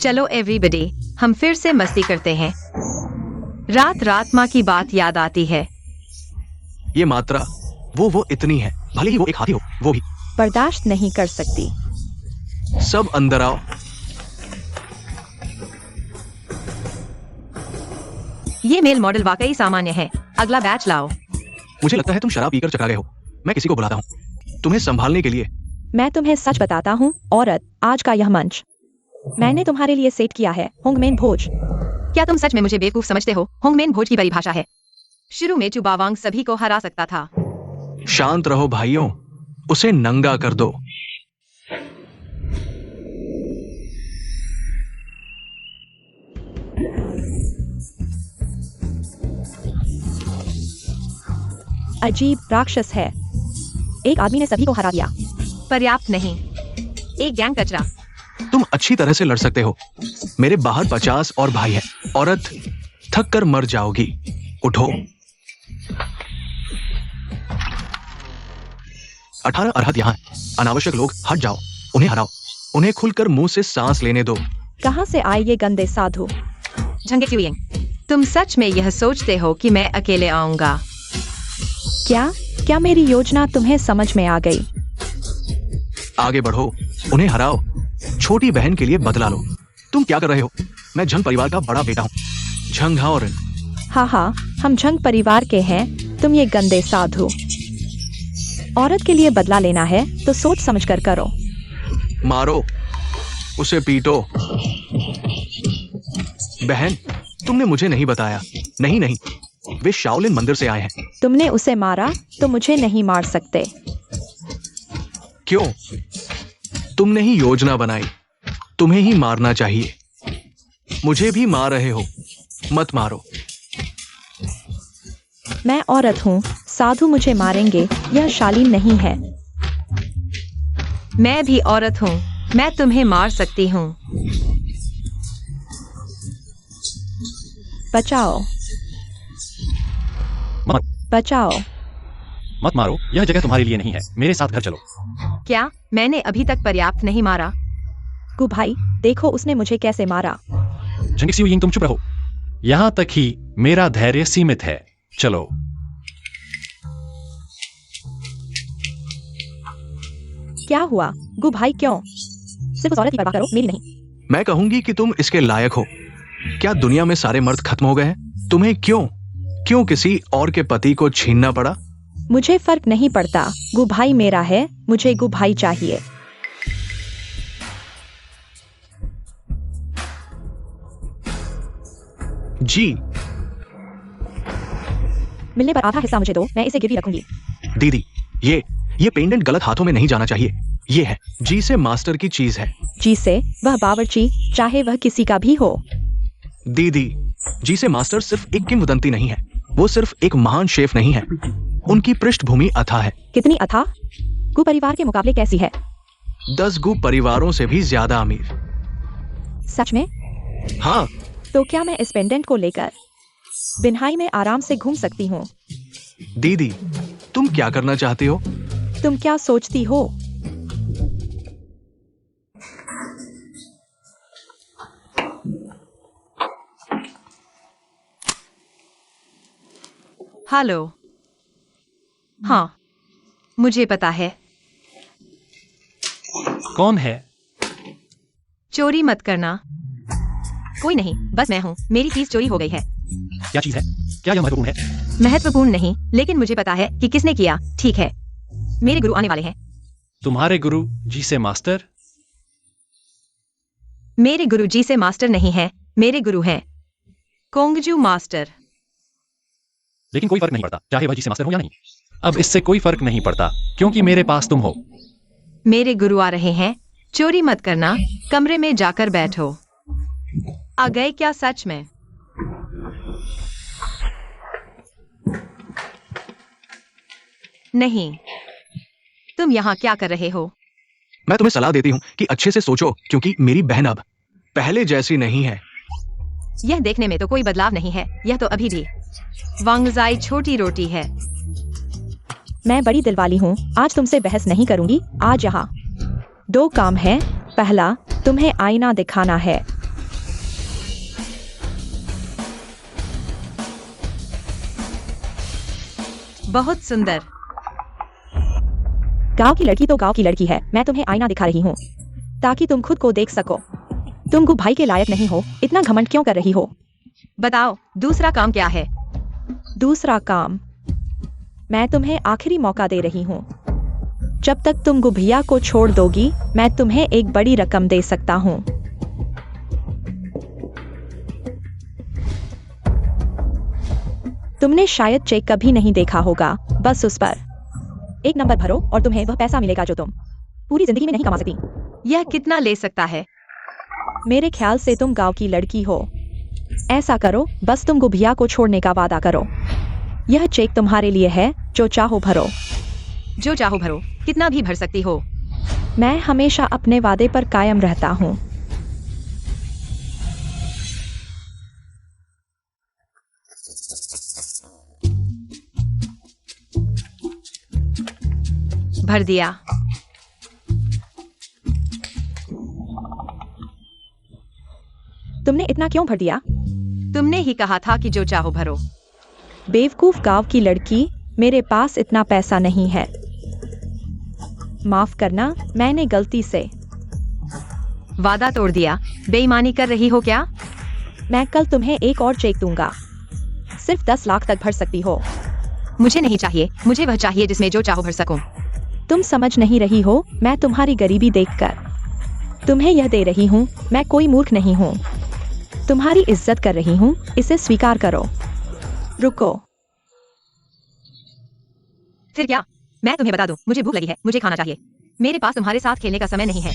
Speaker 2: चलो एवरीबॉडी, हम फिर से मस्ती करते हैं। रात माँ की बात याद आती है।
Speaker 1: ये मात्रा वो इतनी है। भले ही वो एक हाथी हो, वो भी।
Speaker 4: बर्दाश्त नहीं कर सकती।
Speaker 1: सब अंदर आओ।
Speaker 2: ये मेल मॉडल वाकई सामान्य है। अगला बैच लाओ।
Speaker 1: मुझे लगता है तुम शराब पीकर चकरा गए हो। मैं किसी को बुलाता हूँ तुम्हें संभालने के लिए।
Speaker 4: मैं तुम्हें सच बताता हूँ औरत, आज का यह मंच मैंने तुम्हारे लिए सेट किया है। होंगमेन भोज।
Speaker 2: क्या तुम सच में मुझे बेवकूफ समझते हो? होंगमेन भोज की परिभाषा है। शुरू में चुबावांग सभी को हरा सकता था।
Speaker 1: शांत रहो भाइयों, उसे नंगा कर दो।
Speaker 4: अजीब राक्षस है। एक आदमी ने सभी को हरा दिया।
Speaker 2: पर्याप्त नहीं। एक गैंग कचरा।
Speaker 1: तुम अच्छी तरह से लड़ सकते हो। मेरे बाहर 50 और भाई हैं। औरत, थक कर मर जाओगी। उठो। 18 अरहत यहाँ हैं। अनावश्यक लोग हट जाओ, उन्हें हराओ। उन्हें खुलकर मुंह से सांस लेने दो।
Speaker 4: कहाँ से आए ये गंदे साधु?
Speaker 2: झंगे क्यूइंग, तुम सच में यह सोचते हो कि मैं अकेले आऊंगा?
Speaker 4: क्या मेरी योजना तुम्हें समझ में आ गई?
Speaker 1: आगे बढ़ो, उन्हें हराओ। छोटी बहन के लिए बदला लो। तुम क्या कर रहे हो? मैं झंग परिवार का बड़ा बेटा हूँ। झंग हाओरिन।
Speaker 4: हाँ, हम झंग परिवार के हैं। तुम ये गंदे साधु। औरत के लिए बदला लेना है तो सोच समझ कर करो।
Speaker 1: मारो, उसे पीटो। बहन, तुमने मुझे नहीं बताया। नहीं, वे शाओलिन मंदिर से आए हैं।
Speaker 4: तुमने उसे मारा तो मुझे नहीं मार सकते।
Speaker 1: क्यों? तुमने ही योजना बनाई। तुम्हें ही मारना चाहिए। मुझे भी मार रहे हो। मत मारो।
Speaker 4: मैं औरत हूँ, साधु मुझे मारेंगे, यह शालीन नहीं है।
Speaker 2: मैं भी औरत हूँ, मैं तुम्हें मार सकती हूँ।
Speaker 4: बचाओ, बचाओ।
Speaker 3: मत मारो, यह जगह तुम्हारे लिए नहीं है। मेरे साथ घर चलो।
Speaker 2: क्या मैंने अभी तक पर्याप्त नहीं मारा?
Speaker 4: गु भाई, देखो उसने मुझे कैसे मारा।
Speaker 3: झंग क्यूइंग, तुम चुप रहो। यहाँ तक ही मेरा धैर्य सीमित है। चलो।
Speaker 4: क्या हुआ गु भाई? क्यों? सिर्फ उस औरत की परवाह करो, मेरी नहीं।
Speaker 1: मैं कहूंगी कि तुम इसके लायक हो। क्या दुनिया में सारे मर्द खत्म हो गए हैं? तुम्हें क्यों किसी और के पति को छीनना पड़ा?
Speaker 4: मुझे फर्क नहीं पड़ता। गु भाई मेरा है, मुझे गु भाई चाहिए।
Speaker 1: जी।
Speaker 4: मिलने पर आधा हिस्सा मुझे दो, मैं इसे गिरवी रखूंगी।
Speaker 1: दीदी, ये पेंडेंट गलत हाथों में नहीं जाना चाहिए। ये है जी से मास्टर की चीज है।
Speaker 4: जी से? वह बावर्ची, चाहे वह किसी का भी हो।
Speaker 1: दीदी, जी से मास्टर सिर्फ एक किंवदंती नहीं है। वो सिर्फ एक महान शेफ नहीं है। उनकी पृष्ठभूमि अथाह है।
Speaker 4: कितनी अथाह? गु परिवार के मुकाबले कैसी है?
Speaker 1: 10 गु परिवारों से भी ज्यादा अमीर।
Speaker 4: सच में?
Speaker 1: हाँ।
Speaker 4: तो क्या मैं इस पेंडेंट को लेकर बिन्हाई में आराम से घूम सकती हूँ?
Speaker 1: दीदी, तुम क्या करना चाहती हो?
Speaker 4: तुम क्या सोचती हो?
Speaker 2: हेलो। हाँ, मुझे पता है।
Speaker 3: कौन है?
Speaker 2: चोरी मत करना। कोई नहीं, बस मैं हूँ। मेरी चीज चोरी हो गई है।
Speaker 3: क्या चीज है? क्या यह महत्वपूर्ण है?
Speaker 2: महत्वपूर्ण नहीं, लेकिन मुझे पता है कि किसने किया। ठीक है, मेरे गुरु आने वाले हैं।
Speaker 3: तुम्हारे गुरु जी से मास्टर?
Speaker 2: मेरे गुरु जी से मास्टर नहीं है, मेरे गुरु हैं कोंगजू मास्टर।
Speaker 3: लेकिन कोई फर्क नहीं पड़ता, चाहे वह जी से मास्टर हो या नहीं। अब इससे कोई फर्क नहीं पड़ता, क्योंकि मेरे पास तुम हो।
Speaker 2: मेरे गुरु आ रहे हैं। चोरी मत करना, कमरे में जाकर बैठो। आ गए क्या सच में? नहीं। तुम यहाँ क्या कर रहे हो?
Speaker 1: मैं तुम्हें सलाह देती हूँ कि अच्छे से सोचो, क्योंकि मेरी बहन अब पहले जैसी नहीं है।
Speaker 2: यह देखने में तो कोई बदलाव नहीं है। यह तो अभी भी वांगजाई छोटी रोटी है।
Speaker 4: मैं बड़ी दिलवाली हूँ, आज तुमसे बहस नहीं करूंगी। आज यहाँ 2 काम हैं। पहला, तुम्हें आईना दिखाना है।
Speaker 2: बहुत सुंदर।
Speaker 4: गांव की लड़की तो गांव की लड़की है। मैं तुम्हें आईना दिखा रही हूँ ताकि तुम खुद को देख सको। तुम गु भाई के लायक नहीं हो, इतना घमंड क्यों कर रही हो?
Speaker 2: बताओ, दूसरा काम क्या है?
Speaker 4: दूसरा काम, मैं तुम्हें आखिरी मौका दे रही हूँ। जब तक तुम गुभिया को छोड़ दोगी, मैं तुम्हें एक बड़ी रकम दे सकता हूँ। तुमने शायद चेक कभी नहीं देखा होगा, बस उस पर एक नंबर भरो और तुम्हें वह पैसा मिलेगा जो तुम पूरी जिंदगी में नहीं कमा सकती।
Speaker 2: यह कितना ले सकता है?
Speaker 4: मेरे ख्याल से तुम गांव की लड़की हो। ऐसा करो, बस तुम गुभिया को छोड़ने का वादा करो। यह चेक तुम्हारे लिए है, जो चाहो भरो।
Speaker 2: जो चाहो भरो, कितना भी भर सकती हो।
Speaker 4: मैं हमेशा अपने वादे पर कायम रहता हूँ।
Speaker 2: भर दिया।
Speaker 4: तुमने इतना क्यों भर दिया?
Speaker 2: तुमने ही कहा था कि जो चाहो भरो।
Speaker 4: बेवकूफ गांव की लड़की, मेरे पास इतना पैसा नहीं है। माफ करना, मैंने गलती से।
Speaker 2: वादा तोड़ दिया। बेईमानी कर रही हो क्या?
Speaker 4: मैं कल तुम्हें एक और चेक दूंगा। सिर्फ 10 लाख तक भर सकती हो।
Speaker 2: मुझे नहीं चाहिए, मुझे वह चाहिए जिसमें जो चाहो भर सकूं।
Speaker 4: तुम समझ नहीं रही हो, मैं तुम्हारी गरीबी देखकर तुम्हें यह दे रही हूँ। मैं कोई मूर्ख नहीं हूँ। तुम्हारी इज्जत कर रही हूँ, इसे स्वीकार करो। रुको।
Speaker 2: फिर क्या? मैं तुम्हें बता दूं, मुझे भूख लगी है, मुझे खाना चाहिए। मेरे पास तुम्हारे साथ खेलने का समय नहीं है।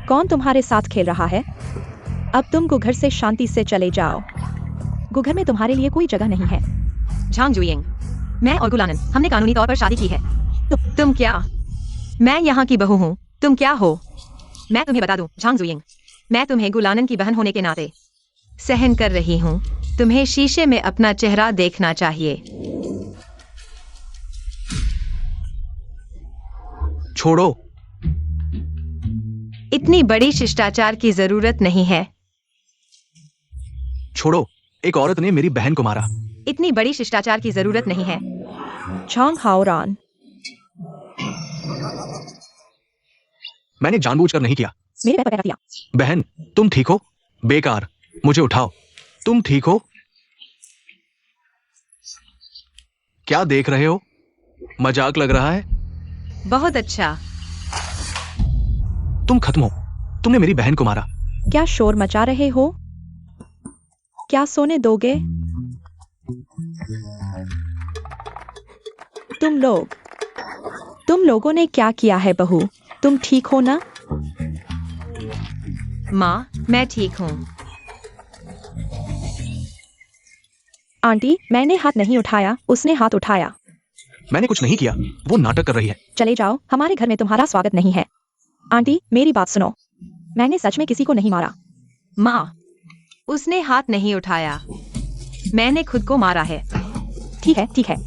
Speaker 4: कौन तुम्हारे साथ खेल रहा है? अब तुम गुघर से शांति से चले जाओ। गुघर में तुम्हारे लिए कोई जगह नहीं है।
Speaker 2: झांग जुयिंग, मैं और गुलानन, हमने कानूनी तौर पर शादी की है। तुम क्या? मैं यहाँ की बहू हूँ, तुम क्या हो? मैं तुम्हें बता दूं, झांग जुयिंग, मैं तुम्हें गुलानन की बहन होने के नाते सहन कर रही हूँ। तुम्हें शीशे में अपना चेहरा देखना चाहिए।
Speaker 1: छोड़ो।
Speaker 2: इतनी बड़ी शिष्टाचार की जरूरत नहीं है।
Speaker 1: छोड़ो, एक औरत ने मेरी बहन को मारा।
Speaker 2: इतनी बड़ी शिष्टाचार की जरूरत नहीं है।
Speaker 4: झांग हाओरान,
Speaker 1: मैंने जानबूझकर नहीं किया।
Speaker 4: मेरे पैर पर पैर दिया।
Speaker 1: बहन, तुम ठीक हो? बेकार, मुझे उठाओ। तुम ठीक हो? क्या देख रहे हो? मजाक लग रहा है।
Speaker 2: बहुत अच्छा।
Speaker 1: तुम खत्म हो। तुमने मेरी बहन को मारा।
Speaker 4: क्या शोर मचा रहे हो? क्या सोने दोगे? तुम लोगों ने क्या किया है बहू? तुम ठीक हो ना?
Speaker 2: माँ, मैं ठीक हूँ।
Speaker 4: आंटी, मैंने हाथ नहीं उठाया, उसने हाथ उठाया।
Speaker 1: मैंने कुछ नहीं किया, वो नाटक कर रही है।
Speaker 4: चले जाओ, हमारे घर में तुम्हारा स्वागत नहीं है। आंटी, मेरी बात सुनो। मैंने सच में किसी को नहीं मारा।
Speaker 2: माँ, उसने हाथ नहीं उठाया, मैंने खुद को मारा है।
Speaker 4: ठीक है, ठीक है।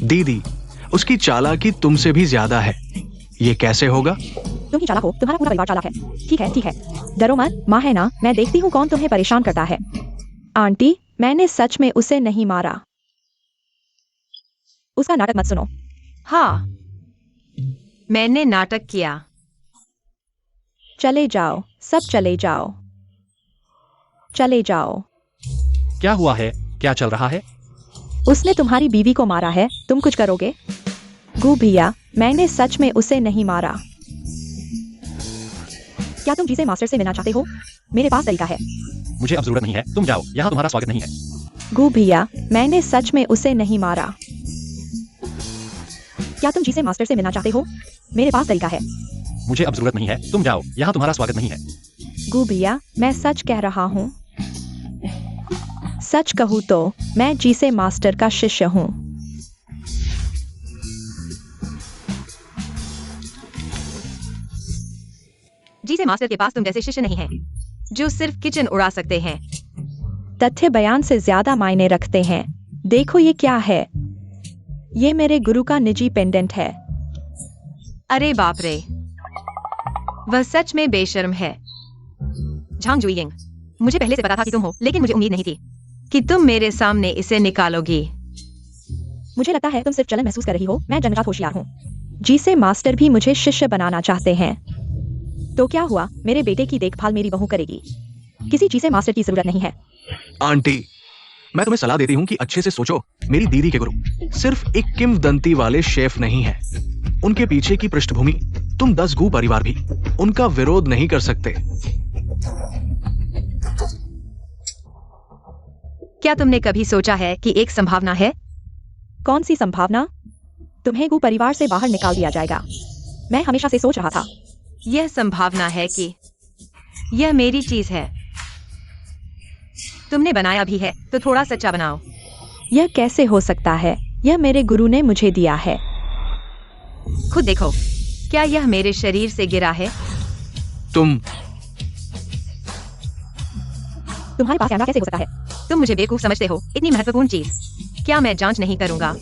Speaker 1: दीदी, उसकी चालाकी तुमसे भी ज्यादा है। ये कैसे होगा?
Speaker 4: तुम ही चालाक हो, तुम्हारा पूरा परिवार चालाक है। ठीक है, ठीक है। डरो मत, माँ है ना, मैं देखती हूँ कौन तुम्हें परेशान करता है। आंटी, मैंने सच में उसे नहीं मारा। उसका नाटक मत सुनो।
Speaker 2: हाँ, मैंने नाटक किया।
Speaker 4: चले जाओ, सब चले जाओ। चले जाओ।
Speaker 3: क्या हुआ है? क्या चल रहा है?
Speaker 4: उसने तुम्हारी बीवी को मारा है, तुम कुछ करोगे? गु भैया, मैंने सच में उसे नहीं मारा। क्या तुम जिसे मास्टर से मिलना चाहते हो? मेरे पास तरीका है।
Speaker 3: मुझे अब जरूरत नहीं है, तुम जाओ, यहाँ तुम्हारा स्वागत नहीं है।
Speaker 4: गु भैया, मैंने सच में उसे नहीं मारा। क्या तुम जिसे मास्टर से मिलना चाहते हो? मेरे पास तरीका है।
Speaker 3: मुझे अब जरूरत नहीं है, तुम जाओ, यहाँ तुम्हारा स्वागत नहीं है।
Speaker 4: गु भैया, मैं सच कह रहा हूँ। सच कहूँ तो मैं जिसे मास्टर का शिष्य हूँ।
Speaker 2: जिसे मास्टर के पास तुम जैसे शिष्य नहीं हैं, जो सिर्फ किचन उड़ा सकते हैं।
Speaker 4: तथ्य बयान से ज्यादा मायने रखते हैं। देखो ये क्या है? ये मेरे गुरु का निजी पेंडेंट है।
Speaker 2: अरे बाप रे, वह सच में बेशर्म है। झांग जुयिंग, मुझे पहले से पता था कि तुम हो, लेकिन मुझे उम्मीद नहीं थी कि तुम मेरे सामने इसे निकालोगी।
Speaker 4: मुझे लगता है तुम सिर्फ जलन महसूस कर रही हो। मैं जन्मजात होशियार हूँ। जिसे मास्टर भी मुझे शिष्य बनाना चाहते हैं। तो क्या हुआ? मेरे बेटे की देखभाल मेरी बहू करेगी। किसी जिसे मास्टर की जरूरत नहीं है।
Speaker 1: आंटी, मैं तुम्हें सलाह देती हूँ कि अच्छे से सोचो। मेरी दीदी के गुरु सिर्फ एक किंवदंती वाले शेफ नहीं है। उनके पीछे की पृष्ठभूमि तुम 10 गू परिवार भी उनका विरोध नहीं कर सकते।
Speaker 2: क्या तुमने कभी सोचा है कि एक संभावना है
Speaker 4: कौन सी संभावना? तुम्हें गु परिवार से बाहर निकाल दिया जाएगा। मैं हमेशा से सोच रहा था।
Speaker 2: यह संभावना है कि यह मेरी चीज है। तुमने बनाया भी है तो थोड़ा सच्चा बनाओ।
Speaker 4: यह कैसे हो सकता है? यह मेरे गुरु ने मुझे दिया है।
Speaker 2: खुद देखो, क्या यह मेरे शरीर से गिरा है?
Speaker 4: तुम्हारे पास कैमरा कैसे हो सकता है?
Speaker 2: तुम मुझे बेवकूफ समझते हो। इतनी महत्वपूर्ण चीज, क्या मैं जांच नहीं करूंगा?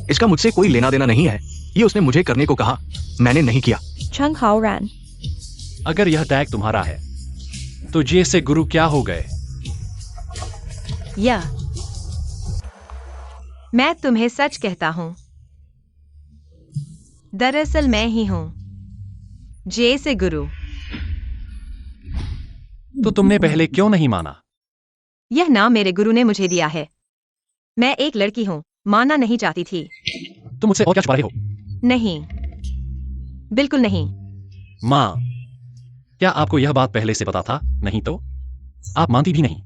Speaker 1: इसका मुझसे कोई लेना देना नहीं है। ये उसने मुझे करने को कहा, मैंने नहीं किया।
Speaker 4: छंग हाओरैन,
Speaker 3: अगर यह टैग तुम्हारा है तो जे से गुरु क्या हो गए?
Speaker 2: यह मैं तुम्हें सच कहता हूं। दरअसल मैं ही हूं जे से गुरु।
Speaker 3: तो तुमने पहले क्यों नहीं माना?
Speaker 2: यह नाम मेरे गुरु ने मुझे दिया है। मैं एक लड़की हूं, मानना नहीं चाहती थी।
Speaker 3: तुम मुझसे और क्या छुपा रहे हो?
Speaker 2: नहीं, बिल्कुल नहीं।
Speaker 3: माँ, क्या आपको यह बात पहले से पता था? नहीं तो आप मानती भी नहीं।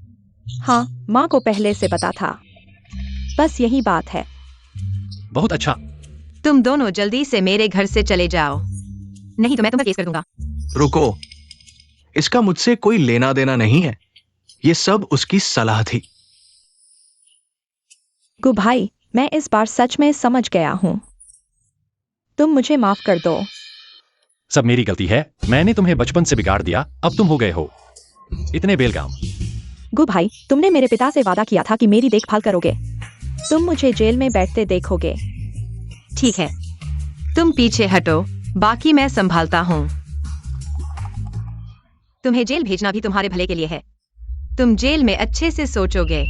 Speaker 4: हाँ, माँ को पहले से पता था। बस यही बात है।
Speaker 3: बहुत अच्छा।
Speaker 2: तुम दोनों जल्दी से मेरे घर से चले जाओ, नहीं तो मैं तुम्हें केस कर दूंगा।
Speaker 1: रुको, इसका मुझसे कोई लेना देना नहीं है। ये सब उसकी सलाह थी।
Speaker 4: गु भाई, मैं इस बार सच में समझ गया हूँ। तुम मुझे माफ कर दो।
Speaker 3: सब मेरी गलती है। मैंने तुम्हें बचपन से बिगाड़ दिया, अब तुम हो गए हो इतने बेलगाम।
Speaker 4: गु भाई, तुमने मेरे पिता से वादा किया था कि मेरी देखभाल करोगे। तुम मुझे जेल में बैठते देखोगे।
Speaker 2: ठीक है, तुम पीछे हटो, बाकी मैं संभालता हूं। तुम्हें जेल भेजना भी तुम्हारे भले के लिए है। तुम जेल में अच्छे से सोचोगे।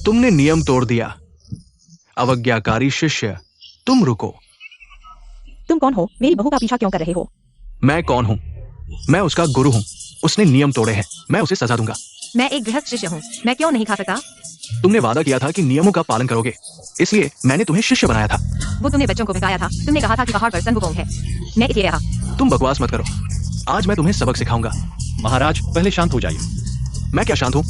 Speaker 1: तुमने नियम तोड़ दिया, अवज्ञाकारी शिष्य। तुम रुको।
Speaker 4: तुम कौन हो? मेरी बहू का पीछा क्यों कर रहे हो?
Speaker 1: मैं कौन हूं? मैं उसका गुरु हूं। उसने नियम तोड़े हैं, मैं उसे सजा दूंगा।
Speaker 2: मैं एक गृहस्थ शिष्य हूं, मैं क्यों नहीं खा सकता?
Speaker 1: तुमने वादा किया था कि नियमों का पालन करोगे, इसलिए मैंने तुम्हें शिष्य बनाया था।
Speaker 2: वो तुमने बच्चों को बहकाया था। तुमने कहा था कि पहाड़ पर सन वुकोंग है। मैं इसलिए रहा।
Speaker 1: तुम बकवास मत करो। आज मैं तुम्हें सबक सिखाऊंगा।
Speaker 3: महाराज, पहले शांत हो जाइए।
Speaker 1: मैं क्या शांत हूं?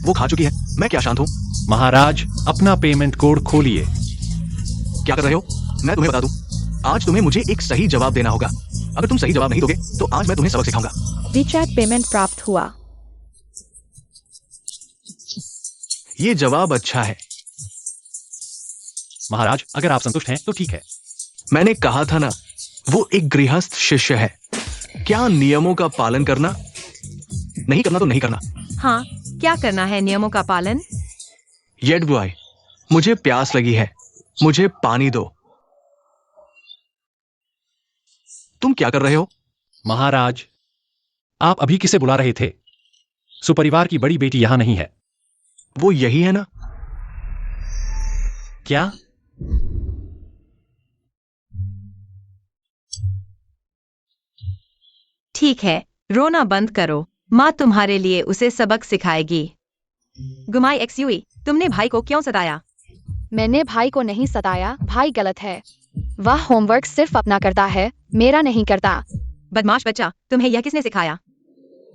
Speaker 1: वो खा चुकी है। मैं क्या शांत हूं?
Speaker 3: महाराज, अपना पेमेंट कोड खोलिए।
Speaker 1: क्या कर रहे हो? मैं तुम्हें बता दूं, आज तुम्हें मुझे एक सही जवाब देना होगा। अगर तुम सही जवाब नहीं दोगे तो आज मैं तुम्हें सबक सिखाऊंगा।
Speaker 4: रिचैट पेमेंट प्राप्त हुआ।
Speaker 1: ये जवाब अच्छा है।
Speaker 3: महाराज, अगर आप संतुष्ट हैं तो ठीक है।
Speaker 1: मैंने कहा था ना, वो एक गृहस्थ शिष्य है। क्या नियमों का पालन करना? नहीं करना तो नहीं करना।
Speaker 2: हाँ, क्या करना है नियमों का पालन?
Speaker 1: येड बॉय, मुझे प्यास लगी है, मुझे पानी दो। तुम क्या कर रहे हो?
Speaker 3: महाराज, आप अभी किसे बुला रहे थे? सुपरिवार की बड़ी बेटी यहां नहीं है।
Speaker 1: वो यही है ना?
Speaker 3: क्या?
Speaker 2: ठीक है, रोना बंद करो। माँ तुम्हारे लिए उसे सबक सिखाएगी। गुमाई एक्सयूई, तुमने भाई को क्यों सताया?
Speaker 5: मैंने भाई को नहीं सताया, भाई गलत है। वह होमवर्क सिर्फ अपना करता है, मेरा नहीं करता।
Speaker 2: बदमाश बच्चा, तुम्हें यह किसने सिखाया?